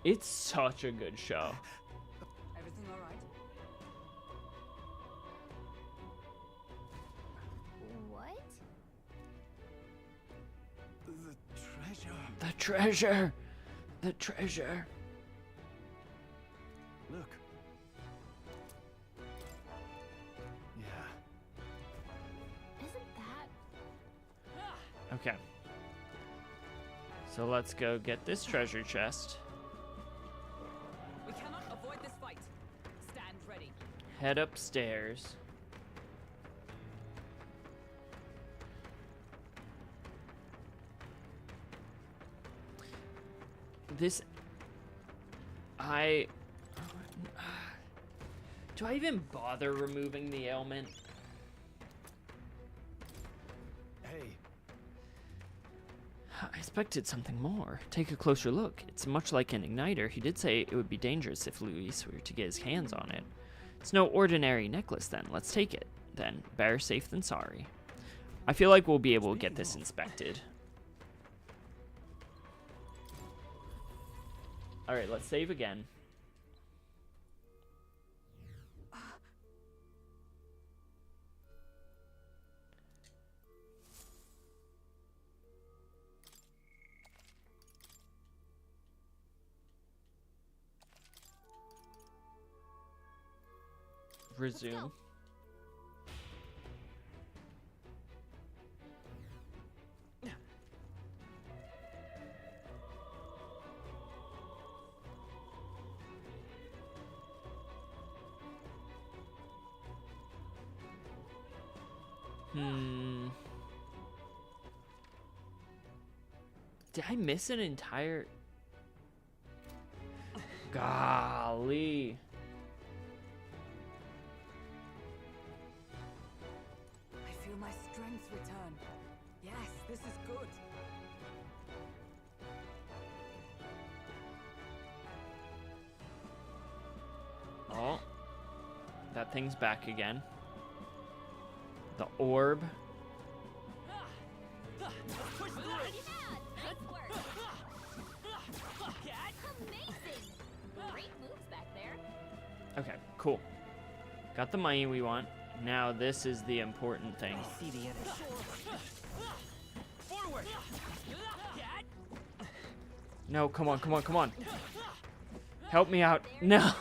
Speaker 1: It's such a good show.
Speaker 8: Everything all right?
Speaker 6: What?
Speaker 3: The treasure.
Speaker 1: The treasure. The treasure.
Speaker 3: Look. Yeah.
Speaker 6: Isn't that...
Speaker 1: Okay. So let's go get this treasure chest.
Speaker 8: We cannot avoid this fight. Stand ready.
Speaker 1: Head upstairs. This... Do I even bother removing the ailment?
Speaker 3: Hey.
Speaker 1: I expected something more. Take a closer look. It's much like an igniter. He did say it would be dangerous if Luis were to get his hands on it. It's no ordinary necklace then. Let's take it. Then, better safe than sorry. I feel like we'll be able to get this inspected. Alright, let's save again. Resume. Did I miss an entire... Golly.
Speaker 8: I feel my strength return. Yes, this is good.
Speaker 1: Oh. That thing's back again. The orb. Okay, cool. Got the money we want. Now this is the important thing.
Speaker 5: See the enemy. Forward.
Speaker 1: No, come on, come on, come on. Help me out. No.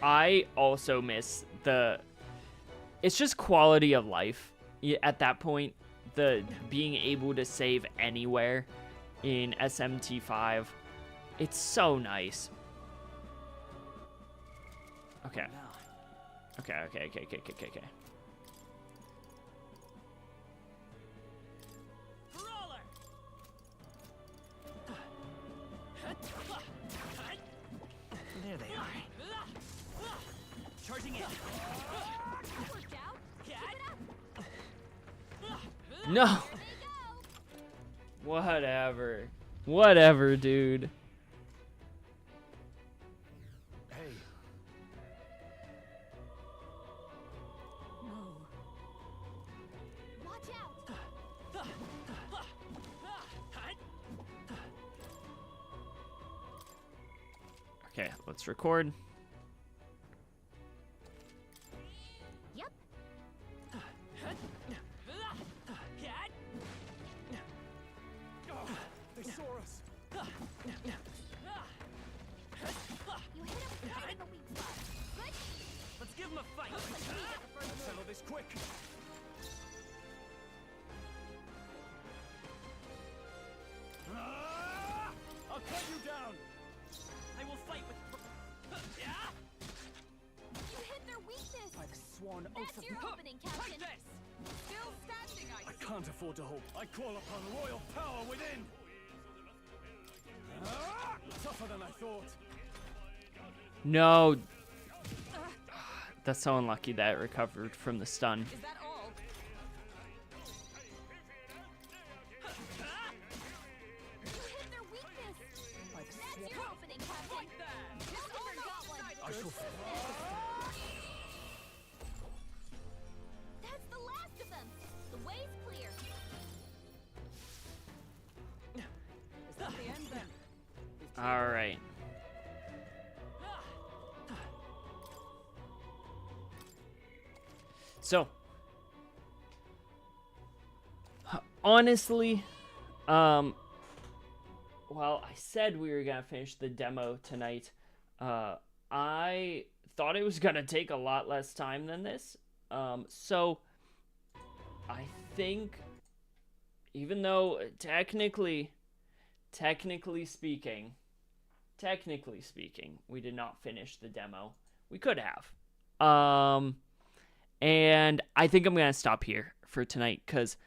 Speaker 1: I also miss the... It's just quality of life. At that point, the being able to save anywhere in SMT5, it's so nice. Okay. Okay.
Speaker 5: There they are. Charging in.
Speaker 1: No. Whatever. Whatever, dude.
Speaker 3: Hey.
Speaker 7: No.
Speaker 11: Watch out!
Speaker 1: Okay, let's record.
Speaker 11: Yep.
Speaker 3: They saw us.
Speaker 11: You hit him right in the weak spot. Good.
Speaker 5: Let's give him a fight.
Speaker 3: Settle this quick. I'll cut you down.
Speaker 5: I will fight with.
Speaker 11: You hit their weakness.
Speaker 3: I've sworn oath
Speaker 11: That's
Speaker 3: of
Speaker 11: your opening, Captain.
Speaker 8: Still standing,
Speaker 3: I can't afford to hope. I call upon royal power within. Tougher than I thought.
Speaker 1: No. That's so unlucky that it recovered from the stun.
Speaker 8: Is that all?
Speaker 11: You hit their weakness. That's your opening, Captain. This armor got one.
Speaker 3: I shall.
Speaker 11: That's the last of them. The way's clear.
Speaker 8: Is that the end then?
Speaker 1: All right. So, honestly, well, I said we were gonna finish the demo tonight. I thought it was gonna take a lot less time than this. So I think, even though technically speaking, we did not finish the demo. We could have. And I think I'm gonna stop here for tonight because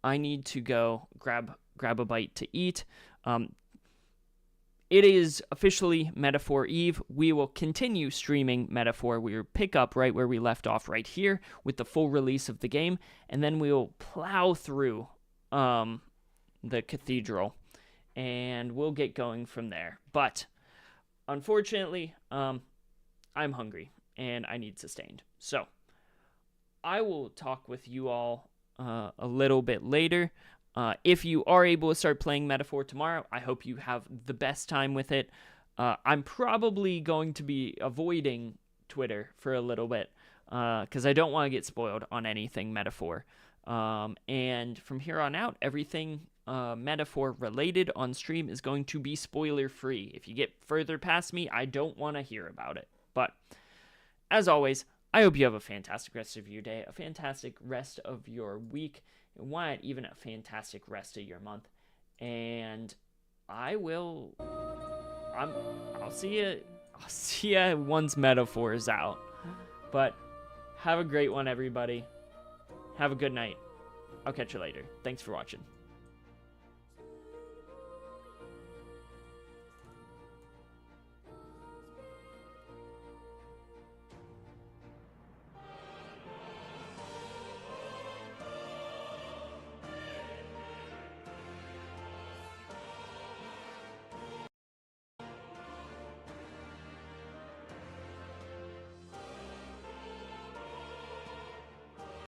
Speaker 1: I need to go grab a bite to eat. It is officially Metaphor Eve. We will continue streaming Metaphor. We will pick up right where we left off right here with the full release of the game, and then we will plow through the cathedral, and we'll get going from there. But unfortunately, I'm hungry and I need sustained. So I will talk with you all a little bit later. If you are able to start playing Metaphor tomorrow, I hope you have the best time with it. I'm probably going to be avoiding Twitter for a little bit because I don't want to get spoiled on anything Metaphor. And from here on out, everything Metaphor related on stream is going to be spoiler free. If you get further past me, I don't want to hear about it. But as always, I hope you have a fantastic rest of your day, a fantastic rest of your week, and why not even a fantastic rest of your month. And I'll see you once Metaphor is out. But have a great one, everybody. Have a good night. I'll catch you later. Thanks for watching.